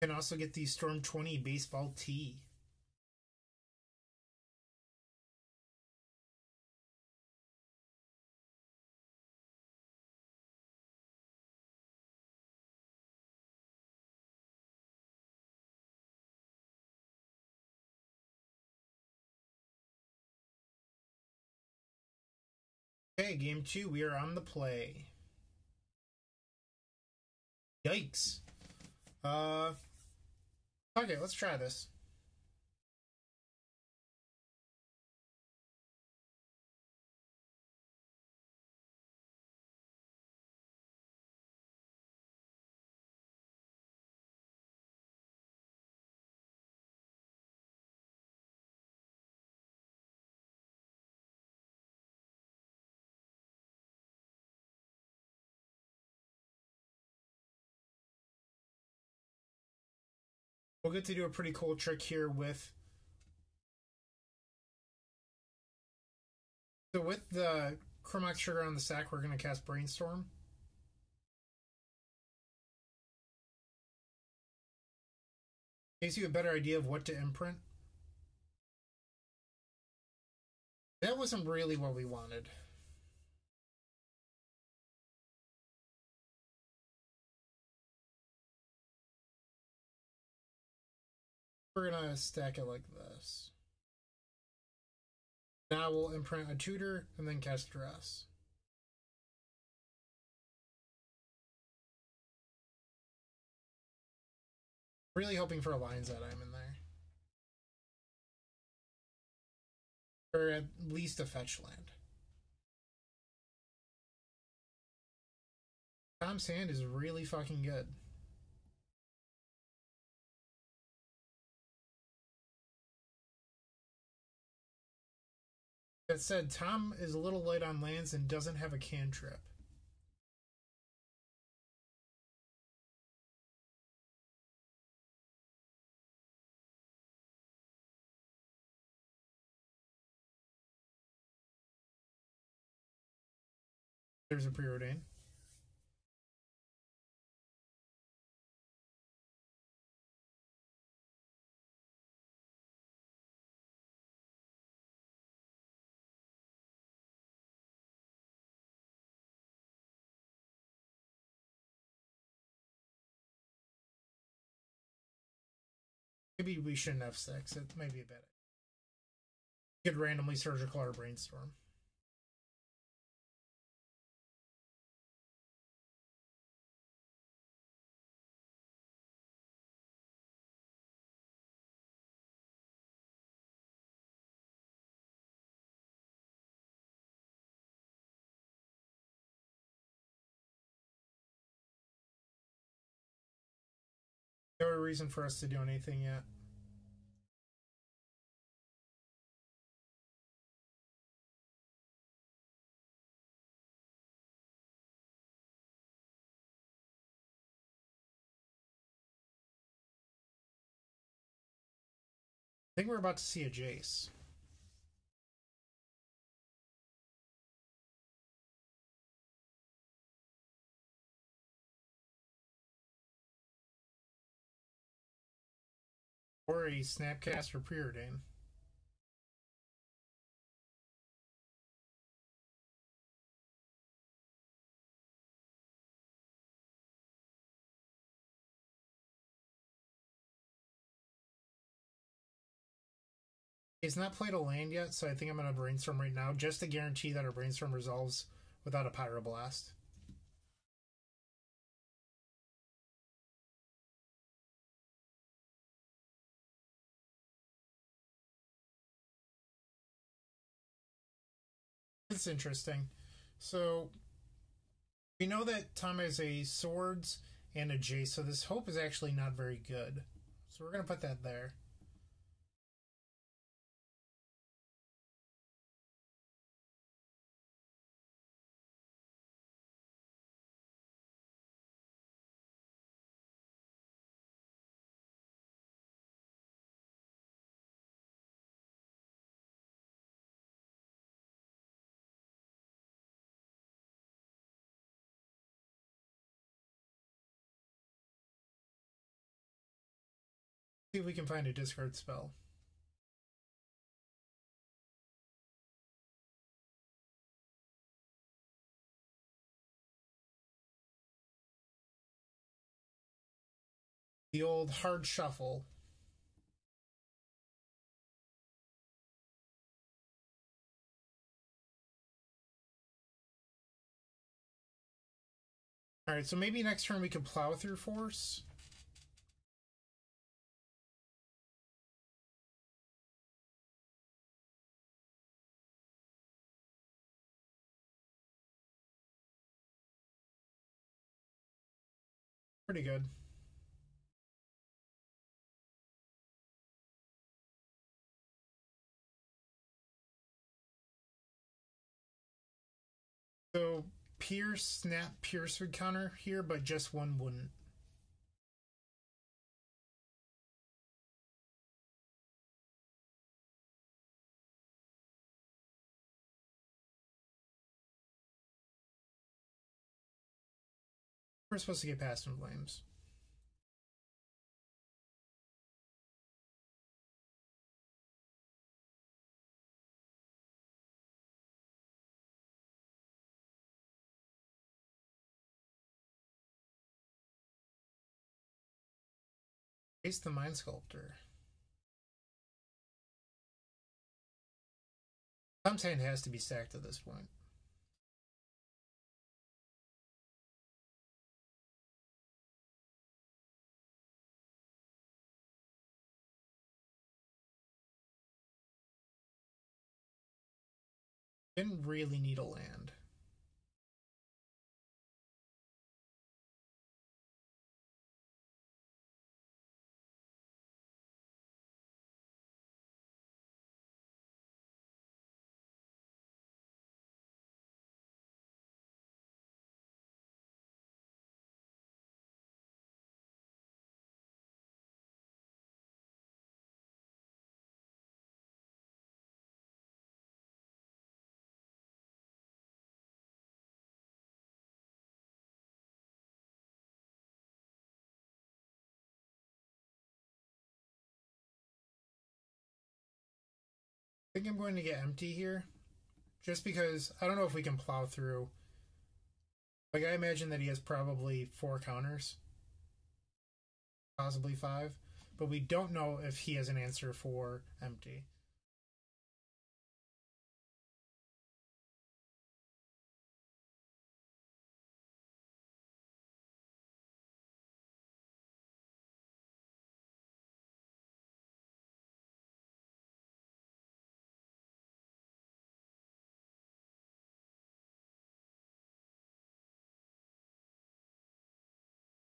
You can also get the Storm 20 baseball tee. Okay, game 2, we are on the play. Yikes. Okay, let's try this. We'll get to do a pretty cool trick here with... So with the Chromax Trigger on the sack, we're going to cast Brainstorm. Gives you a better idea of what to imprint. That wasn't really what we wanted. We're going to stack it like this. Now we'll imprint a Tutor and then cast Dress. Really hoping for a Lion's Eye in there. Or at least a fetch land. Tom's hand is really fucking good. That said, Tom is a little light on lands and doesn't have a cantrip. There's a preordain. Maybe we shouldn't have 6. It might be a bad idea. You could randomly surgical or brainstorm. No reason for us to do anything yet. I think we're about to see a Jace. Or a Snapcast or preordain. He's not played a land yet, so I think I'm going to brainstorm right now just to guarantee that our brainstorm resolves without a pyroblast. It's interesting. So we know that Tom has a swords and a Jace, so this hope is actually not very good. So we're going to put that there. See if we can find a discard spell. The old hard shuffle. Alright, so maybe next turn we can plow through force. Pretty good. So Pierce, Snap, Pierce would counter here, but just one wouldn't. We're supposed to get past in flames. Face the Mind Sculptor. Tom's hand has to be stacked at this point. Didn't really need a land. think I'm going to get empty here. Just because I don't know if we can plow through. Like, I imagine that he has probably 4 counters. Possibly 5. But we don't know if he has an answer for empty.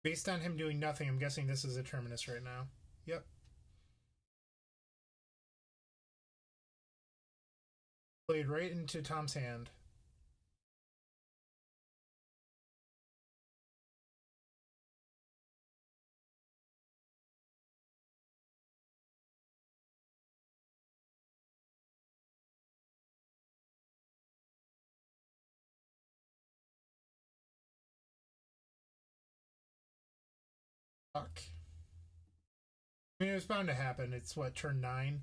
Based on him doing nothing, I'm guessing this is a terminus right now. Yep. Played right into Tom's hand. Fuck. I mean, it was bound to happen. It's what, turn 9?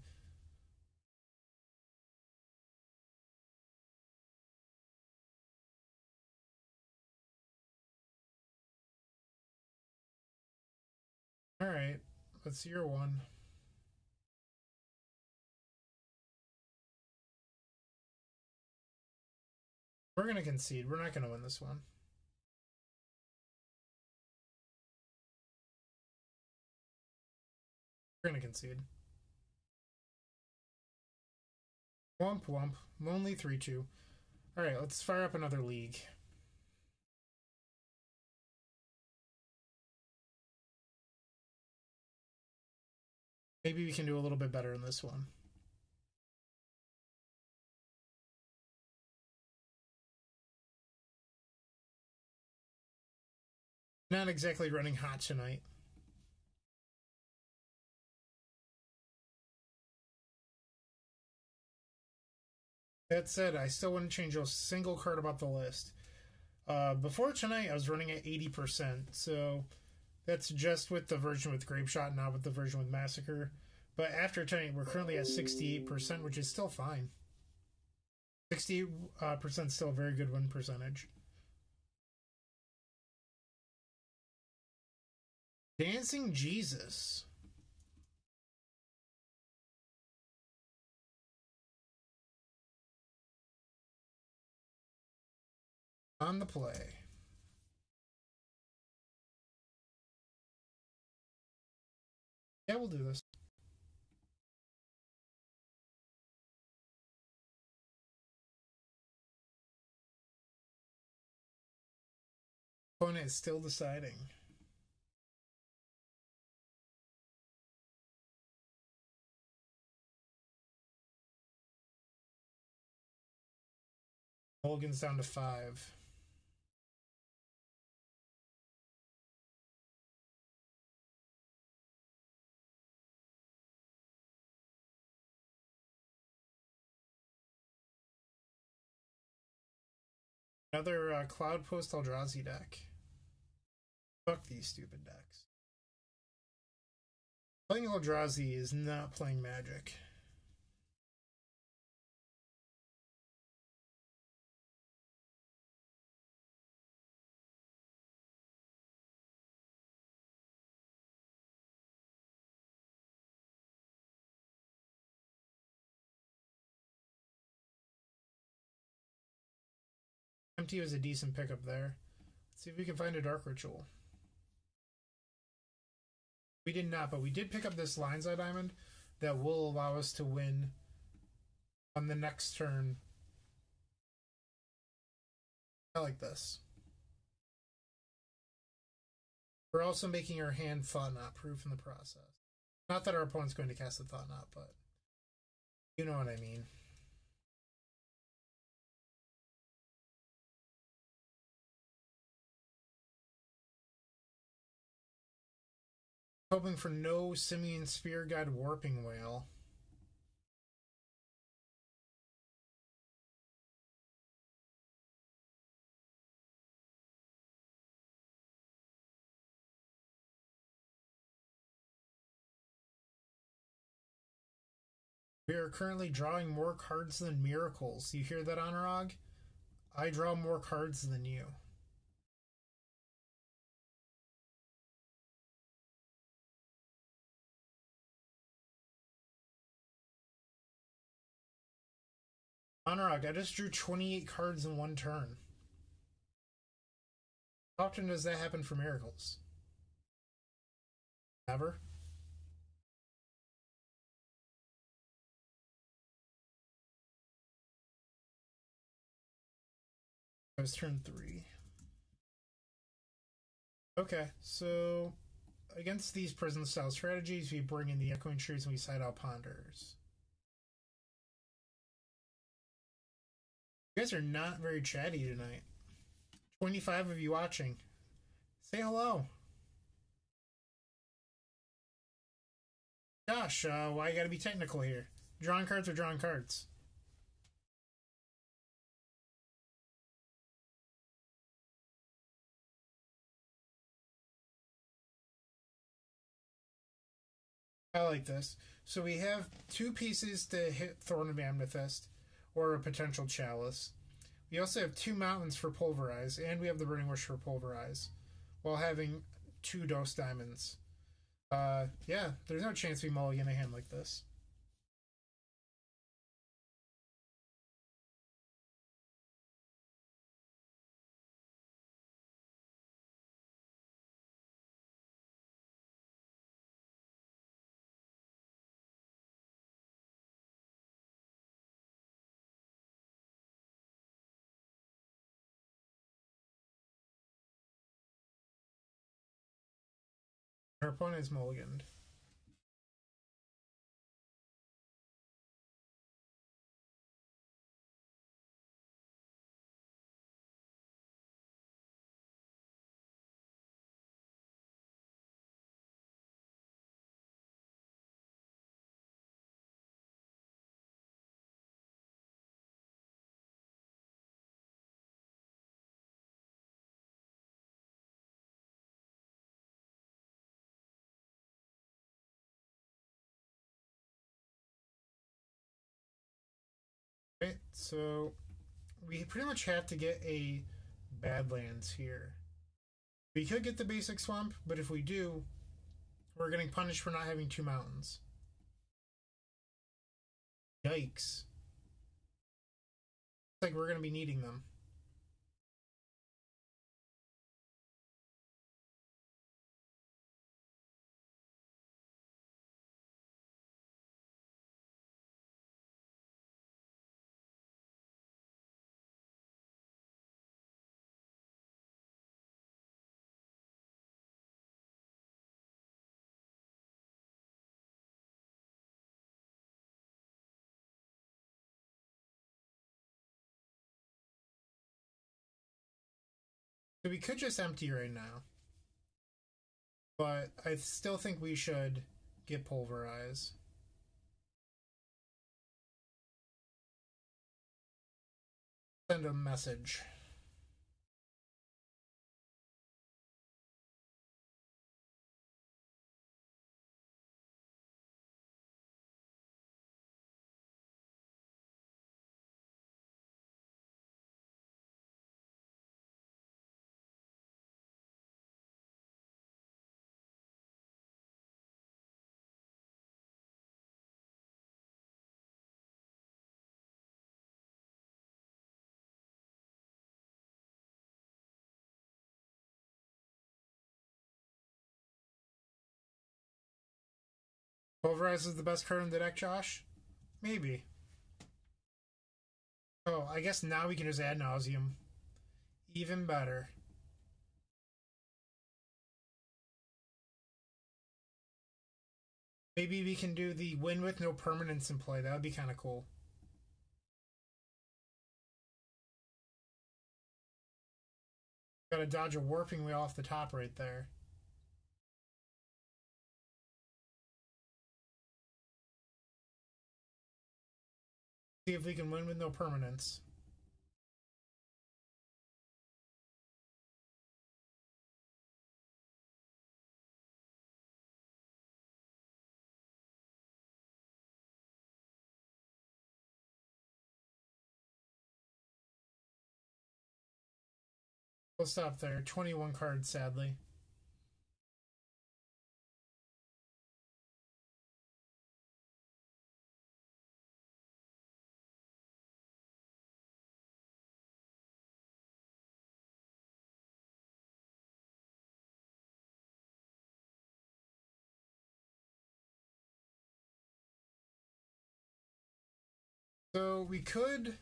Alright, let's see your one. We're gonna concede. We're not gonna win this one. We're gonna concede. Womp womp. Lonely 3-2. Alright, let's fire up another league. Maybe we can do a little bit better in this one. Not exactly running hot tonight. That said, I still wouldn't change a single card about the list. Before tonight, I was running at 80%, so that's just with the version with Grape Shot, not with the version with Massacre. But after tonight, we're currently at 68%, which is still fine. 68% still a very good win percentage. Dancing Jesus. On the play. Yeah, we'll do this. Opponent is still deciding. Mulligan's down to 5. Another Cloud Post Eldrazi deck. Fuck these stupid decks. Playing Eldrazi is not playing Magic. Empty was a decent pickup there. Let's see if we can find a Dark Ritual. We did not, but we did pick up this Lion's Eye Diamond that will allow us to win on the next turn. I like this. We're also making our hand Thought Knot proof in the process. Not that our opponent's going to cast a Thought Knot, but you know what I mean. Hoping for no Simian Spear God Warping Whale. We are currently drawing more cards than miracles. You hear that, Anurag? I draw more cards than you. Anurag, I just drew 28 cards in one turn. How often does that happen for miracles? Never? It was turn 3. Okay, so against these prison style strategies, we bring in the Echoing Trees and we side out Ponders. You guys are not very chatty tonight. 25 of you watching. Say hello. Gosh, why you gotta be technical here? Drawing cards or drawing cards? I like this. So we have 2 pieces to hit Thorn of Amethyst, or a potential Chalice. We also have 2 mountains for Pulverize, and we have the Burning Wish for Pulverize, while having 2 Dose Diamonds. Yeah, there's no chance we mulligan a hand like this. Our opponent is mulliganed. Right, so we pretty much have to get a Badlands here. We could get the basic swamp, but if we do, we're getting punished for not having 2 mountains. Yikes. Looks like we're going to be needing them. So we could just empty right now. But I still think we should get Pulverize. Send a message. Pulverize is the best card in the deck, Josh? Maybe. Oh, I guess now we can just add Nauseum. Even better. Maybe we can do the win with no permanence in play. That would be kind of cool. Gotta dodge a Warping Wheel off the top right there. See if we can win with no permanence. We'll stop there. 21 cards, sadly. So we could.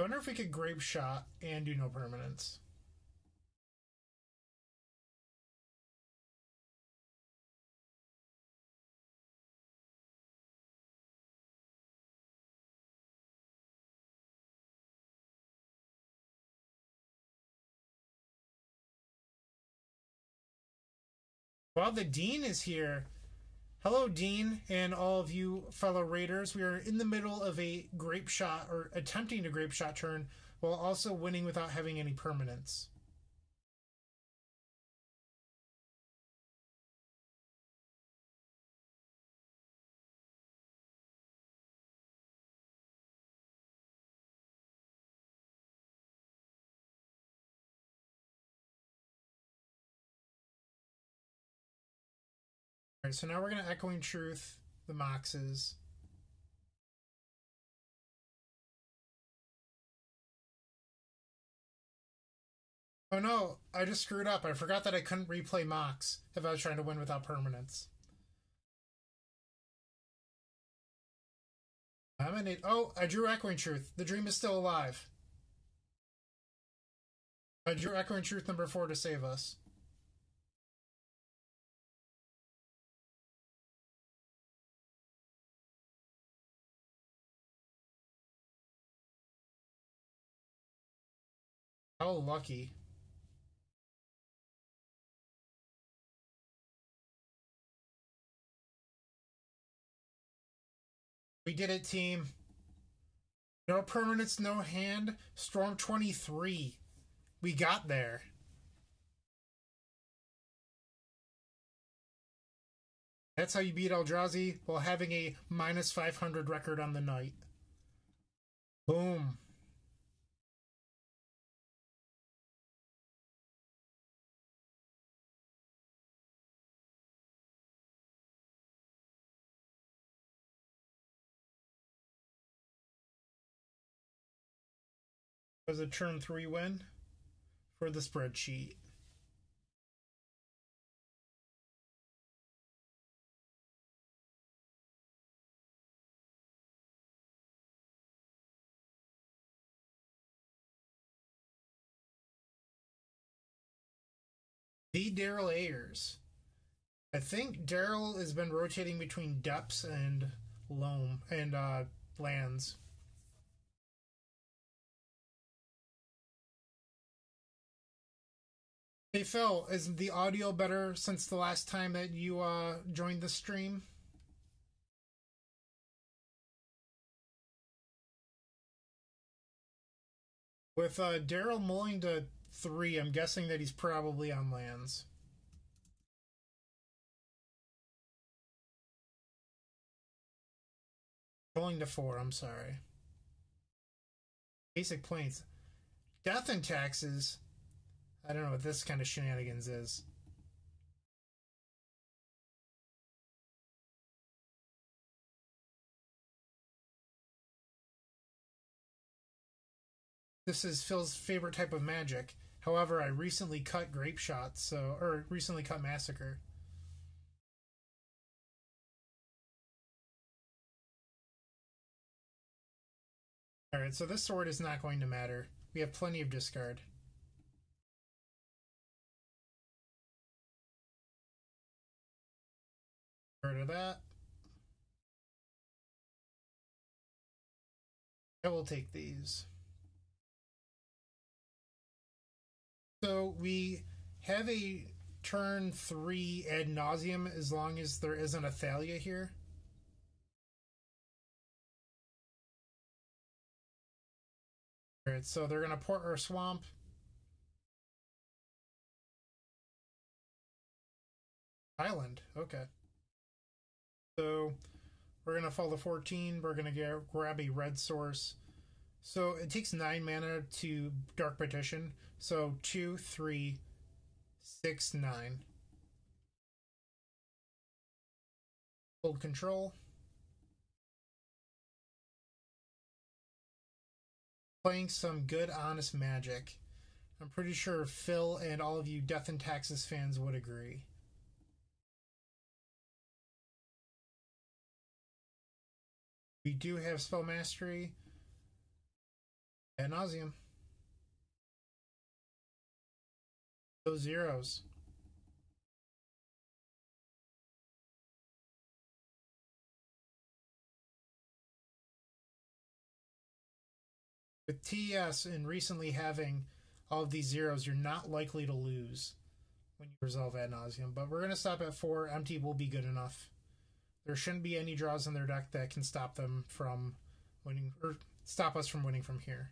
I wonder if we could grape shot and do no permanence. Well, the Dean is here. Hello, Dean, and all of you fellow raiders. We are in the middle of a grape shot, or attempting to grape shot turn, while also winning without having any permanence. Alright, so now we're going to Echoing Truth the Moxes. Oh no, I just screwed up. I forgot that I couldn't replay Mox if I was trying to win without permanence. Oh, I drew Echoing Truth. The dream is still alive. I drew Echoing Truth number 4 to save us. How lucky. We did it, team. No permanence, no hand. Storm 23. We got there. That's how you beat Eldrazi while having a minus 500 record on the night. Boom. Was a turn 3 win for the spreadsheet. The Daryl Ayers. I think Daryl has been rotating between depths and loam and lands. Hey Phil, is the audio better since the last time that you joined the stream? With Daryl mulling to 3, I'm guessing that he's probably on lands. Mulling to 4, I'm sorry. Basic Plains. Death and Taxes. I don't know what this kind of shenanigans is. This is Phil's favorite type of magic. However, I recently cut Grape Shot, or recently cut Massacre. Alright, so this sword is not going to matter. We have plenty of discard. Get rid of that. I will take these. So we have a turn 3 ad nauseum as long as there isn't a Thalia here. Alright, so they're going to port our swamp. Island, okay. So we're going to fall to 14. We're going to grab a red source. So it takes 9 mana to Dark Petition. So 2, 3, 6, 9. Hold control. Playing some good, honest Magic. I'm pretty sure Phil and all of you Death and Taxes fans would agree. We do have Spell Mastery. Ad nauseum. Those zeros. With TS and recently having all of these zeros, you're not likely to lose when you resolve Ad nauseum. But we're going to stop at 4. Empty will be good enough. There shouldn't be any draws in their deck that can stop them from winning, or stop us from winning from here.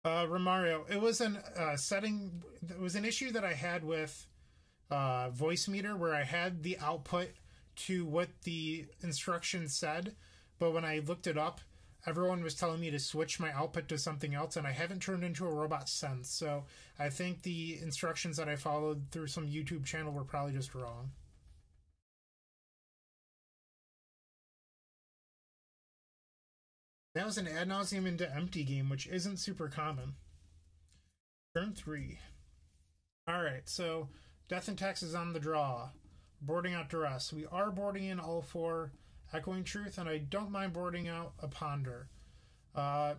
Romario, it was an setting. It was an issue that I had with voice meter where I had the output to what the instructions said, but when I looked it up, everyone was telling me to switch my output to something else, and I haven't turned into a robot since. So I think the instructions that I followed through some YouTube channel were probably just wrong. That was an ad nauseum into empty game, which isn't super common. Turn 3. Alright, so Death and Taxes on the draw. Boarding out Duress. We are boarding in all 4 Echoing Truth, and I don't mind boarding out a Ponder. The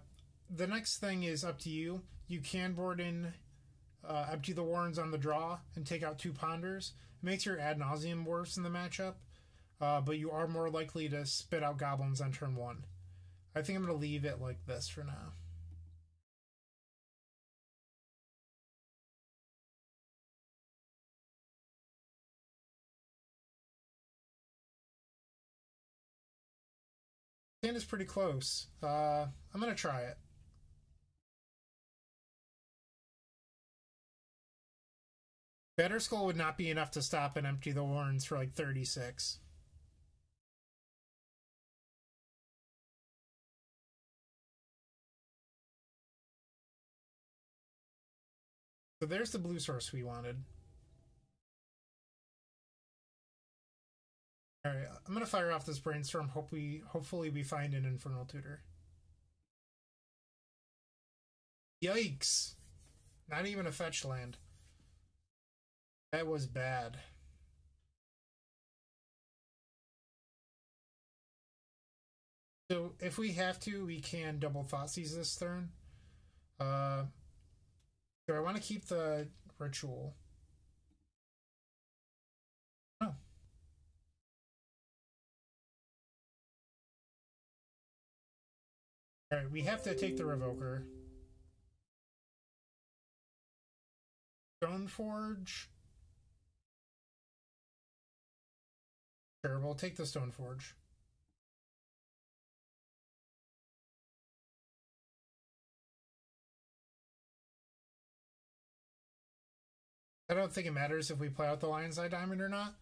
next thing is up to you. You can board in Empty the Warrens on the draw and take out 2 Ponders. It makes your ad nauseum worse in the matchup, but you are more likely to spit out Goblins on turn 1. I think I'm going to leave it like this for now. Hand is pretty close. I'm going to try it. Batterskull would not be enough to stop and Empty the Warrens for like 36. So there's the blue source we wanted. Alright, I'm going to fire off this brainstorm. Hopefully we find an Infernal Tutor. Yikes! Not even a fetch land. That was bad. So if we have to, we can double Thoughtseize this turn. Do I want to keep the ritual? No. Alright, we have to take the Revoker. Stoneforge. Sure, we'll take the Stoneforge. I don't think it matters if we play out the Lion's Eye Diamond or not.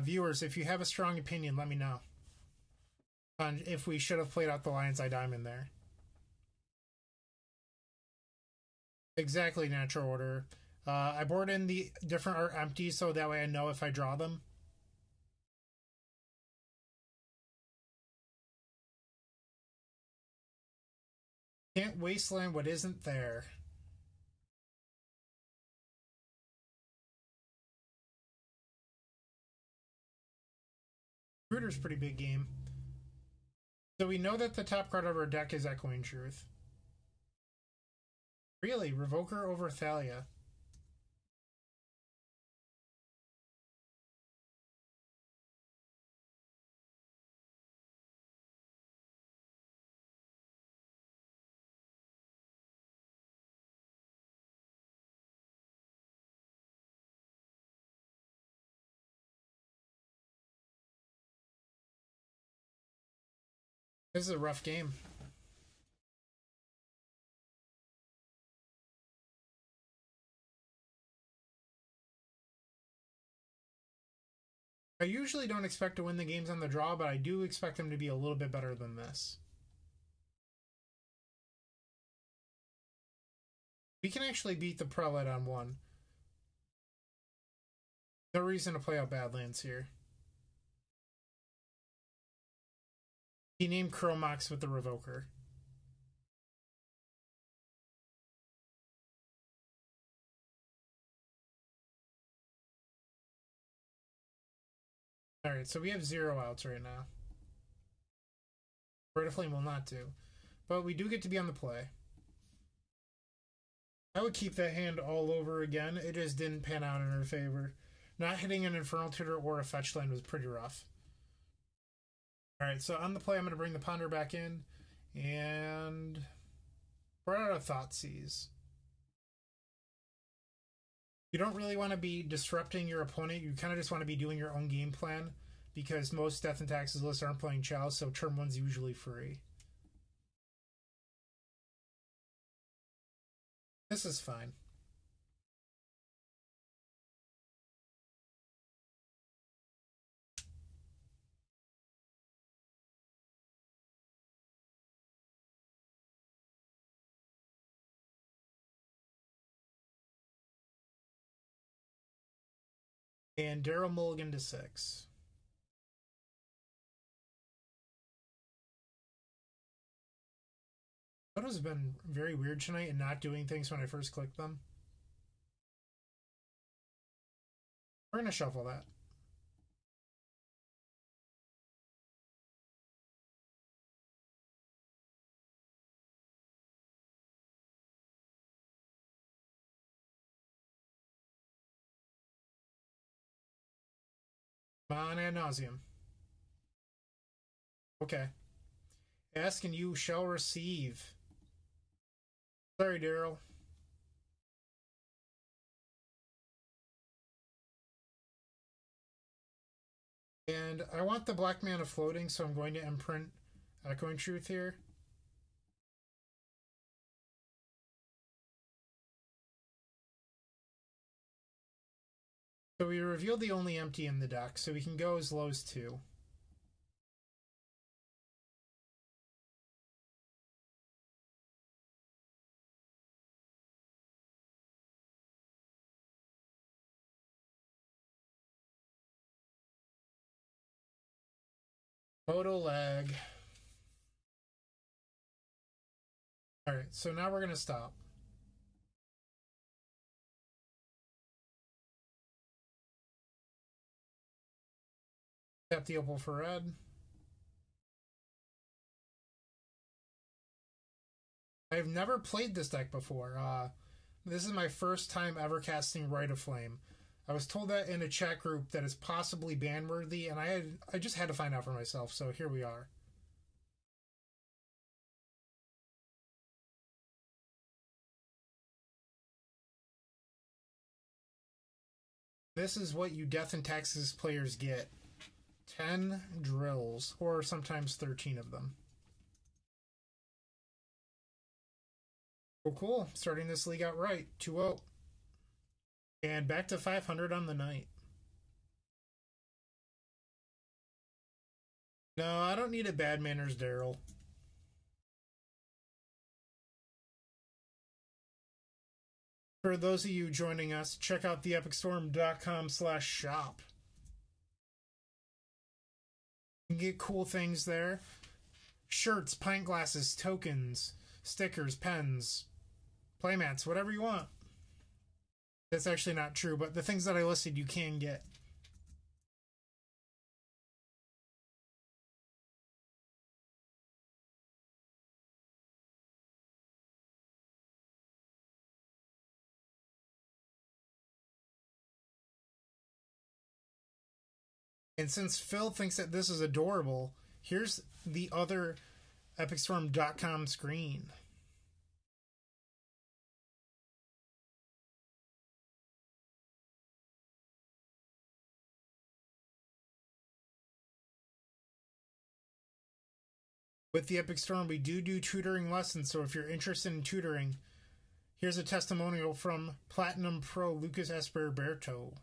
Viewers, if you have a strong opinion, let me know on if we should have played out the Lion's Eye Diamond there. Exactly, Natural Order. I board in the different art empty so that way I know if I draw them. Can't wasteland what isn't there. Router's pretty big game. So we know that the top card of our deck is Echoing Truth. Really? Revoker over Thalia. This is a rough game. I usually don't expect to win the games on the draw, but I do expect them to be a little bit better than this. We can actually beat the Prelate on one. No reason to play out Badlands here. He named Chromox with the Revoker. Alright, so we have 0 outs right now. Red of Flame will not do. But we do get to be on the play. I would keep that hand all over again. It just didn't pan out in her favor. Not hitting an Infernal Tutor or a fetch land was pretty rough. Alright, so on the play, I'm going to bring the Ponder back in. And we're out of Thoughtseize. You don't really want to be disrupting your opponent. You kind of just want to be doing your own game plan, because most Death and Taxes lists aren't playing Chow, so turn 1's usually free. This is fine. And Daryl Mulligan to 6. Photos have been very weird tonight and not doing things when I first clicked them. We're going to shuffle that. On ad nauseum. Okay. Ask and you shall receive. Sorry, Daryl. And I want the black mana floating, so I'm going to imprint Echoing Truth here. So we revealed the only empty in the deck, so we can go as low as 2. Photo lag. Alright, so now we're going to stop. Tap the opal for red. I've never played this deck before. This is my first time ever casting Rite of Flame. I was told that in a chat group that it's possibly ban-worthy, and I just had to find out for myself, so here we are. This is what you Death and Taxes players get. 10 drills, or sometimes 13 of them. Well, cool. Starting this league out right. 2-0. And back to 500 on the night. No, I don't need a bad manners, Daryl. For those of you joining us, check out theepicstorm.com/shop. You can get cool things there. Shirts, pint glasses, tokens, stickers, pens, playmats, whatever you want. That's actually not true, but the things that I listed you can get. And since Phil thinks that this is adorable, here's the other epicstorm.com screen. With the Epic Storm, we do tutoring lessons, so if you're interested in tutoring, here's a testimonial from Platinum Pro Lucas Esperberto.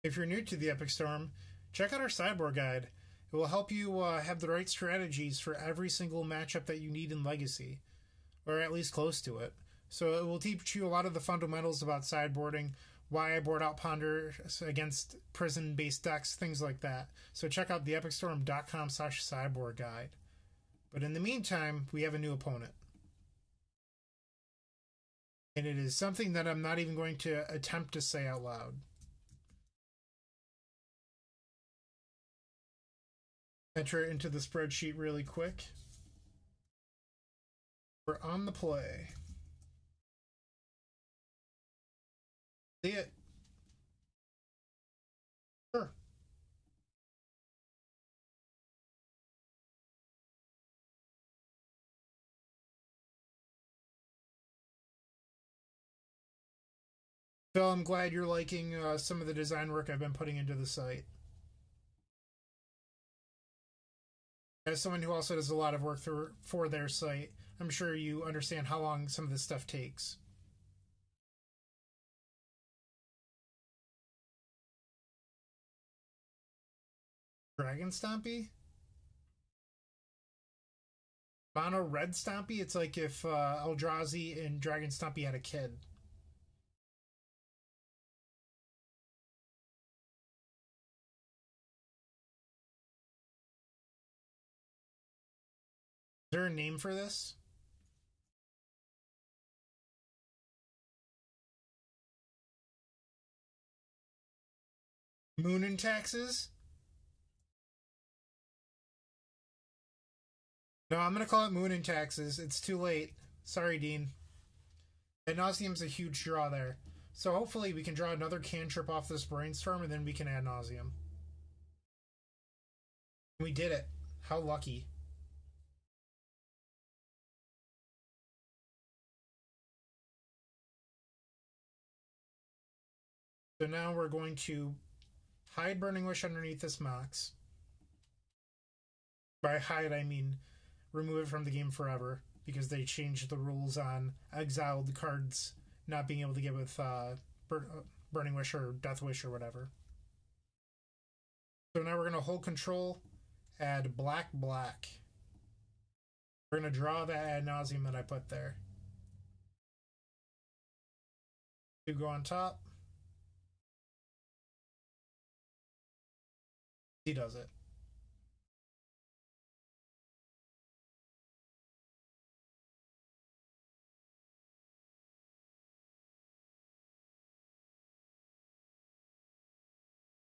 If you're new to the Epic Storm, check out our sideboard guide. It will help you have the right strategies for every single matchup that you need in Legacy, or at least close to it. So it will teach you a lot of the fundamentals about sideboarding, why I board out Ponder against prison-based decks, things like that. So check out theepicstorm.com/sideboard guide. But in the meantime, we have a new opponent. And it is something that I'm not even going to attempt to say out loud. Enter it into the spreadsheet really quick. We're on the play. See it. Sure. Phil, I'm glad you're liking some of the design work I've been putting into the site. As someone who also does a lot of work for their site, I'm sure you understand how long some of this stuff takes. Dragon Stompy? Mono Red Stompy? It's like if Eldrazi and Dragon Stompy had a kid. Is there a name for this? Moon and Taxes? No, I'm going to call it Moon and Taxes. It's too late. Sorry, Dean. Ad Nauseum's a huge draw there. So hopefully we can draw another cantrip off this Brainstorm and then we can Ad Nauseum. We did it. How lucky. So now we're going to hide Burning Wish underneath this Mox. By hide, I mean remove it from the game forever, because they changed the rules on exiled cards not being able to get with Burning Wish or Death Wish or whatever. So now we're going to hold control, add black. We're going to draw that Ad Nauseum that I put there. To go on top. He does it.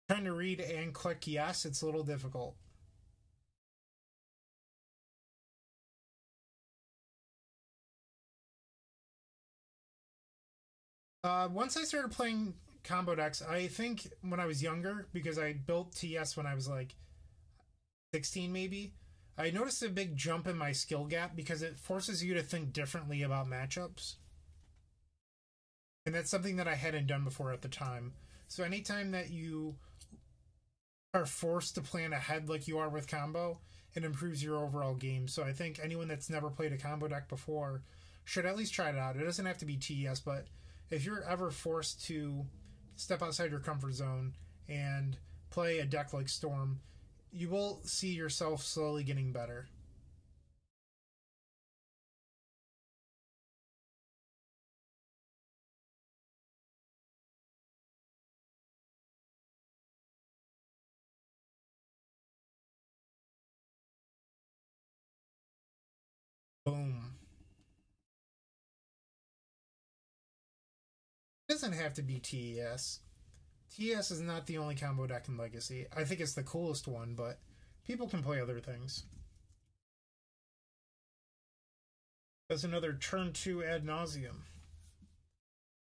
Trying to read and click yes, it's a little difficult. Once I started playing combo decks, I think when I was younger, because I built TS when I was like 16 maybe, I noticed a big jump in my skill gap because it forces you to think differently about matchups. And that's something that I hadn't done before at the time. So anytime that you are forced to plan ahead like you are with combo, it improves your overall game. So I think anyone that's never played a combo deck before should at least try it out. It doesn't have to be TES, but if you're ever forced to step outside your comfort zone and play a deck like Storm, you will see yourself slowly getting better. Boom. It doesn't have to be TES. TES is not the only combo deck in Legacy. I think it's the coolest one, but people can play other things. That's another turn 2 Ad Nauseum.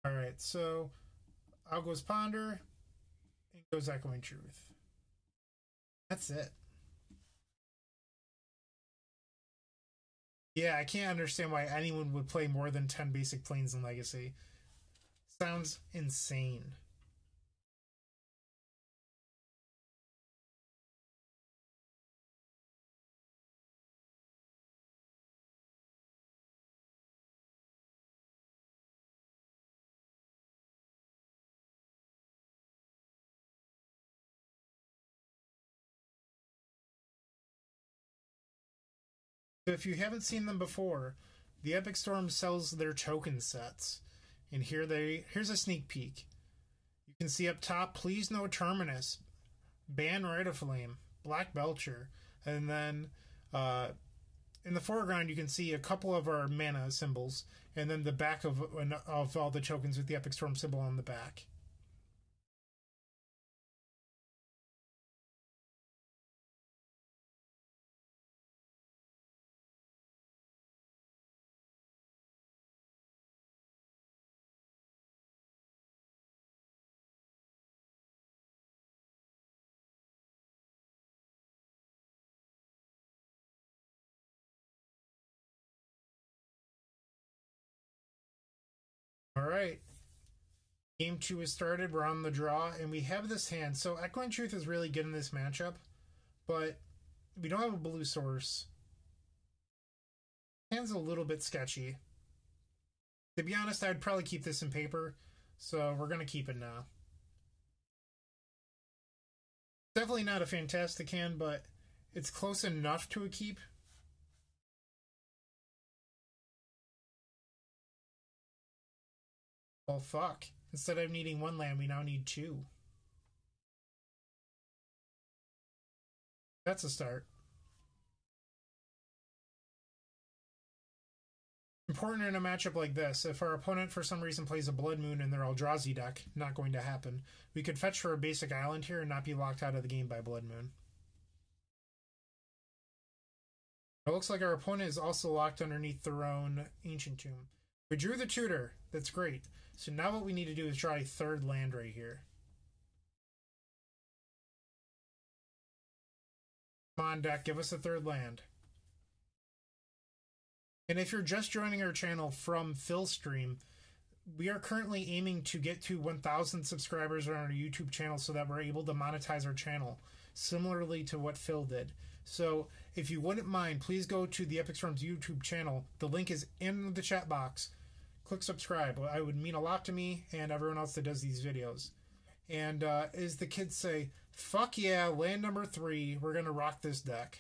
Alright, so out goes Ponder, in goes Echoing Truth. That's it. Yeah, I can't understand why anyone would play more than 10 basic planes in Legacy. Sounds insane. So if you haven't seen them before, the Epic Storm sells their token sets. And here's a sneak peek. You can see up top, Please No Terminus, Ban Rite of Flame, Black Belcher, and then in the foreground you can see a couple of our mana symbols, and then the back of all the tokens with the Epic Storm symbol on the back. Alright. Game 2 is started. We're on the draw, and we have this hand. So Echoing Truth is really good in this matchup, but we don't have a blue source. Hand's a little bit sketchy. To be honest, I'd probably keep this in paper, so we're going to keep it now. Definitely not a fantastic hand, but it's close enough to a keep. Well, fuck. Instead of needing 1 land, we now need 2. That's a start. Important in a matchup like this, if our opponent for some reason plays a Blood Moon in their Eldrazi deck, not going to happen, we could fetch for a basic island here and not be locked out of the game by Blood Moon. It looks like our opponent is also locked underneath their own Ancient Tomb. We drew the Tutor. That's great. So now what we need to do is draw a 3rd land right here. Come on, deck, give us a 3rd land. And if you're just joining our channel from Phil's stream, we are currently aiming to get to 1,000 subscribers on our YouTube channel so that we're able to monetize our channel, similarly to what Phil did. So if you wouldn't mind, please go to the Epic Storm's YouTube channel. The link is in the chat box. Click subscribe. It would mean a lot to me and everyone else that does these videos. And as the kids say, fuck yeah, land number 3. We're going to rock this deck.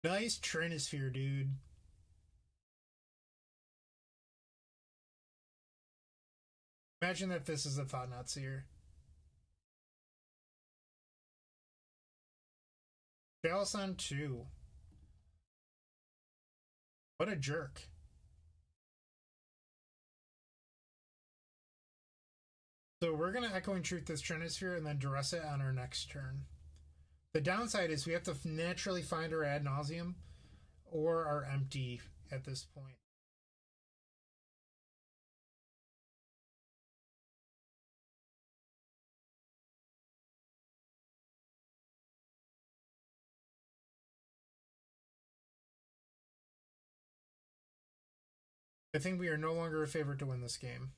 Nice Trinisphere, dude. Imagine that this is a Thought-Knot Seer. Jalison 2. What a jerk. So we're going to Echoing Truth this Trinisphere and then duress it on our next turn. The downside is we have to naturally find our Ad Nauseam or our Empty at this point. I think we are no longer a favorite to win this game.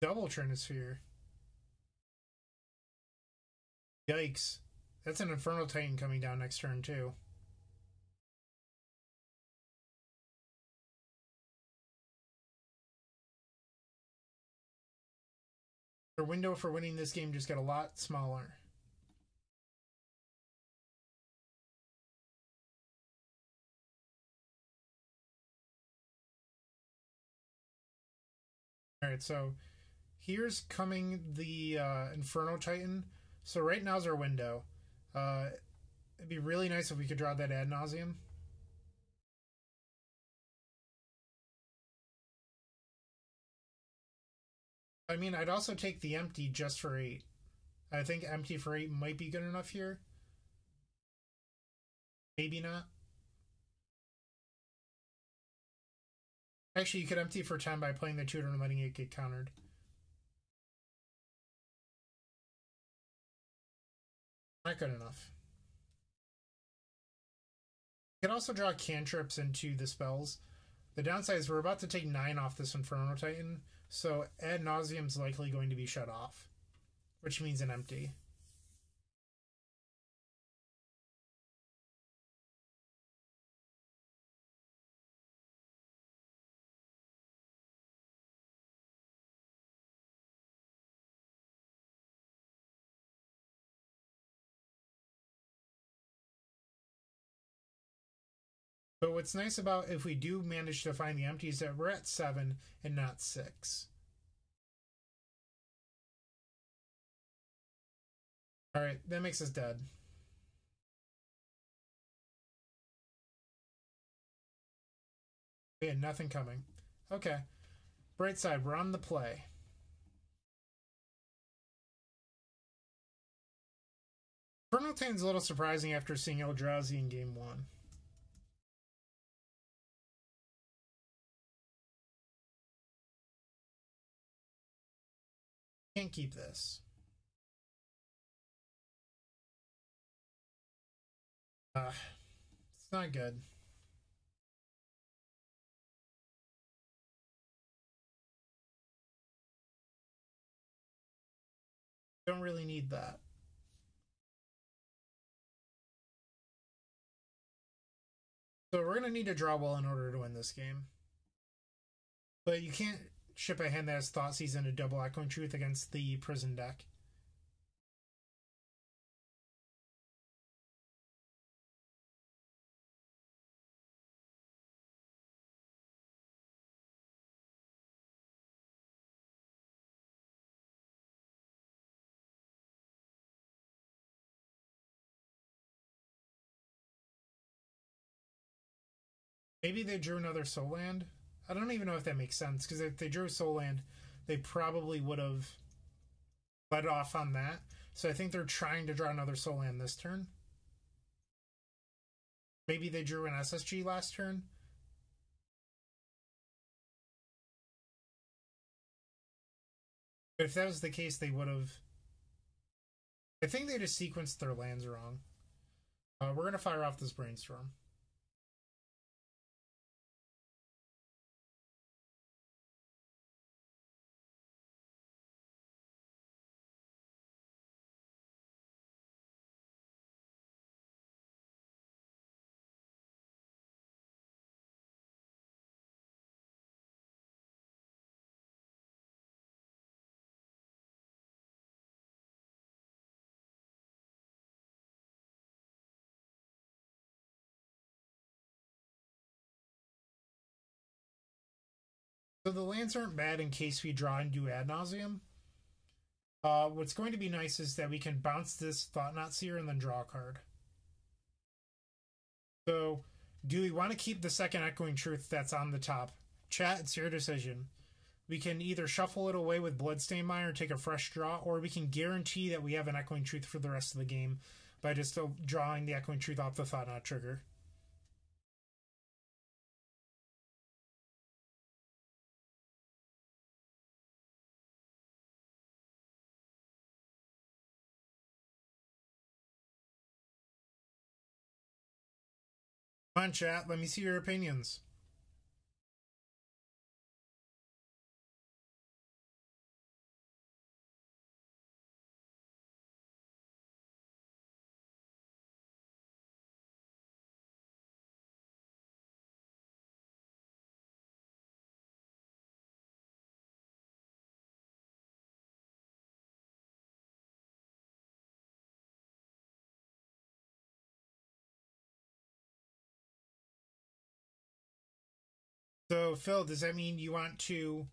Double Trinisphere. Yikes. That's an Infernal Titan coming down next turn, too. Our window for winning this game just got a lot smaller. Alright, so here's coming the Inferno Titan. So right now's our window. It'd be really nice if we could draw that Ad Nauseam. I mean, I'd also take the Empty just for 8. I think empty for 8 might be good enough here. Maybe not. Actually, you could empty for 10 by playing the tutor and letting it get countered. Not good enough. You can also draw cantrips into the spells. The downside is we're about to take 9 off this Inferno Titan, so Ad Nauseum's likely going to be shut off, which means an empty. But what's nice about if we do manage to find the empties is that we're at 7 and not 6. Alright, that makes us dead. We had nothing coming. Okay. Bright side, we're on the play. Infernal Titan's a little surprising after seeing Eldrazi in game 1. Can't keep this. It's not good. Don't really need that. So we're going to need to draw well in order to win this game. But you can't ship a hand that has Thoughtseize and a double Echoing Truth against the Prison deck. Maybe they drew another Soul Land. I don't even know if that makes sense, because if they drew Soul Land, they probably would have let off on that. So I think they're trying to draw another Soul Land this turn. Maybe they drew an SSG last turn. But if that was the case, they would have... I think they just sequenced their lands wrong. We're going to fire off this Brainstorm. So the lands aren't bad in case we draw and do Ad Nauseum. What's going to be nice is that we can bounce this Thought-Knot Seer and then draw a card. So, do we want to keep the second Echoing Truth that's on the top? Chat, it's your decision. We can either shuffle it away with Bloodstained Mire and take a fresh draw, or we can guarantee that we have an Echoing Truth for the rest of the game by just drawing the Echoing Truth off the Thought-Knot trigger. Come on, chat, let me see your opinions. So, Phil, does that mean you want to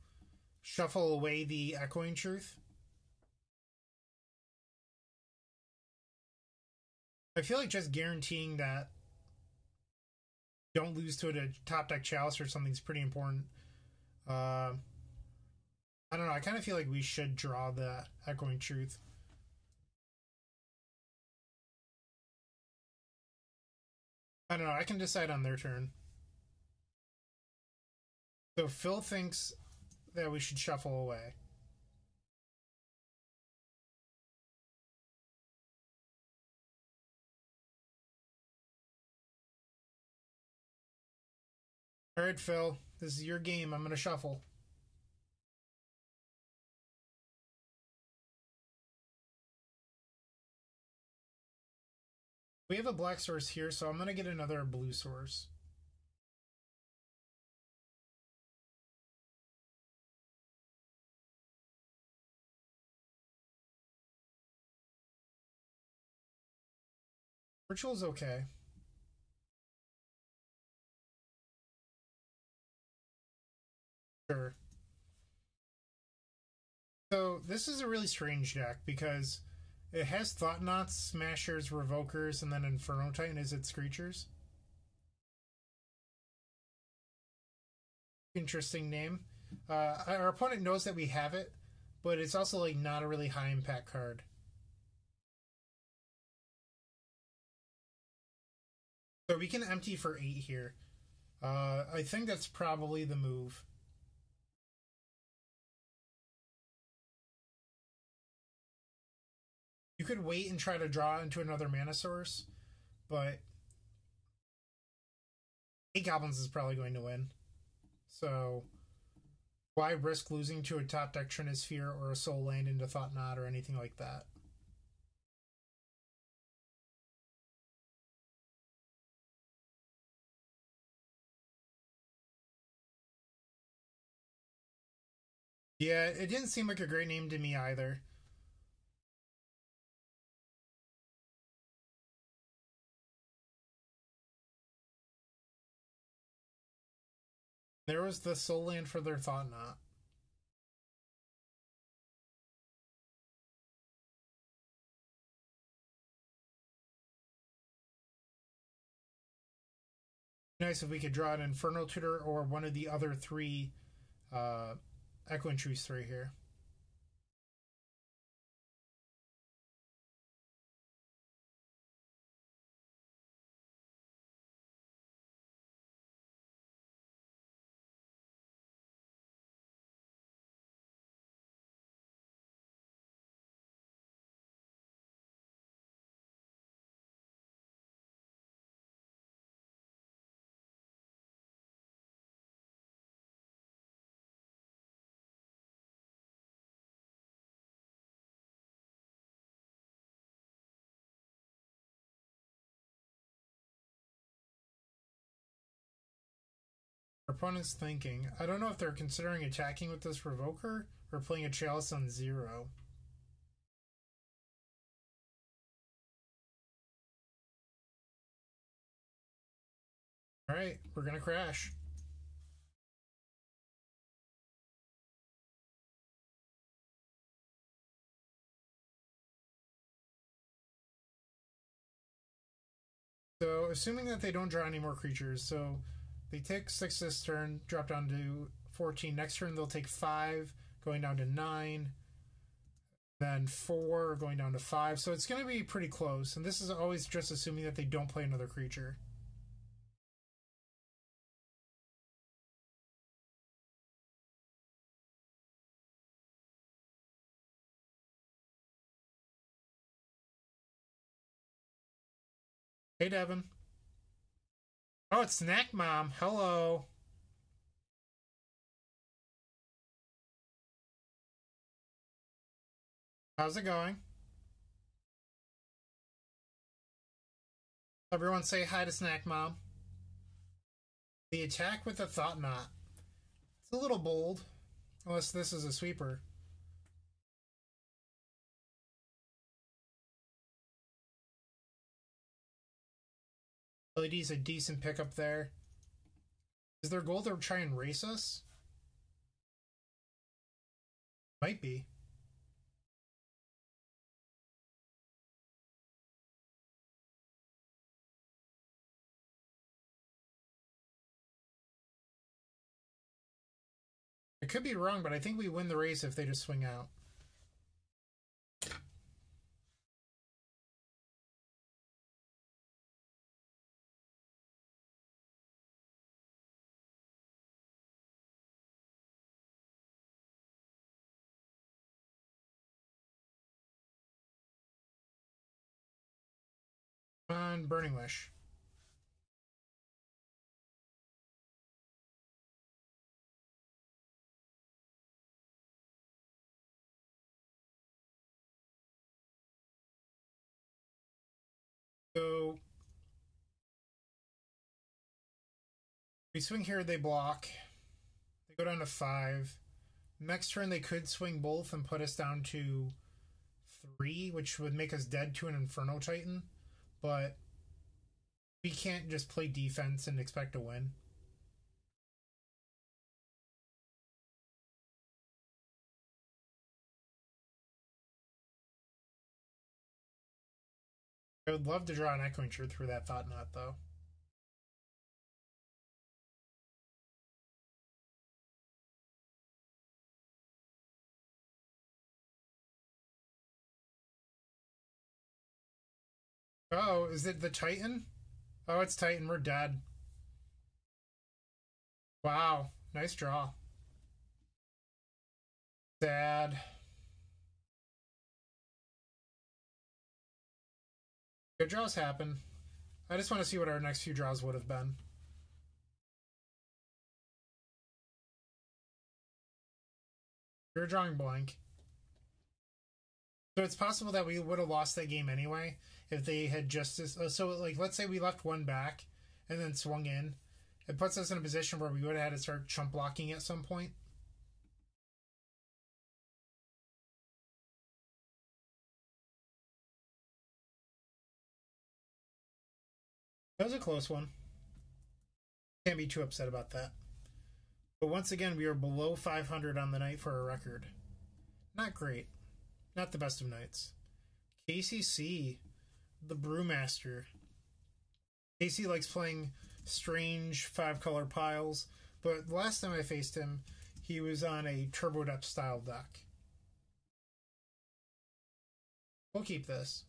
shuffle away the Echoing Truth? I feel like just guaranteeing that don't lose to a top deck Chalice or something is pretty important. I don't know. I kind of feel like we should draw the Echoing Truth. I don't know. I can decide on their turn. So Phil thinks that we should shuffle away. All right, Phil. This is your game. I'm going to shuffle. We have a black source here, so I'm going to get another blue source. Ritual's okay. Sure. So this is a really strange deck because it has Thought Knots, Smashers, Revokers, and then Inferno Titan as its creatures. Interesting name. Our opponent knows that we have it, but it's also like not a really high impact card. So we can empty for 8 here. I think that's probably the move. You could wait and try to draw into another mana source, but 8 goblins is probably going to win. So why risk losing to a top deck Trinisphere or a Soul Land into Thought Knot or anything like that? Yeah, it didn't seem like a great name to me either. There was the Soul Land for their Thought Knot. Nice if we could draw an Infernal Tutor or one of the other 3 Echo Entries 3 here. Our opponent's thinking. I don't know if they're considering attacking with this Revoker or playing a Chalice on 0. Alright, we're gonna crash. So, assuming that they don't draw any more creatures, so they take 6 this turn, drop down to 14. Next turn they'll take 5, going down to 9. Then 4, going down to 5. So it's going to be pretty close. And this is always just assuming that they don't play another creature. Hey, Devin. Oh, it's Snack Mom. Hello. How's it going? Everyone say hi to Snack Mom. The attack with the Thought Knot. It's a little bold. Unless this is a sweeper. LED's a decent pickup there. Is their goal to try and race us? Might be. I could be wrong, but I think we win the race if they just swing out. on Burning Wish. So we swing here, they block. They go down to 5. Next turn they could swing both and put us down to 3, which would make us dead to an Inferno Titan. But we can't just play defense and expect to win. I would love to draw an Echoing Truth through that Thought Knot, though. Oh, is it the Titan? Oh, it's Titan. We're dead. Wow. Nice draw. Sad. Good draws happen. I just want to see what our next few draws would have been. You're drawing blank. So it's possible that we would have lost that game anyway if they had just... So, like, let's say we left one back and then swung in. It puts us in a position where we would have had to start chump blocking at some point. That was a close one. Can't be too upset about that. But once again, we are below 500 on the night for a record. Not great. Not the best of nights. KCC, the Brewmaster. KC likes playing strange 5-color piles, but the last time I faced him, he was on a Turbo Depth style deck. We'll keep this.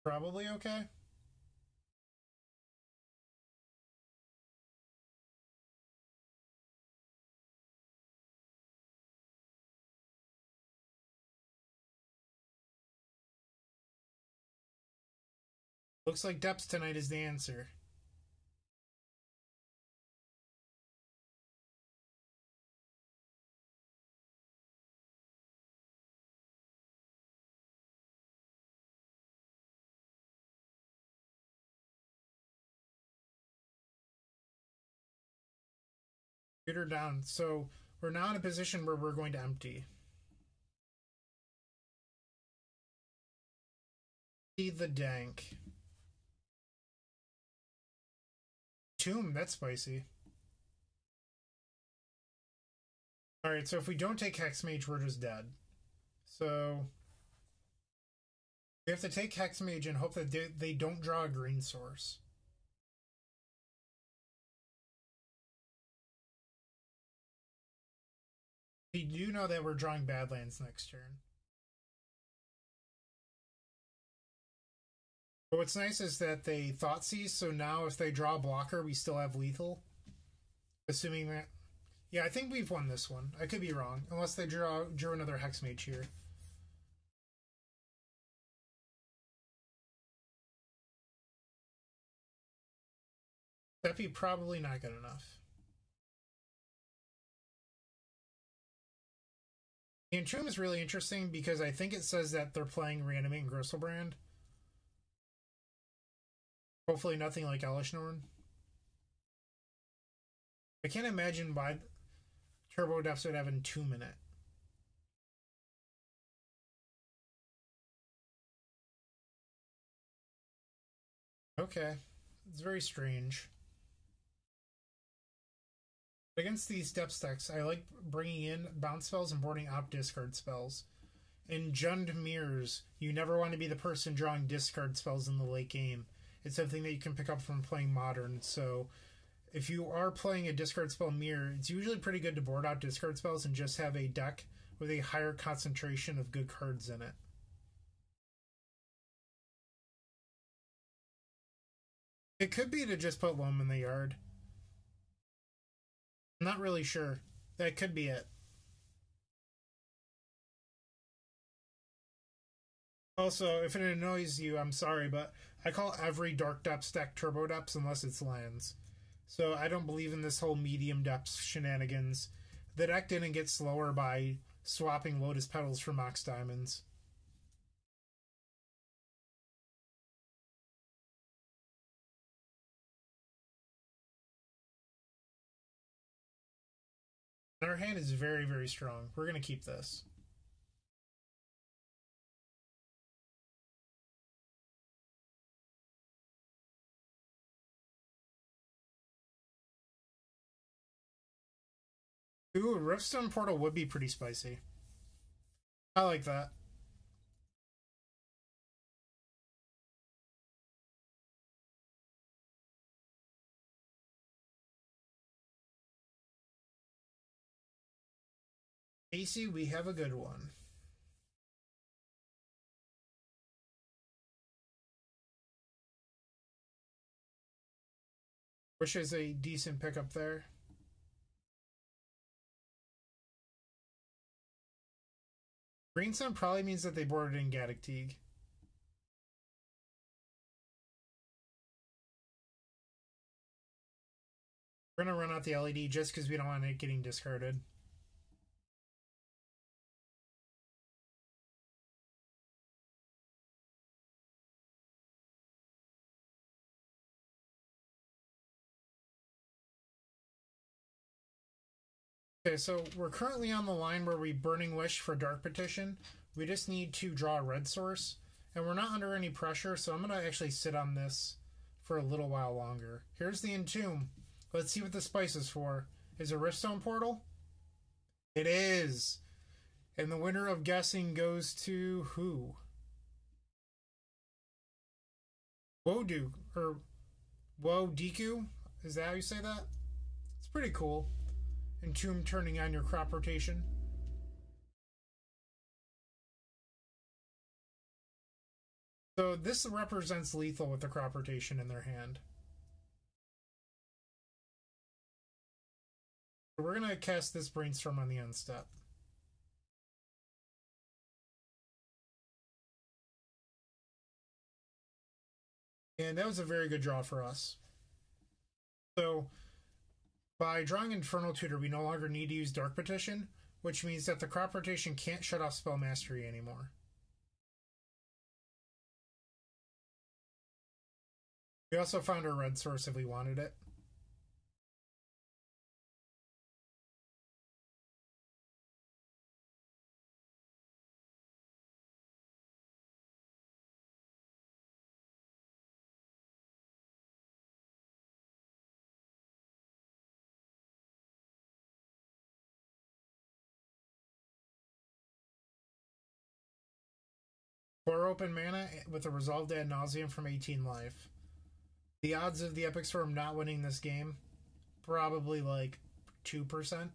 Probably okay. Looks like depths tonight is the answer. Computer down. So we're now in a position where we're going to empty. See the dank. Tomb, that's spicy. Alright, so if we don't take Hex Mage, we're just dead. So we have to take Hex Mage and hope that they don't draw a green source. We do know that we're drawing Badlands next turn. But what's nice is that they Thoughtseize, so now if they draw a blocker, we still have lethal. Assuming that... Yeah, I think we've won this one. I could be wrong, unless they drew another Hex Mage here. That'd be probably not good enough. The Entomb is really interesting because I think it says that they're playing Reanimate and Gristlebrand. Hopefully nothing like Elishnorn. I can't imagine why Turbo Depths would have Entomb in it. Okay. It's very strange. Against these depth decks, I like bringing in bounce spells and boarding out discard spells. In Jund Mirrors, you never want to be the person drawing discard spells in the late game. It's something that you can pick up from playing Modern, so if you are playing a discard spell mirror, it's usually pretty good to board out discard spells and just have a deck with a higher concentration of good cards in it. It could be to just put Loam in the yard. I'm not really sure. That could be it. Also, if it annoys you, I'm sorry, but I call every Dark Depths deck Turbo Depths unless it's lands. So I don't believe in this whole medium depths shenanigans. The deck didn't get slower by swapping Lotus Petals for Mox Diamonds. And our hand is very, very strong. We're going to keep this. Ooh, Riftstone Portal would be pretty spicy. I like that. AC, we have a good one. Which is a decent pickup there. Green Sun probably means that they boarded in Gaddock Teague. We're going to run out the LED just because we don't want it getting discarded. Okay, so we're currently on the line where we Burning Wish for Dark Petition. We just need to draw a red source, and we're not under any pressure, so I'm going to actually sit on this for a little while longer. Here's the Entomb. Let's see what the spice is for. Is it Riftstone Portal? It is! And the winner of guessing goes to who? Wodu, or Wodiku? Is that how you say that? It's pretty cool. Entomb turning on your crop rotation. So this represents lethal with the crop rotation in their hand. So we're going to cast this Brainstorm on the end step. And that was a very good draw for us. So by drawing Infernal Tutor, we no longer need to use Dark Petition, which means that the crop rotation can't shut off Spell Mastery anymore. We also found a red source if we wanted it. For open mana with a resolved ad nauseum from 18 life. The odds of the Epic Storm not winning this game, probably like 2%.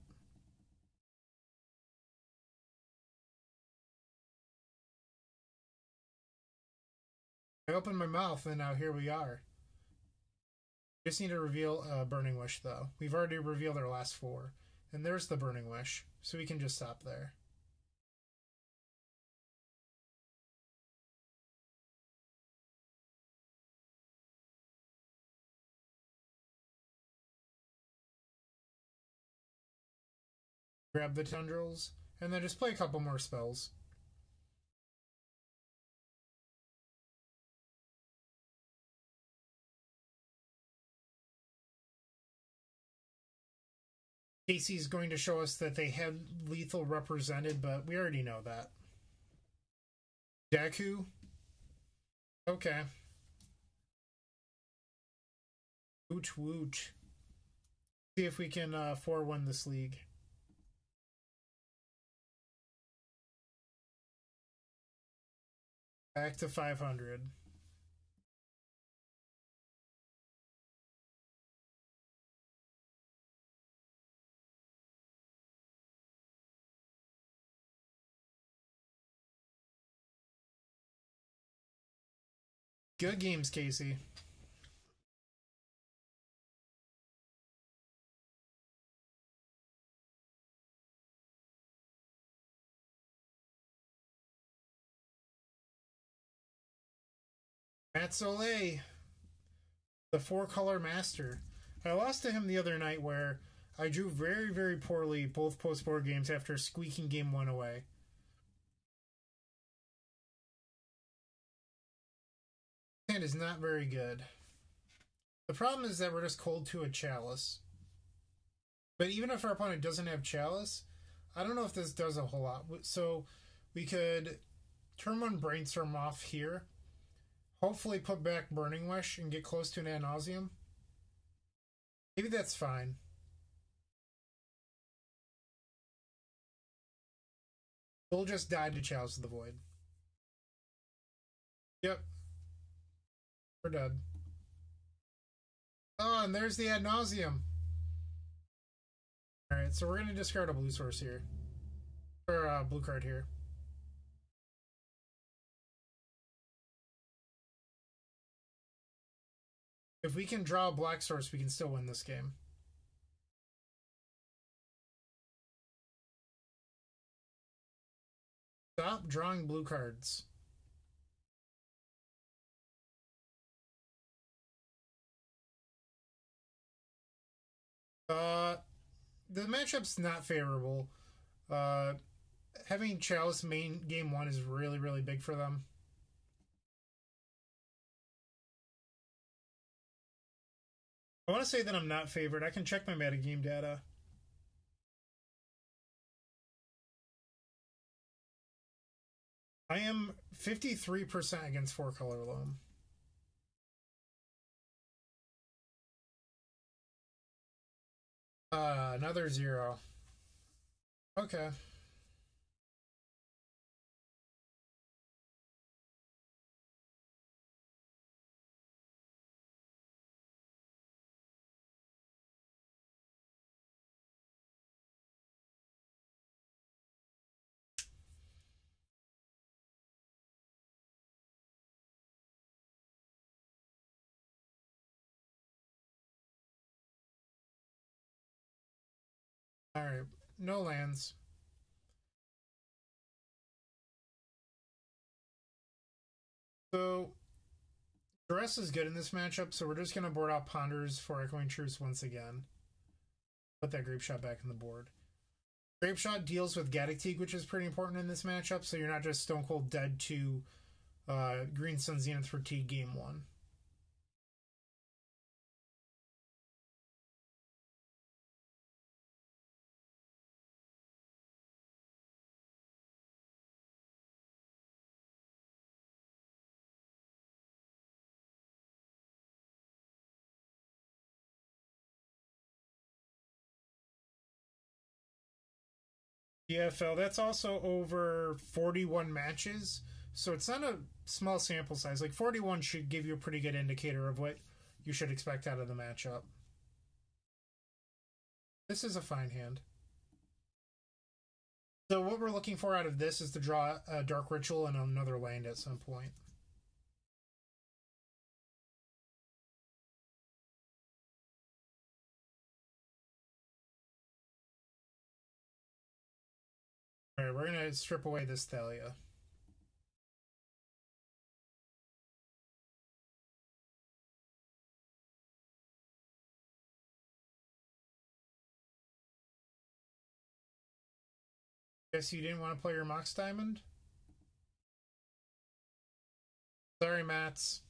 I opened my mouth and now here we are. Just need to reveal Burning Wish though. We've already revealed our last 4. And there's the Burning Wish, so we can just stop there. Grab the Tendrils, and then just play a couple more spells. Casey's going to show us that they had lethal represented, but we already know that. Deku? Okay. Woot woot. See if we can 4-1 this league. Back to 500. Good games, Casey. Matt Soleil, the four-color master. I lost to him the other night where I drew very, very poorly both post-board games after squeaking game one away. Hand is not very good. The problem is that we're just cold to a chalice. But even if our opponent doesn't have chalice, I don't know if this does a whole lot. So we could turn one brainstorm off here. Hopefully put back Burning Wish and get close to an ad nauseum. Maybe that's fine. We'll just die to Chalice of the Void. Yep. We're dead. Oh, and there's the ad nauseum. Alright, so we're going to discard a blue source here. Or a blue card here. If we can draw a black source, we can still win this game. Stop drawing blue cards. The matchup's not favorable. Having Chalice main game one is really, really big for them. I want to say that I'm not favored. I can check my metagame data. I am 53% against four color loam. Another 0. Okay. Alright, no lands. So, Duress is good in this matchup, so we're just going to board out Ponders for Echoing Truce once again. Put that Grape Shot back in the board. Grape Shot deals with Gaddock Teeg, which is pretty important in this matchup, so you're not just stone cold dead to Green Sun Zenith for Teeg game 1. EFL, that's also over 41 matches, so it's not a small sample size. Like 41 should give you a pretty good indicator of what you should expect out of the matchup. This is a fine hand. So what we're looking for out of this is to draw a Dark Ritual and another land at some point. Alright, we're going to strip away this Thalia. Guess you didn't want to play your Mox Diamond? Sorry, Mats.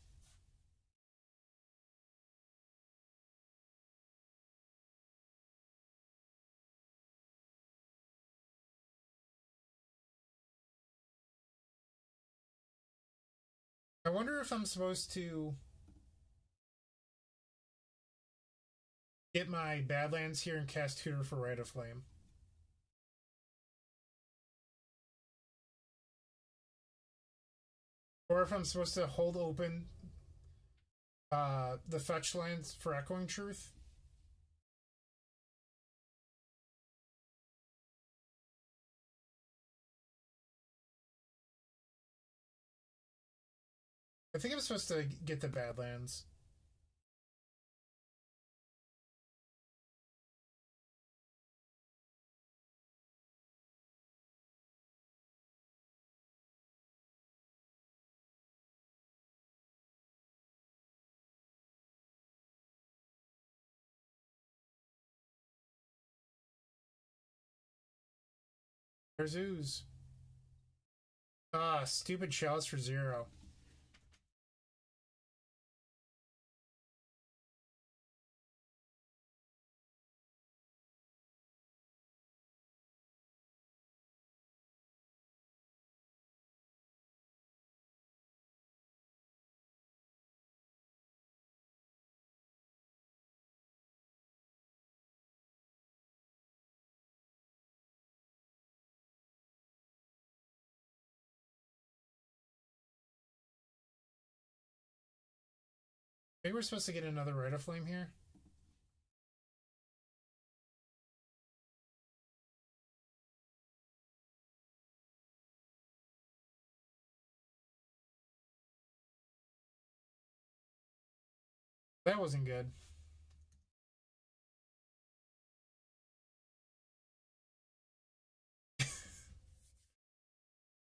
I wonder if I'm supposed to get my Badlands here and cast Tutor for Rite of Flame. Or if I'm supposed to hold open the fetch lands for Echoing Truth. I think I'm supposed to get the Badlands. There's ooze. Ah, stupid shells for 0. Maybe we're supposed to get another Rite of Flame here. That wasn't good.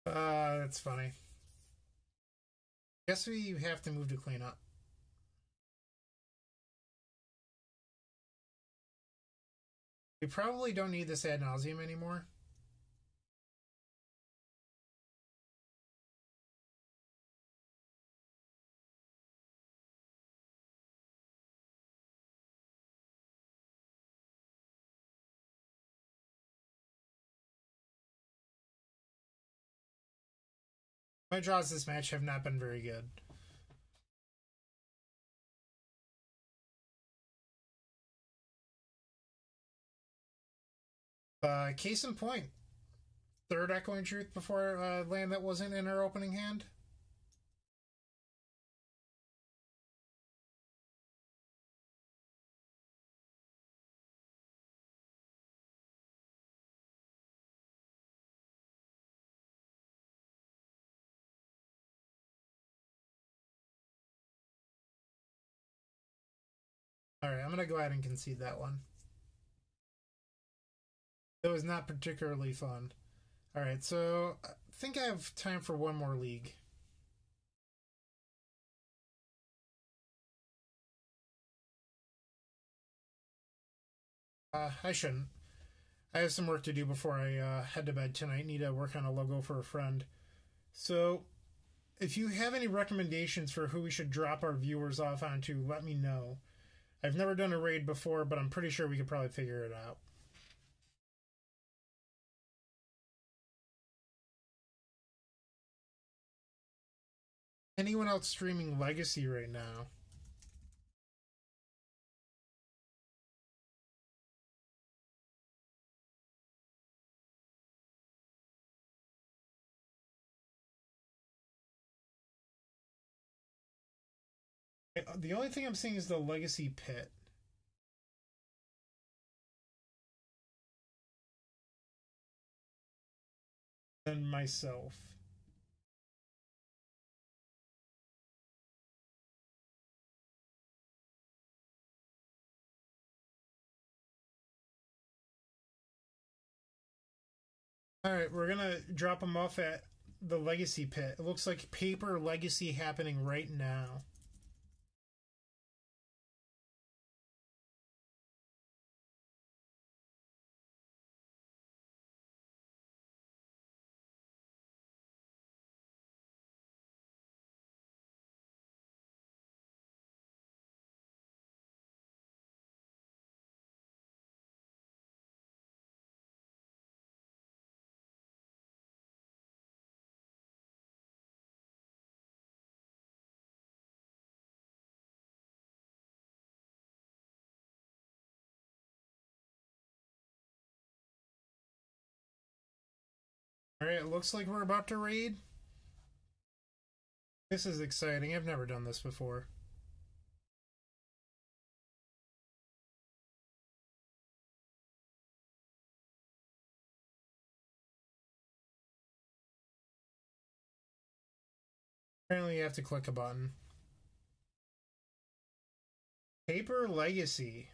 That's funny. Guess we have to move to clean up. We probably don't need this ad nauseum anymore. My draws this match have not been very good. Case in point. Third Echoing Truth before land that wasn't in our opening hand. Alright, I'm going to go ahead and concede that one. It was not particularly fun. Alright, so I think I have time for one more league. I shouldn't. I have some work to do before I head to bed tonight. Need to work on a logo for a friend. So, if you have any recommendations for who we should drop our viewers off onto, let me know. I've never done a raid before, but I'm pretty sure we could probably figure it out. Anyone else streaming Legacy right now? The only thing I'm seeing is the Legacy Pit. And myself. Alright, we're gonna drop them off at the Legacy Pit. It looks like Paper Legacy happening right now. Alright, it looks like we're about to raid. This is exciting. I've never done this before. Apparently you have to click a button. Paper Legacy.